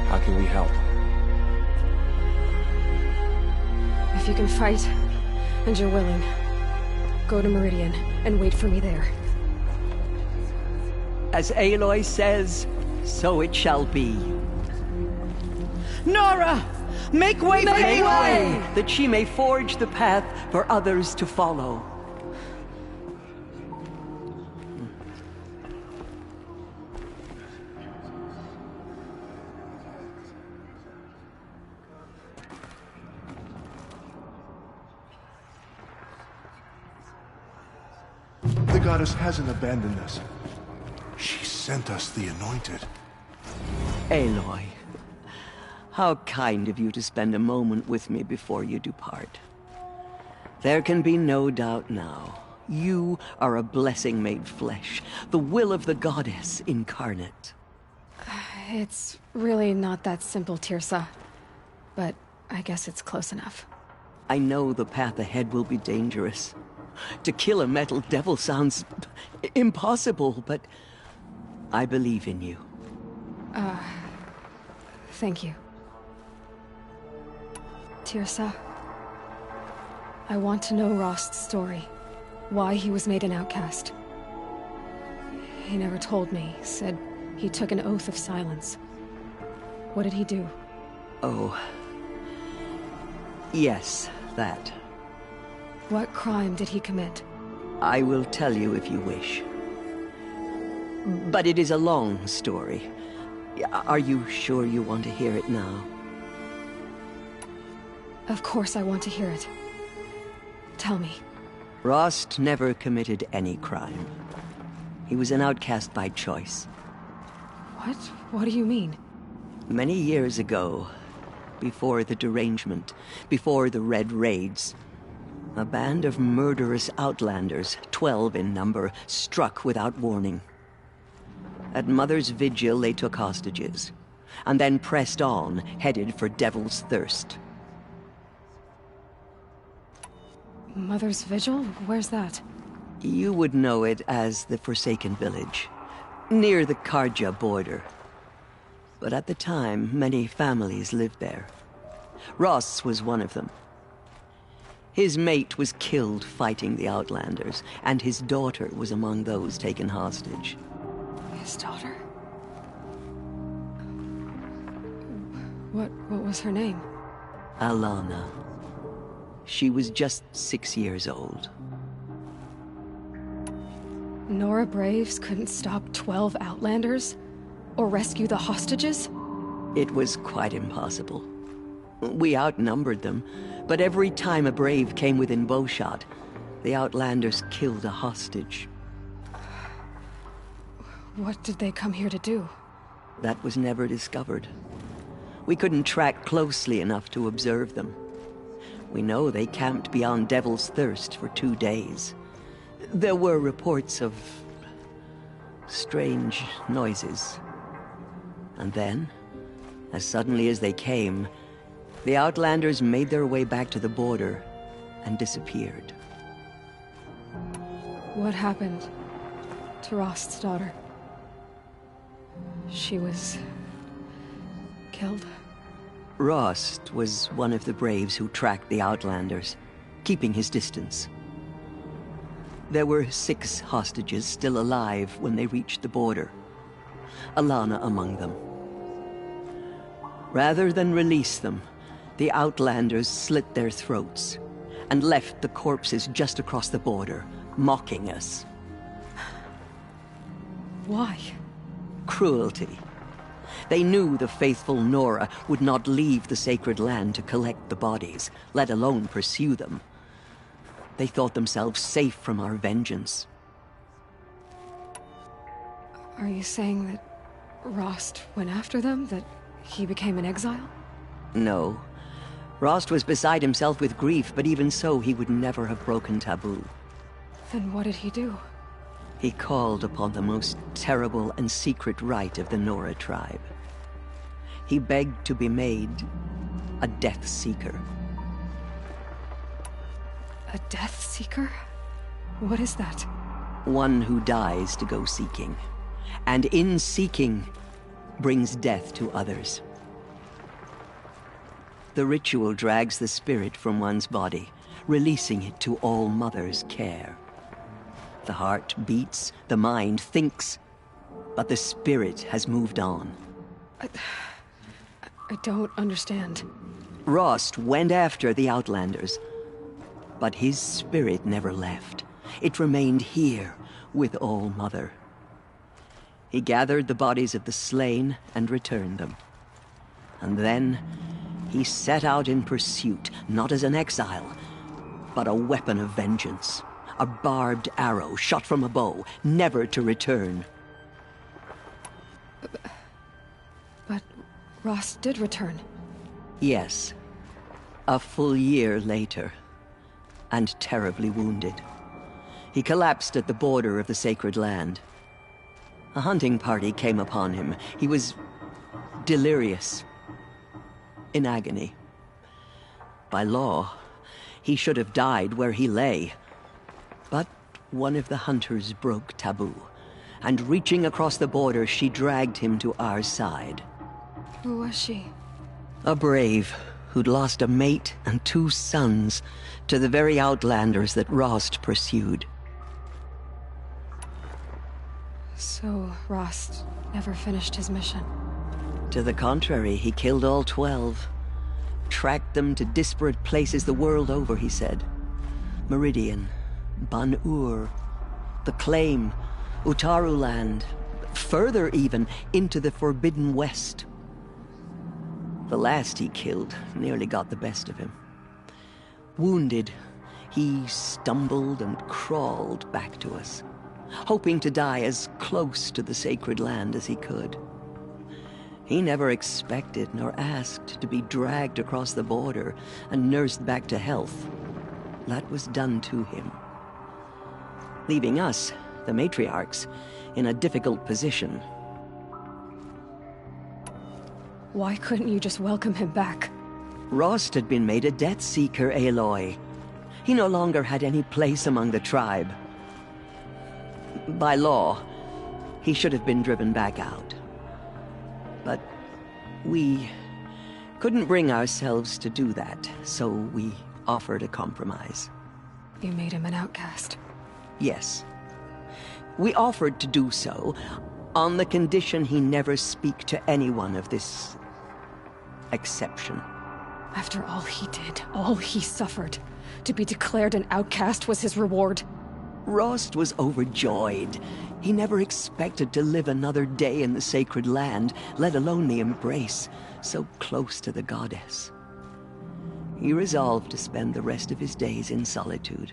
How can we help? If you can fight, and you're willing, go to Meridian and wait for me there. As Aloy says, so it shall be. Nora! Make way for Aloy! That she may forge the path for others to follow. The goddess hasn't abandoned us. She sent us the anointed. Aloy, how kind of you to spend a moment with me before you depart. There can be no doubt now. You are a blessing made flesh, the will of the goddess incarnate. It's really not that simple, Tirsa. But I guess it's close enough. I know the path ahead will be dangerous. To kill a metal devil sounds impossible, but I believe in you. Thank you. Tirsa, I want to know Rost's story. Why he was made an outcast. He never told me. Said he took an oath of silence. What did he do? Oh. Yes, that. What crime did he commit? I will tell you if you wish. But it is a long story. Are you sure you want to hear it now? Of course I want to hear it. Tell me. Rost never committed any crime. He was an outcast by choice. What? What do you mean? Many years ago, before the derangement, before the Red Raids, a band of murderous outlanders, 12 in number, struck without warning. At Mother's Vigil, they took hostages, and then pressed on, headed for Devil's Thirst. Mother's Vigil? Where's that? You would know it as the Forsaken Village, near the Karja border. But at the time, many families lived there. Ross was one of them. His mate was killed fighting the Outlanders, and his daughter was among those taken hostage. His daughter? What was her name? Alana. She was just 6 years old. Nora Braves couldn't stop 12 Outlanders? Or rescue the hostages? It was quite impossible. We outnumbered them, but every time a Brave came within bowshot, the Outlanders killed a hostage. What did they come here to do? That was never discovered. We couldn't track closely enough to observe them. We know they camped beyond Devil's Thirst for 2 days. There were reports of strange noises. And then, as suddenly as they came, the Outlanders made their way back to the border and disappeared. What happened to Rost's daughter? She was killed? Rost was one of the Braves who tracked the Outlanders, keeping his distance. There were 6 hostages still alive when they reached the border, Alana among them. Rather than release them, the Outlanders slit their throats and left the corpses just across the border, mocking us. Why? Cruelty. They knew the faithful Nora would not leave the sacred land to collect the bodies, let alone pursue them. They thought themselves safe from our vengeance. Are you saying that Rost went after them? That he became an exile? No. Rost was beside himself with grief, but even so, he would never have broken taboo. Then what did he do? He called upon the most terrible and secret rite of the Nora tribe. He begged to be made a Death Seeker. A Death Seeker? What is that? One who dies to go seeking, and in seeking, brings death to others. The ritual drags the spirit from one's body, releasing it to All Mother's care. The heart beats, the mind thinks, but the spirit has moved on. I don't understand. Rost went after the Outlanders, but his spirit never left. It remained here with All Mother. He gathered the bodies of the slain and returned them. And then he set out in pursuit, not as an exile, but a weapon of vengeance. A barbed arrow shot from a bow, never to return. But Rost did return. Yes. A full year later. And terribly wounded. He collapsed at the border of the sacred land. A hunting party came upon him. He was delirious. In agony. By law, he should have died where he lay. But one of the hunters broke taboo, and reaching across the border, she dragged him to our side. Who was she? A brave who'd lost a mate and 2 sons to the very Outlanders that Rost pursued. So Rost never finished his mission? To the contrary, he killed all 12. Tracked them to disparate places the world over, he said. Meridian, Ban-Ur, the Claim, Utaru Land, further even, into the Forbidden West. The last he killed nearly got the best of him. Wounded, he stumbled and crawled back to us, hoping to die as close to the sacred land as he could. He never expected nor asked to be dragged across the border and nursed back to health. That was done to him. Leaving us, the matriarchs, in a difficult position. Why couldn't you just welcome him back? Rost had been made a Death Seeker, Aloy. He no longer had any place among the tribe. By law, he should have been driven back out. But we couldn't bring ourselves to do that, so we offered a compromise. You made him an outcast? Yes. We offered to do so on the condition he never speak to anyone of this exception. After all he did, all he suffered, to be declared an outcast was his reward. Rost was overjoyed. He never expected to live another day in the sacred land, let alone the embrace, so close to the goddess. He resolved to spend the rest of his days in solitude,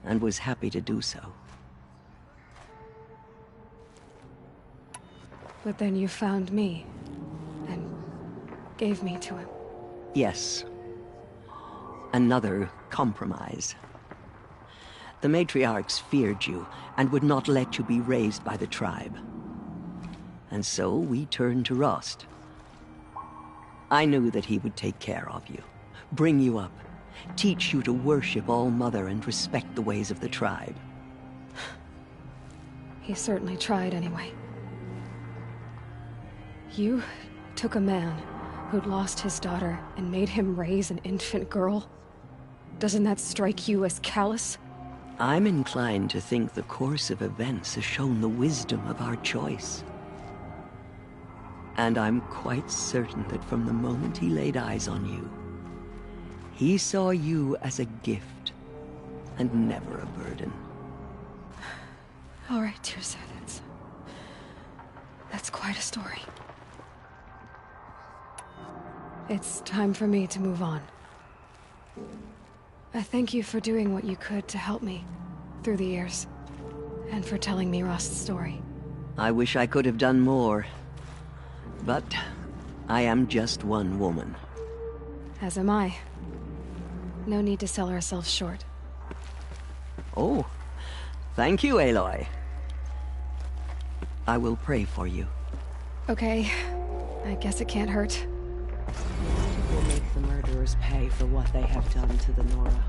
and was happy to do so. But then you found me, and gave me to him. Yes. Another compromise. The matriarchs feared you, and would not let you be raised by the tribe. And so we turned to Rost. I knew that he would take care of you, bring you up, teach you to worship All Mother and respect the ways of the tribe. He certainly tried anyway. You took a man who'd lost his daughter and made him raise an infant girl? Doesn't that strike you as callous? I'm inclined to think the course of events has shown the wisdom of our choice. And I'm quite certain that from the moment he laid eyes on you, He saw you as a gift, and never a burden. All right, dear Sylens. That's quite a story. It's time for me to move on. I thank you for doing what you could to help me through the years, and for telling me Rost's story. I wish I could have done more, but I am just one woman. As am I. No need to sell ourselves short. Oh, thank you, Aloy. I will pray for you. Okay, I guess it can't hurt. We'll make the murderers pay for what they have done to the Nora.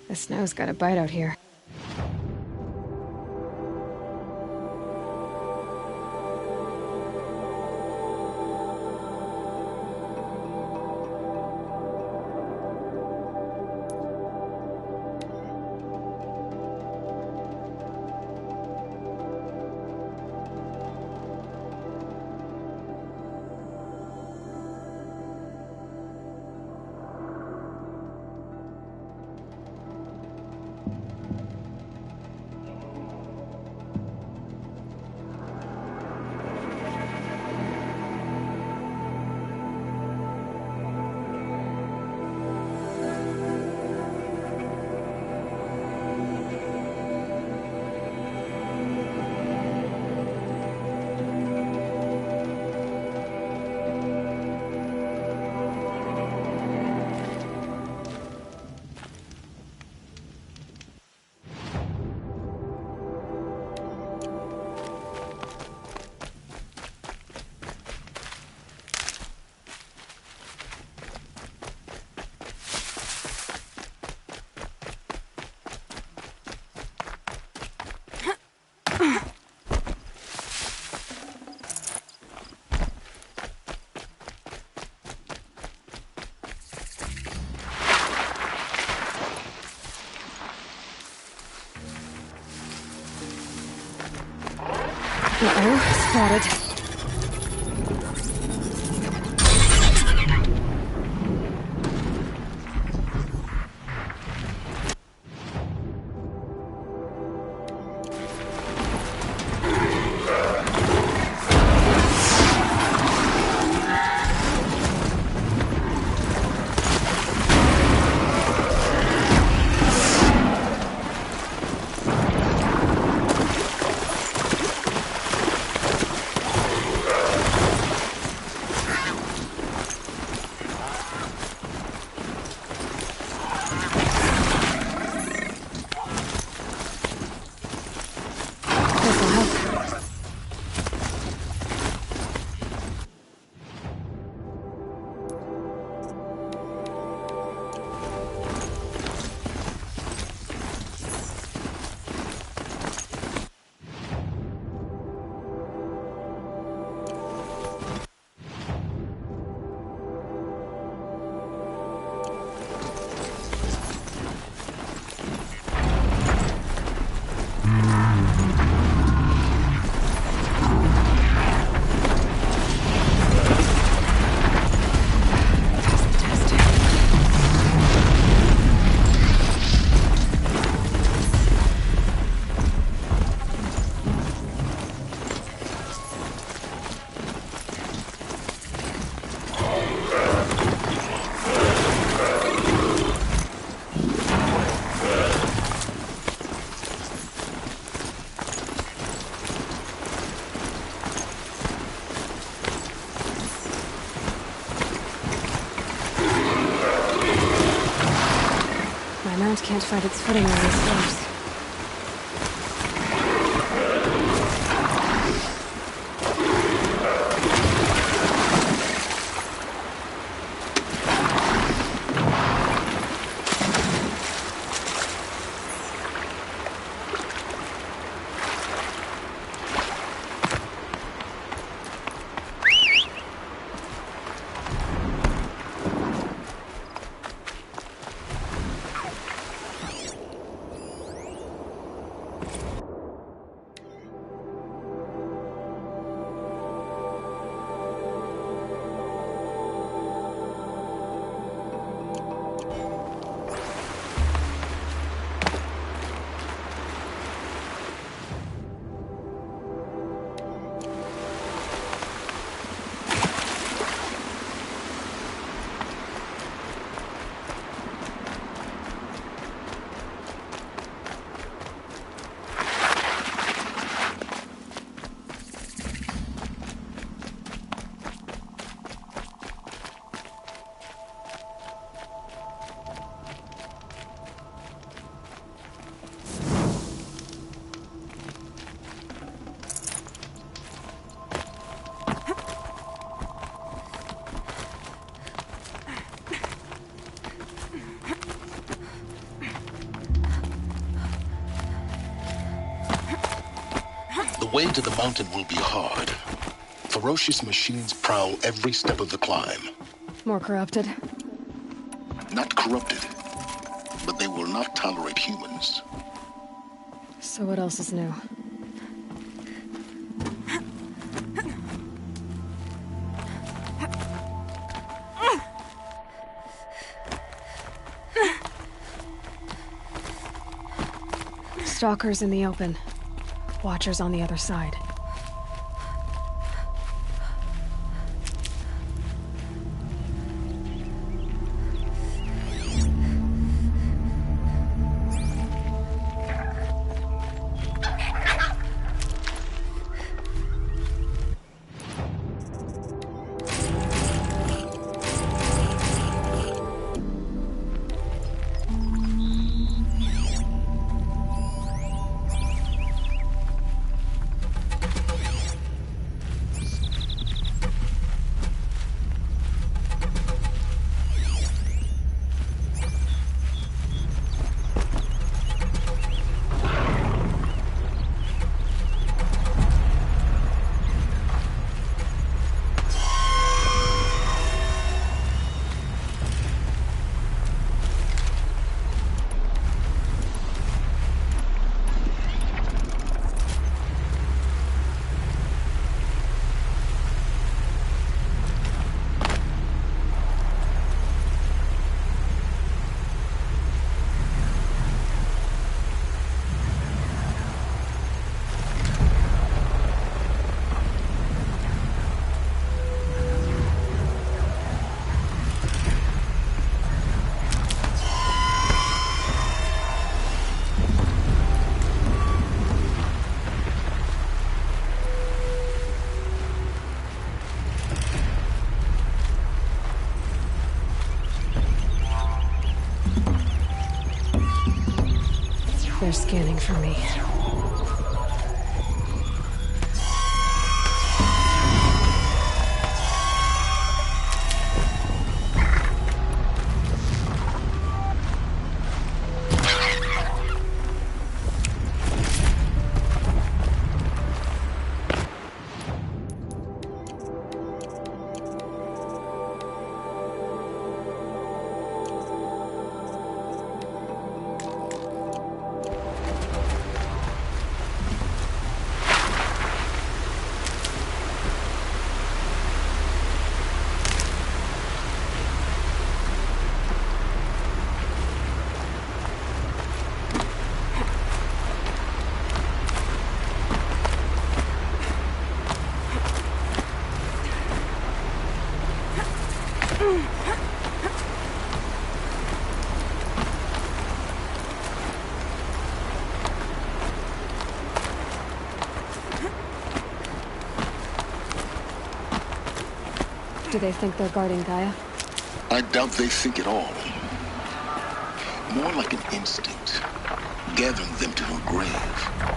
The snow's got a bite out here. Uh-oh, spotted. can't find its footing on these floors. The way to the mountain will be hard. Ferocious machines prowl every step of the climb. More corrupted? Not corrupted, but they will not tolerate humans. So what else is new? Stalkers in the open. Watchers on the other side. They're scanning for me. Do they think they're guarding Gaia? I doubt they think at all. More like an instinct, gathering them to her grave.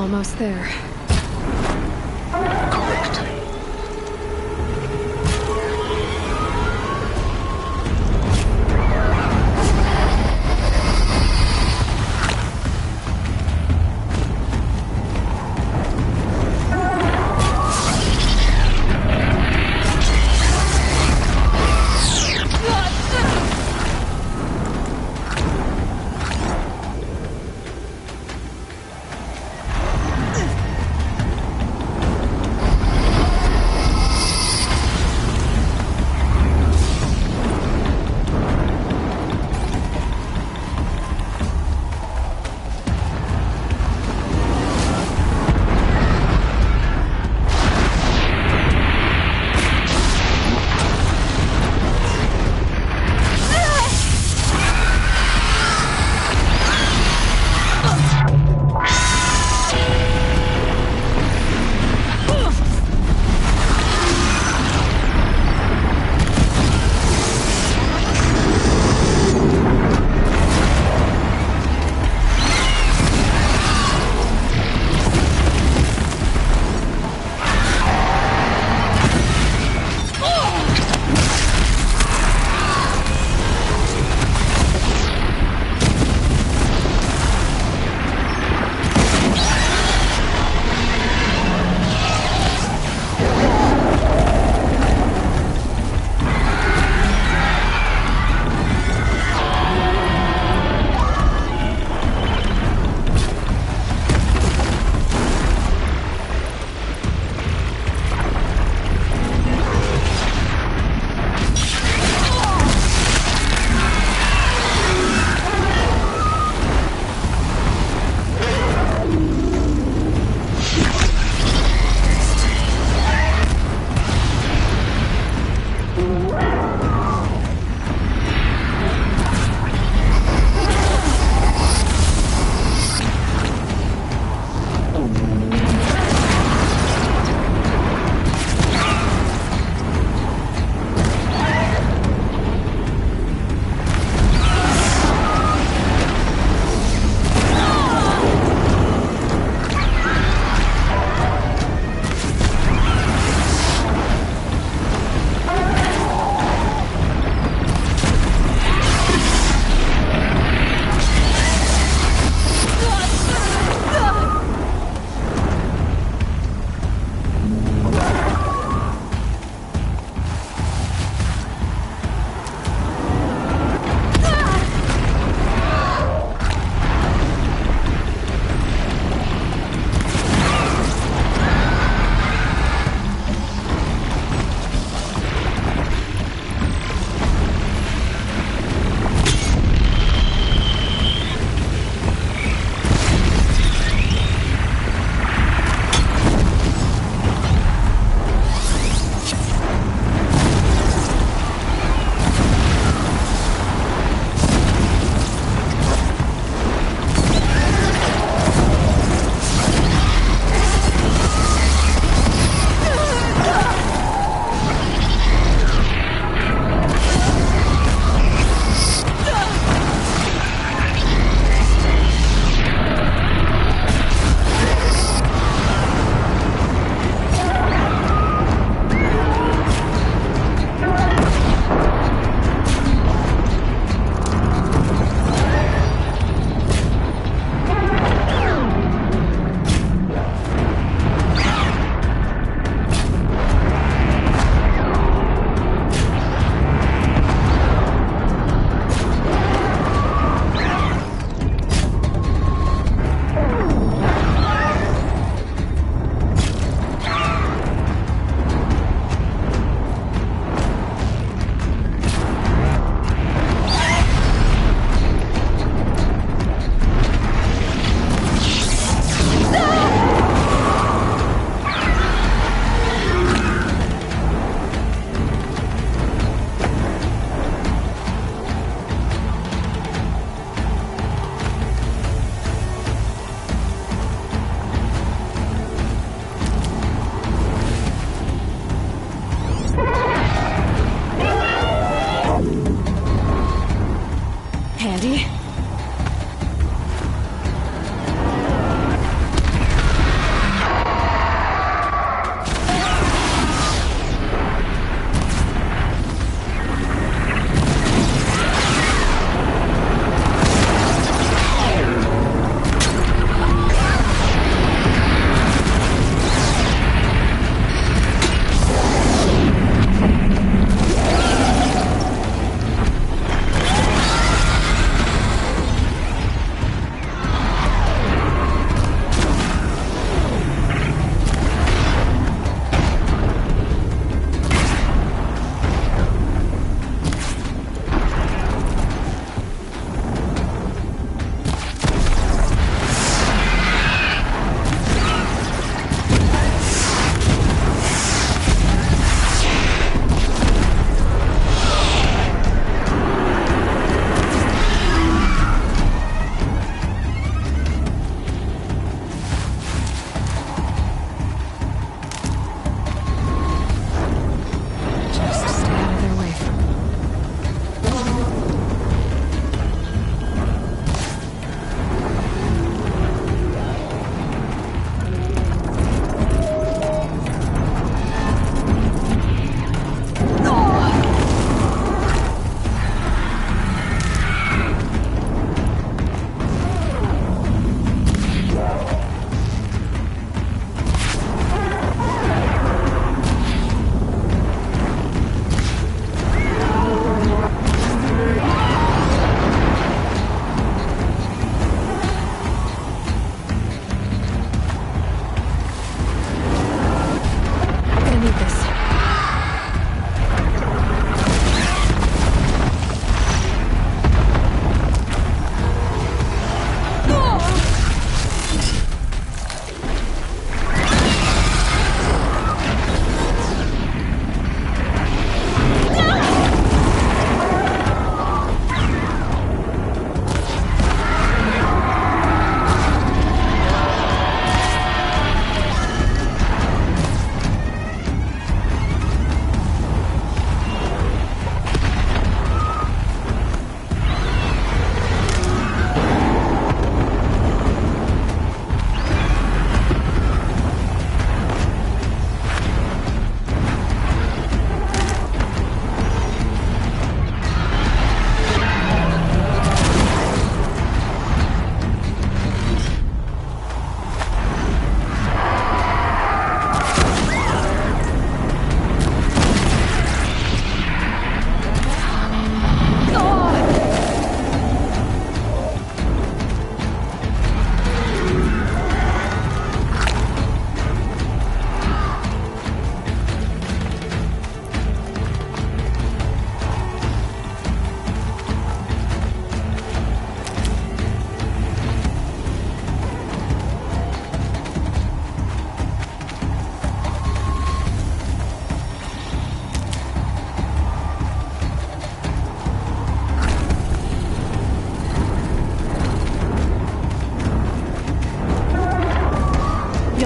almost there. Correct.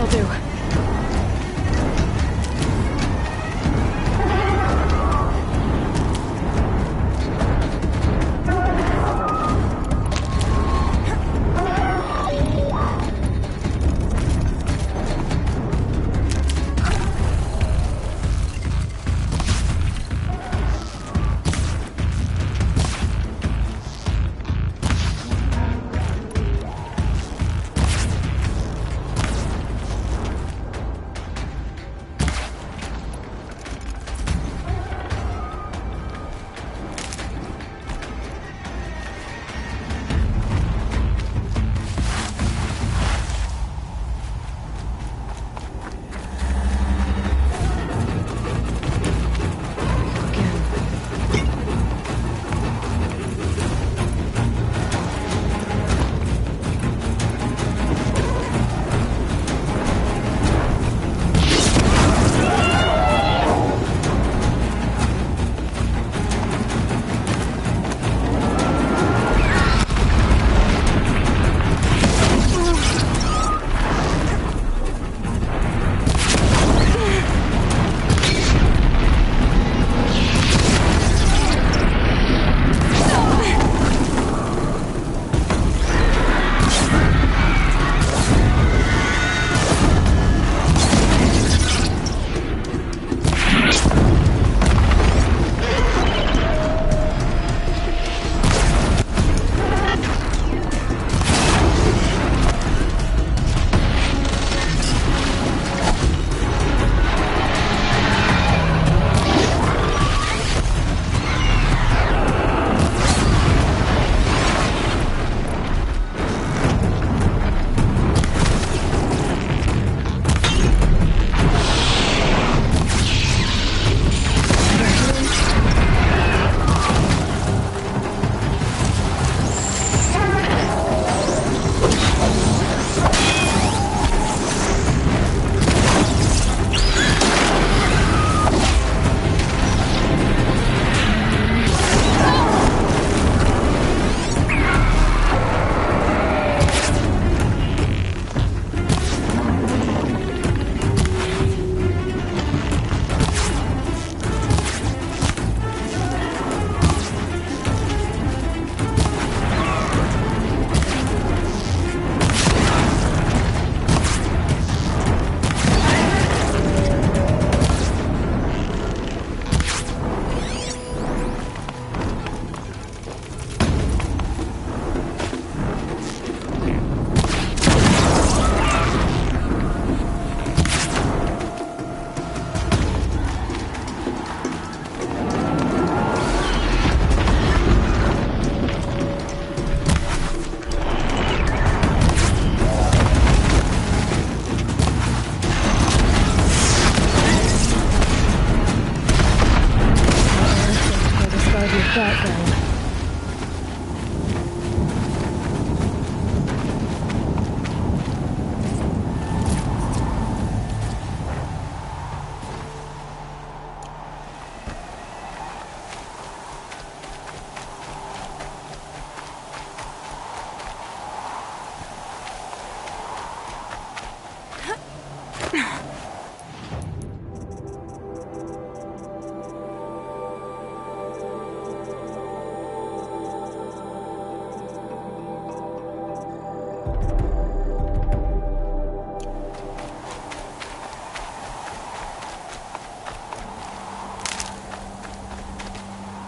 That'll do.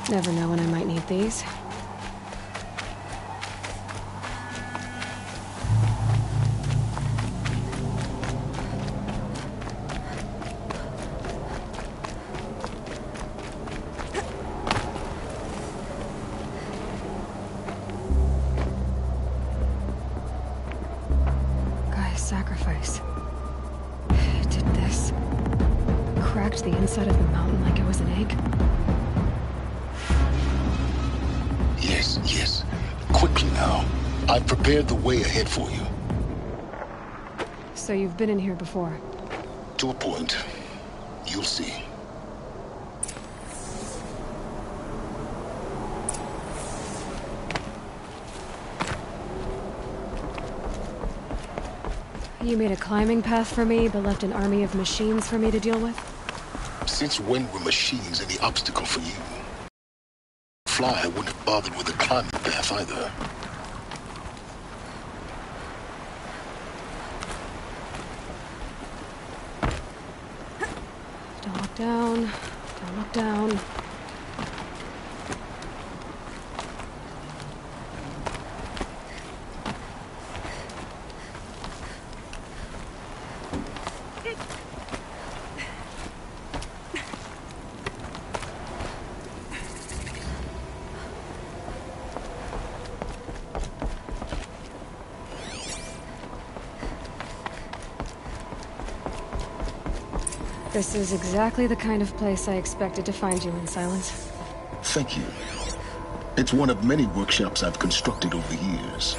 Never know when I might need these. Guy's sacrifice. It did this. Cracked the inside of the mountain like it was an egg. Yes. Quickly now. I've prepared the way ahead for you. So you've been in here before? To a point. You'll see. You made a climbing path for me, but left an army of machines for me to deal with? Since when were machines any obstacle for you? Fly wouldn't have bothered with the climbing path either. Don't look down. Don't look down. This is exactly the kind of place I expected to find you in, Sylens. Thank you. It's one of many workshops I've constructed over the years.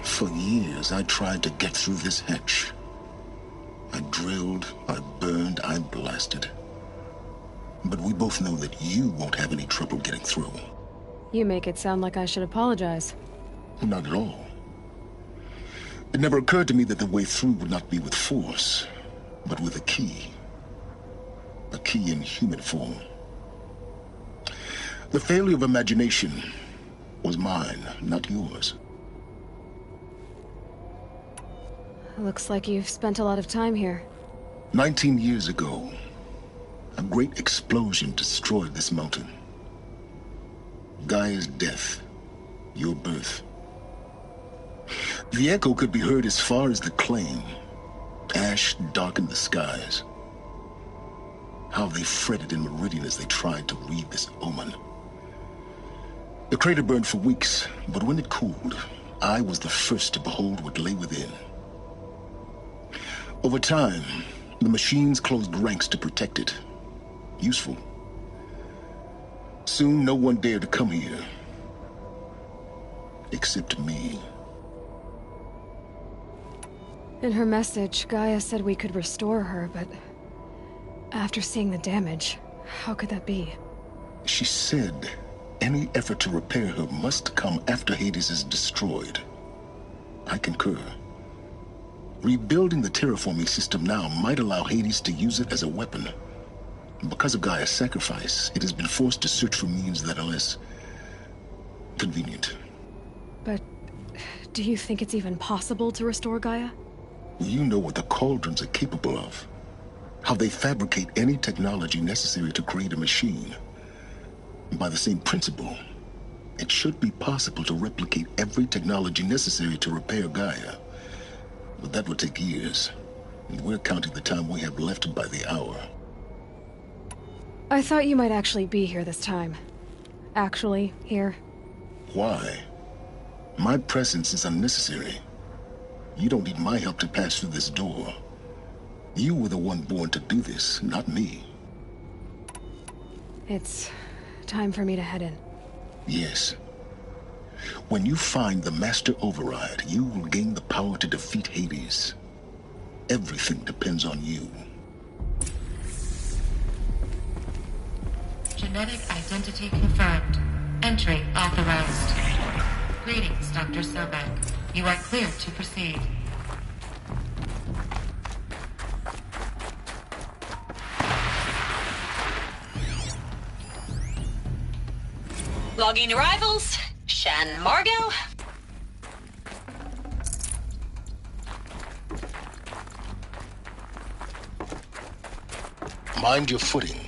For years, I tried to get through this hatch. I drilled, I burned, I blasted. But we both know that you won't have any trouble getting through. You make it sound like I should apologize. Not at all. It never occurred to me that the way through would not be with force, but with a key. A key in human form. The failure of imagination was mine, not yours. Looks like you've spent a lot of time here. 19 years ago, a great explosion destroyed this mountain. Gaia's death, your birth. The echo could be heard as far as the claim. Ash darkened the skies. How they fretted in Meridian as they tried to read this omen. The crater burned for weeks, but when it cooled, I was the first to behold what lay within. Over time, the machines closed ranks to protect it. Useful. Soon, no one dared to come here. Except me. In her message, Gaia said we could restore her, but after seeing the damage, how could that be? She said any effort to repair her must come after Hades is destroyed. I concur. Rebuilding the terraforming system now might allow Hades to use it as a weapon. Because of Gaia's sacrifice, it has been forced to search for means that are less convenient. But do you think it's even possible to restore Gaia? You know what the Cauldrons are capable of. How they fabricate any technology necessary to create a machine. By the same principle, it should be possible to replicate every technology necessary to repair Gaia. But that would take years, and we're counting the time we have left by the hour. I thought you might actually be here this time. Actually, here. Why? My presence is unnecessary. You don't need my help to pass through this door. You were the one born to do this, not me. It's time for me to head in. Yes. When you find the Master Override, you will gain the power to defeat Hades. Everything depends on you. Genetic identity confirmed. Entry authorized. Greetings, Dr. Sobek. You are clear to proceed. Logging arrivals. Shan Margot. Mind your footing.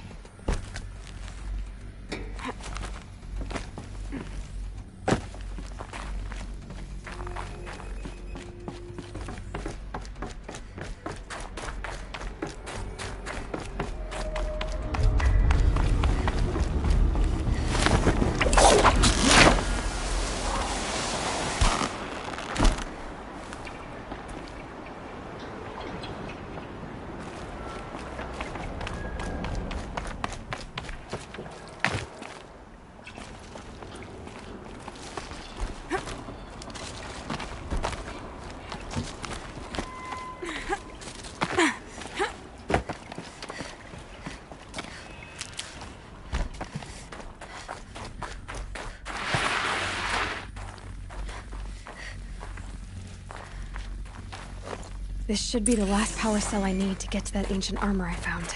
This should be the last power cell I need to get to that ancient armor I found.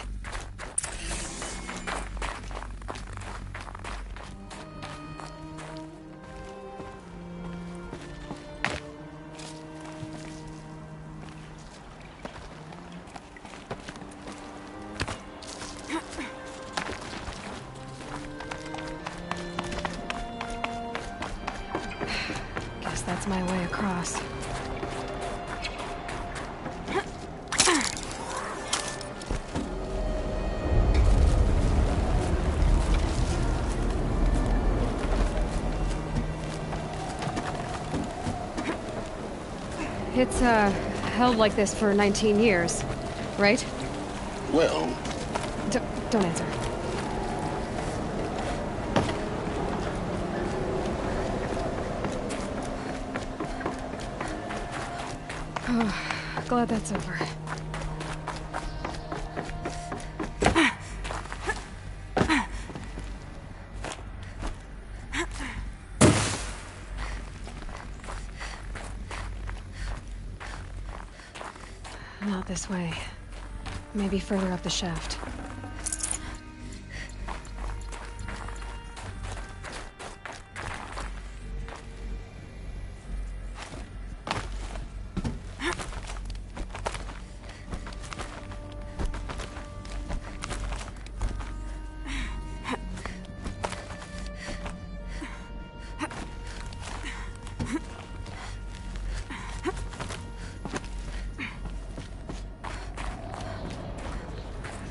Guess that's my way across. It's, held like this for 19 years, right? Well... Don't answer. Oh, glad that's over. Not this way. Maybe further up the shaft.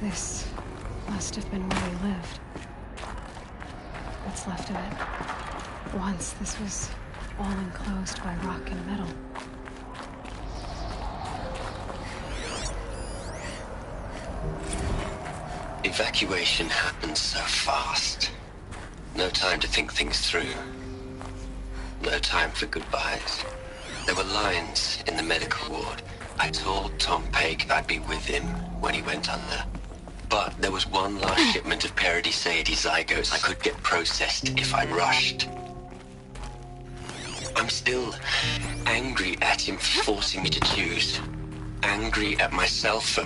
This must have been where they lived. What's left of it. Once, this was all enclosed by rock and metal. Evacuation happened so fast. No time to think things through. No time for goodbyes. There were lines in the medical ward. I told Tom Peg I'd be with him when he went under. But there was one last shipment of Paradiseidae zygotes I could get processed if I rushed. I'm still angry at him for forcing me to choose. Angry at myself for...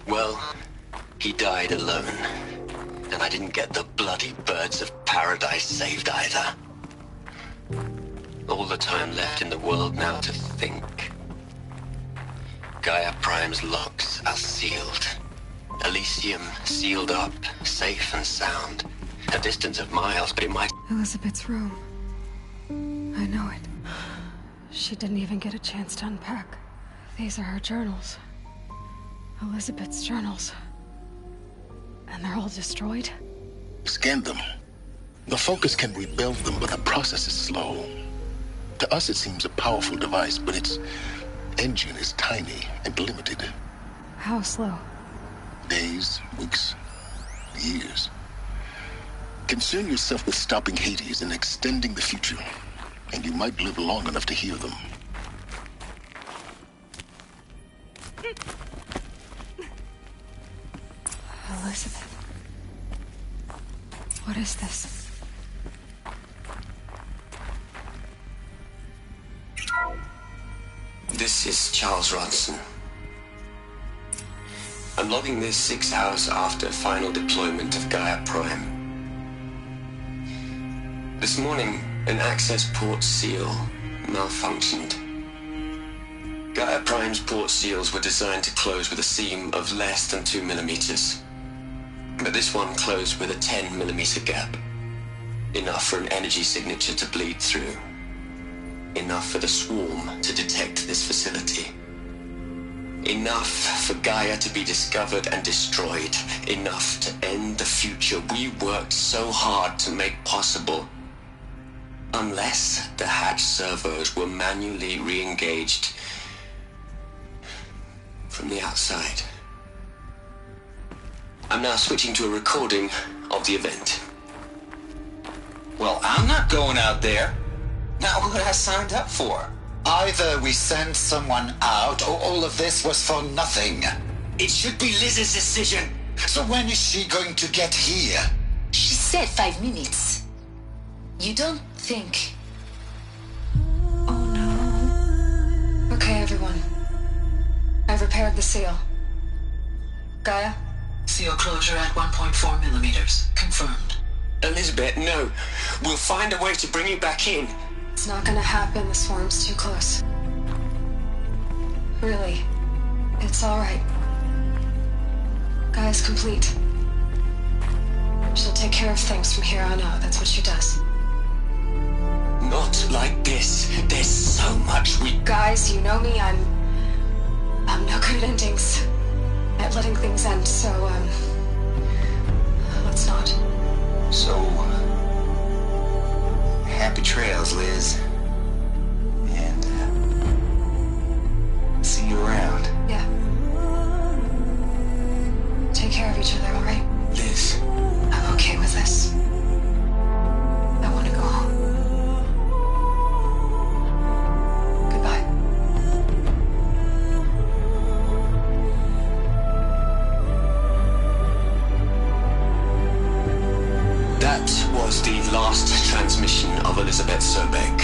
Well, he died alone. And I didn't get the bloody birds of paradise saved either. All the time left in the world now to think. Gaia Prime's locks are sealed. Elysium sealed up, safe and sound. A distance of miles, but it might... Elizabeth's room. I know it. She didn't even get a chance to unpack. These are her journals. Elizabeth's journals. And they're all destroyed? Scan them. The Focus can rebuild them, but the process is slow. To us, it seems a powerful device, but its engine is tiny and limited. How slow? Days, weeks, years. Concern yourself with stopping Hades and extending the future, and you might live long enough to hear them. Elizabeth. What is this? This is Charles Ronson. I'm logging this 6 hours after final deployment of Gaia Prime. This morning, an access port seal malfunctioned. Gaia Prime's port seals were designed to close with a seam of less than 2 millimeters. But this one closed with a 10 millimeter gap. Enough for an energy signature to bleed through. Enough for the swarm to detect this facility. Enough for Gaia to be discovered and destroyed. Enough to end the future we worked so hard to make possible. Unless the hatch servos were manually re-engaged from the outside. I'm now switching to a recording of the event. Well, I'm not going out there. Not what I signed up for. Either we send someone out, or all of this was for nothing. It should be Liz's decision. So when is she going to get here? She said 5 minutes. You don't think... Okay, everyone. repaired the seal. Gaia? Seal closure at 1.4 millimeters. Confirmed. Elizabeth, no. We'll find a way to bring you back in. It's not gonna happen. The swarm's too close. Really. It's alright. Gaia's complete. She'll take care of things from here on out. That's what she does. Not like this. There's so much we... Guys, you know me. I'm no good at endings. At letting things end, so, let's not. So, happy trails, Liz. And, see you around. Yeah. Take care of each other, alright? Liz. I'm okay with this. I want to go home. Goodbye. That was the last transmission of Elizabeth Sobek.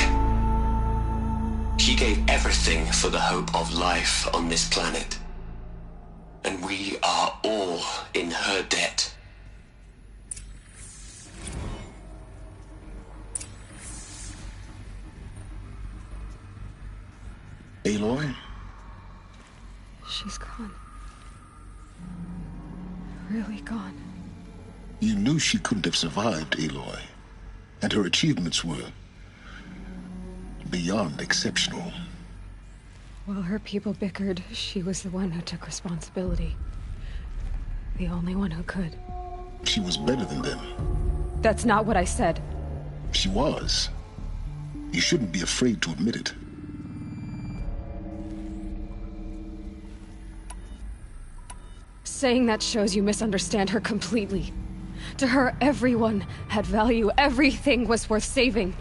She gave everything for the hope of life on this planet. And we are all in her debt. Aloy? She's gone. Really gone. You knew she couldn't have survived, Aloy. And her achievements were beyond exceptional. While her people bickered, she was the one who took responsibility. The only one who could. She was better than them. That's not what I said. She was. You shouldn't be afraid to admit it. Saying that shows you misunderstand her completely. To her, everyone had value. Everything was worth saving.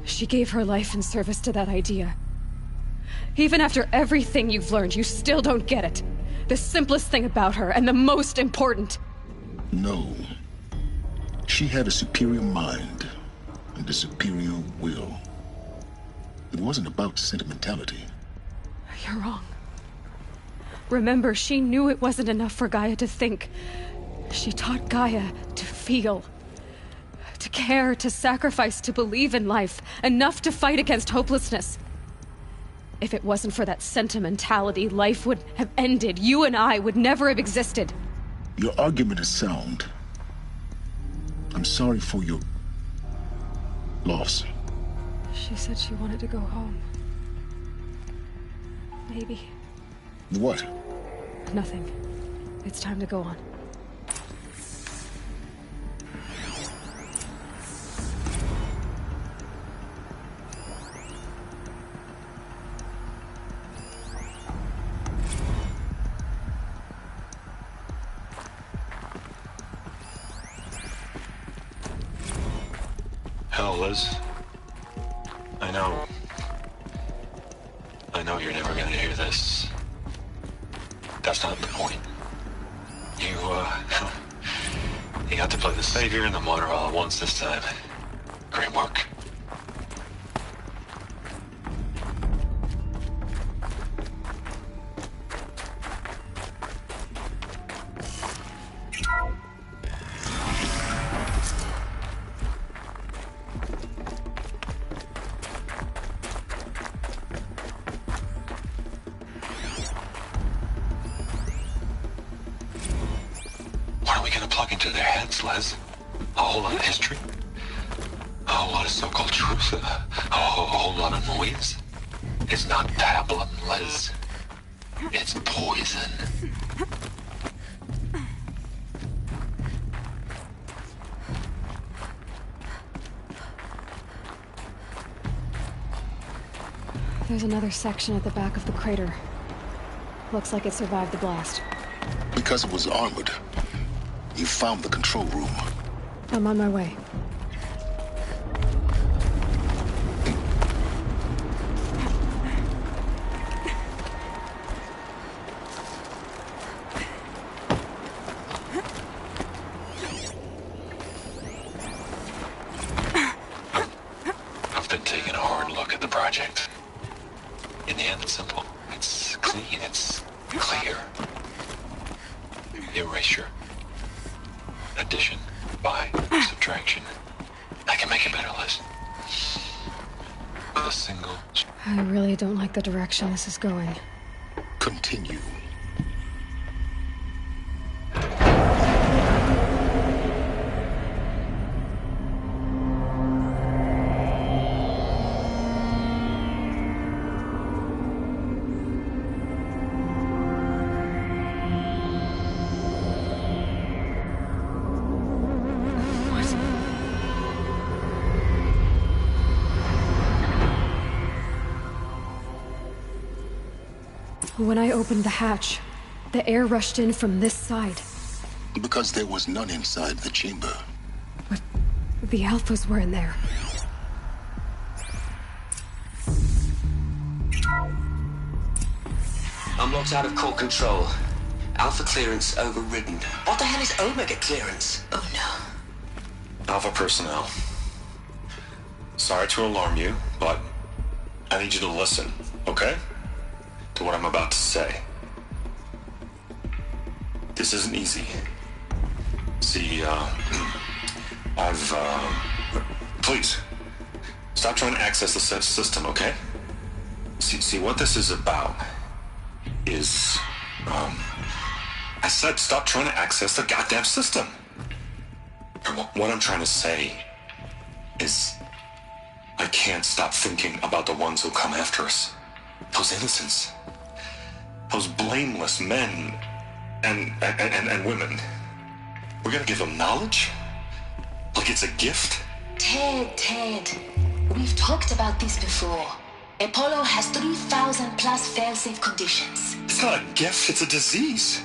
She gave her life in service to that idea. Even after everything you've learned, you still don't get it. The simplest thing about her, and the most important. No. She had a superior mind and a superior will. It wasn't about sentimentality. You're wrong. Remember, she knew it wasn't enough for Gaia to think. She taught Gaia to feel. To care, to sacrifice, to believe in life. Enough to fight against hopelessness. If it wasn't for that sentimentality, life would have ended. You and I would never have existed. Your argument is sound. I'm sorry for your loss. She said she wanted to go home. Maybe. What? Nothing. It's time to go on. Hell, Liz. I know you're never gonna hear this. That's not the point. You got to play the savior and the martyr all at once this time. Great work. Les. A whole lot of history. A whole lot of so-called truth. A whole lot of noise. It's not pablum, Les. It's poison. There's another section at the back of the crater. Looks like it survived the blast. Because it was armored. You found the control room. I'm on my way. I've been taking a hard look at the project. In the end, it's simple. It's clean. It's Clear. Erasure. Addition. By. Subtraction. I can make it better, Liz. With a single... I really don't like the direction this is going. Continue. When I opened the hatch, the air rushed in from this side. Because there was none inside the chamber. But the Alphas were in there. I'm locked out of core control. Alpha clearance overridden. What the hell is Omega clearance? Oh no. Alpha personnel. Sorry to alarm you, but I need you to listen, okay? To what I'm about to say. This isn't easy. See, please, stop trying to access the system, okay? See, what this is about is, I said stop trying to access the goddamn system. What I'm trying to say is, I can't stop thinking about the ones who come after us. Those innocents. Those blameless men and women. We're gonna give them knowledge? Like it's a gift? Ted. We've talked about this before. Apollo has 3,000 plus fail-safe conditions. It's not a gift, it's a disease.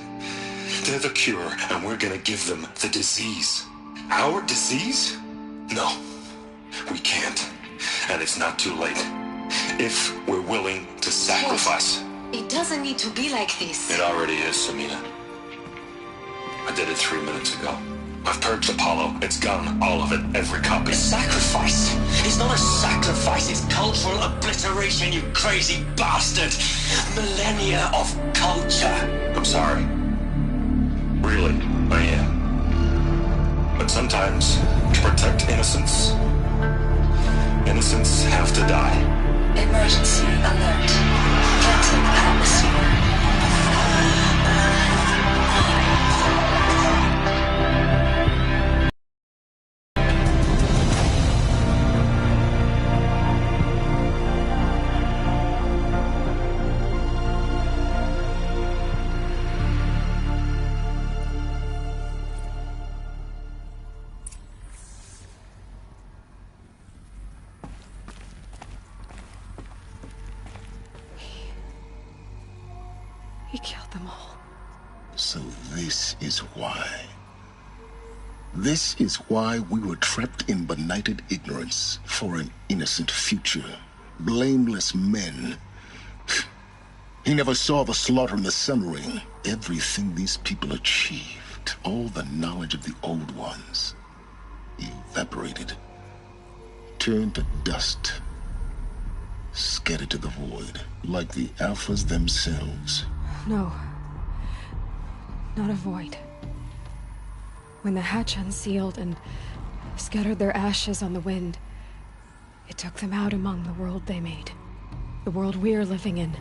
They're the cure, and we're gonna give them the disease. Our disease? No, we can't. And it's not too late. If we're willing to sacrifice. It doesn't need to be like this. It already is, Samina. I did it 3 minutes ago. I've purged Apollo. It's gone. All of it. Every copy. A sacrifice? It's not a sacrifice. It's cultural obliteration, you crazy bastard. Millennia of culture. I'm sorry. Really, I am. But sometimes, to protect innocence, innocents have to die. Emergency alert. Threatened atmosphere. He killed them all. So this is why. This is why we were trapped in benighted ignorance for an innocent future. Blameless men. He never saw the slaughter in the Sun Ring. Everything these people achieved, all the knowledge of the old ones, evaporated, turned to dust, scattered to the void, like the Alphas themselves. No. Not a void. When the hatch unsealed and scattered their ashes on the wind, it took them out among the world they made. The world we're living in.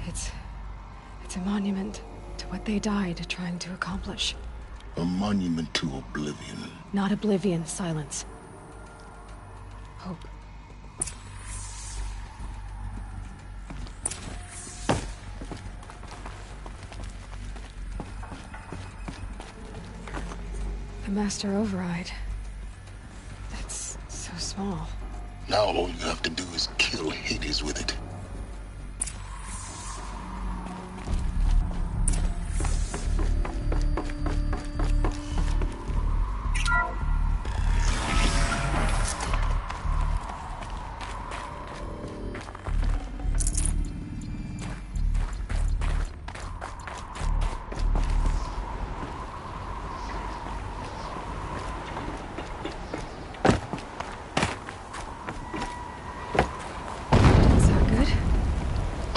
It's a monument to what they died trying to accomplish. A monument to oblivion. Not oblivion, Sylens. Hope. The Master Override. That's so small. Now all you have to do is kill Hades with it.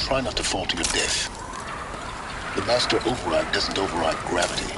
try not to fall to your death. The master override doesn't override gravity.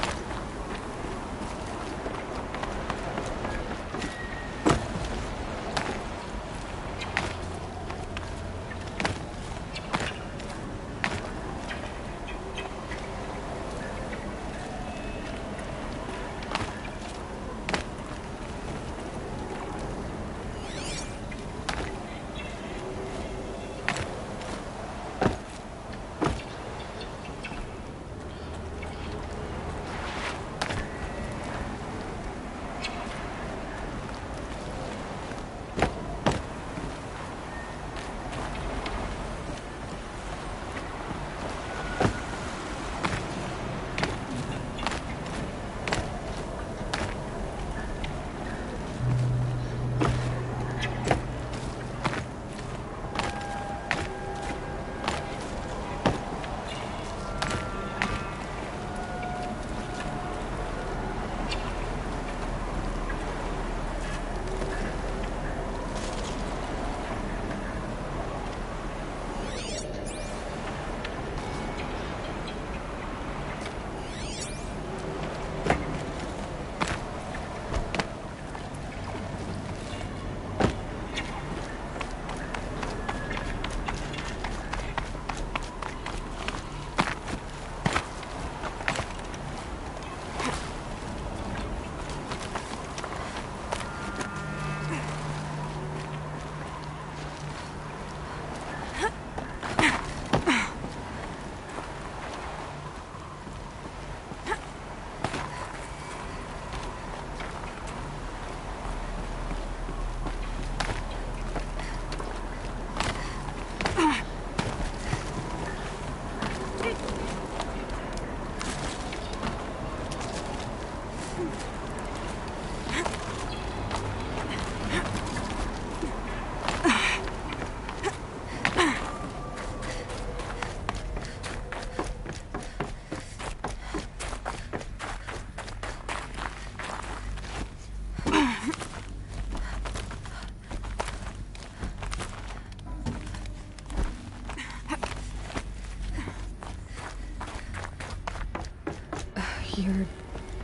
You're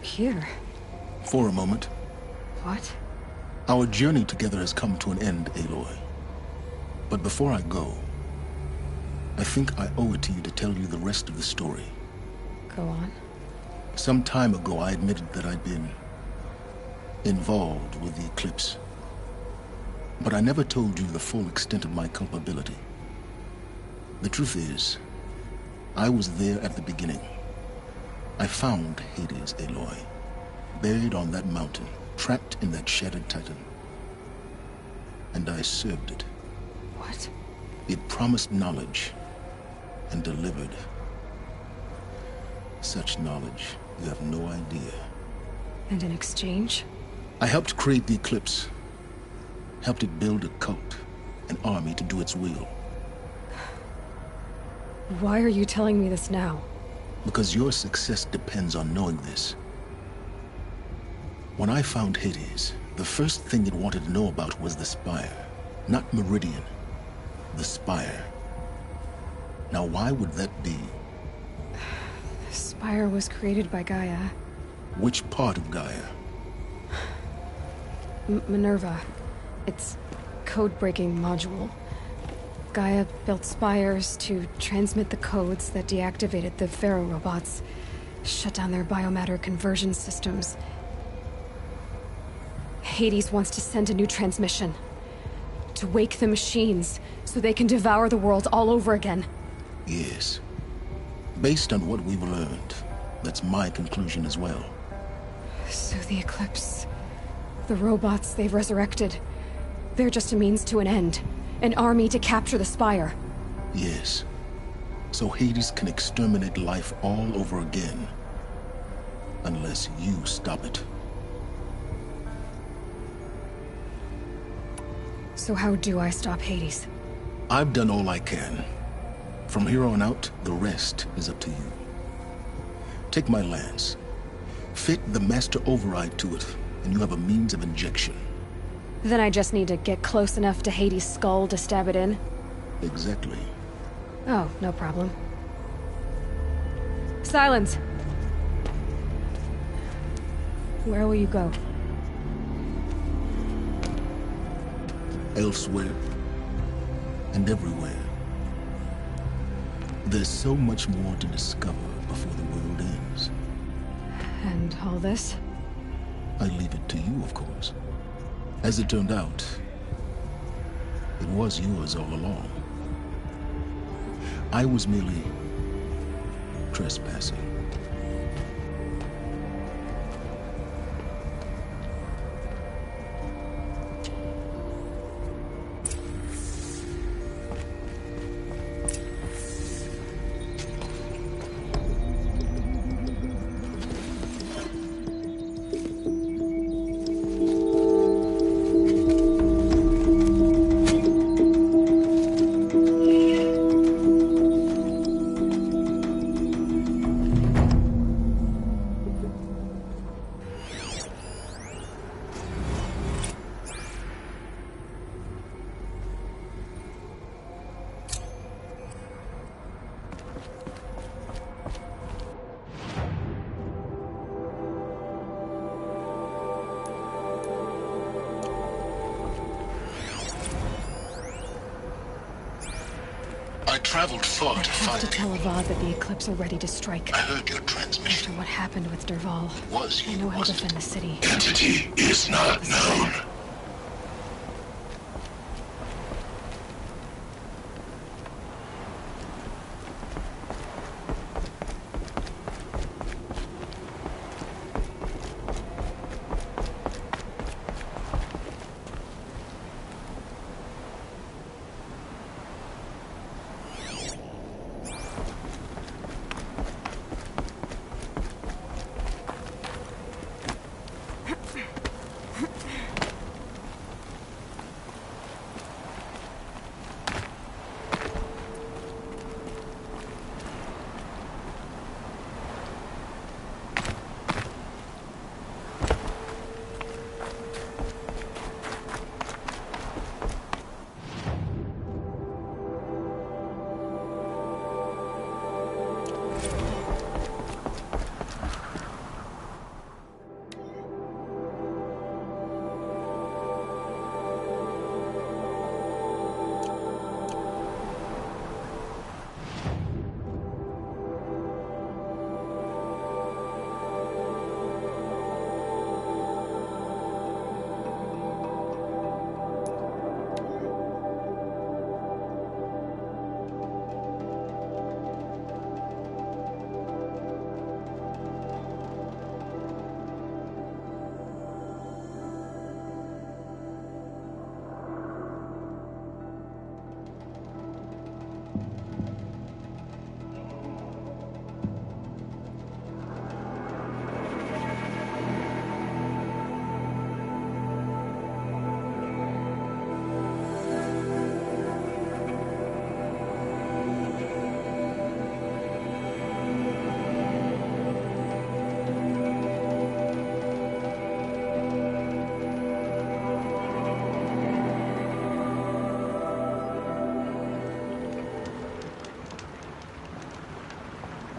here. For a moment. What? Our journey together has come to an end, Aloy. But before I go, I think I owe it to you to tell you the rest of the story. Go on. Some time ago, I admitted that I'd been involved with the eclipse. But I never told you the full extent of my culpability. The truth is, I was there at the beginning. I found Hades, Aloy, buried on that mountain, trapped in that shattered titan. And I served it. What? It promised knowledge and delivered. Such knowledge, you have no idea. And in exchange? I helped create the eclipse. Helped it build a cult, an army to do its will. Why are you telling me this now? Because your success depends on knowing this. When I found Hades, the first thing it wanted to know about was the Spire. Not Meridian. The Spire. Now why would that be? The Spire was created by Gaia. Which part of Gaia? Minerva. Its code-breaking module. Gaia built spires to transmit the codes that deactivated the Pharaoh robots, shut down their biomatter conversion systems. Hades wants to send a new transmission. To wake the machines, so they can devour the world all over again. Yes. Based on what we've learned, that's my conclusion as well. So the Eclipse... the robots they've resurrected... they're just a means to an end. An army to capture the Spire. Yes. So Hades can exterminate life all over again. Unless you stop it. So how do I stop Hades? I've done all I can. From here on out, the rest is up to you. Take my lance. Fit the master override to it, and you have a means of injection. Then I just need to get close enough to Hades' skull to stab it in? Exactly. Oh, no problem. Sylens! Where will you go? Elsewhere. And everywhere. There's so much more to discover before the world ends. And all this? I leave it to you, of course. As it turned out, it was yours all along. I was merely trespassing. I traveled far to find you. Tell Avad that the Eclipse are ready to strike. I heard your transmission. After what happened with Derval, I know how to defend the city. Entity is not known.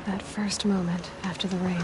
That first moment after the rain.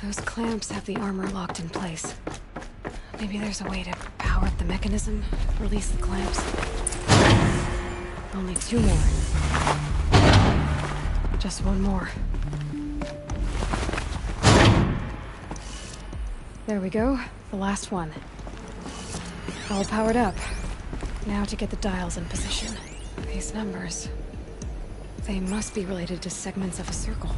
Those clamps have the armor locked in place. Maybe there's a way to power up the mechanism, release the clamps. Only 2 more. Just 1 more. There we go. The last one. All powered up. Now to get the dials in position. These numbers... they must be related to segments of a circle.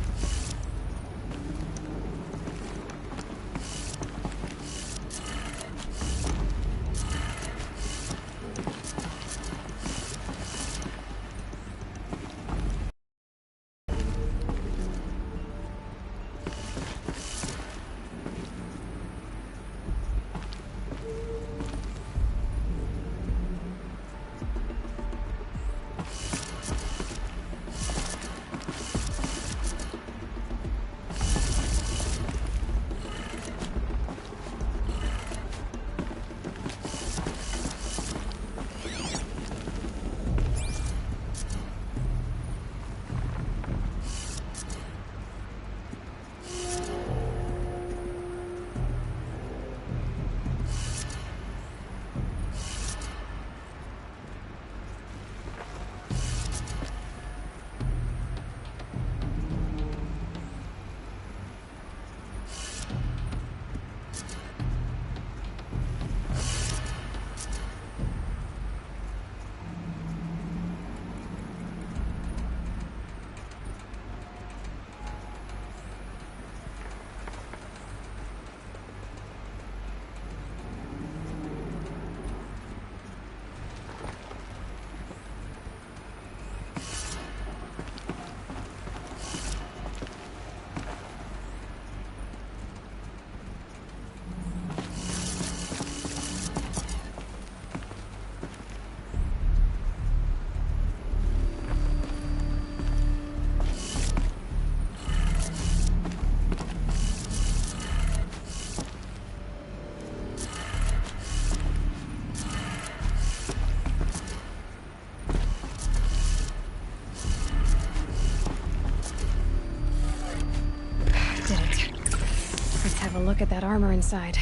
Look at that armor inside.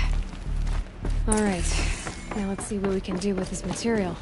Alright, now let's see what we can do with this material.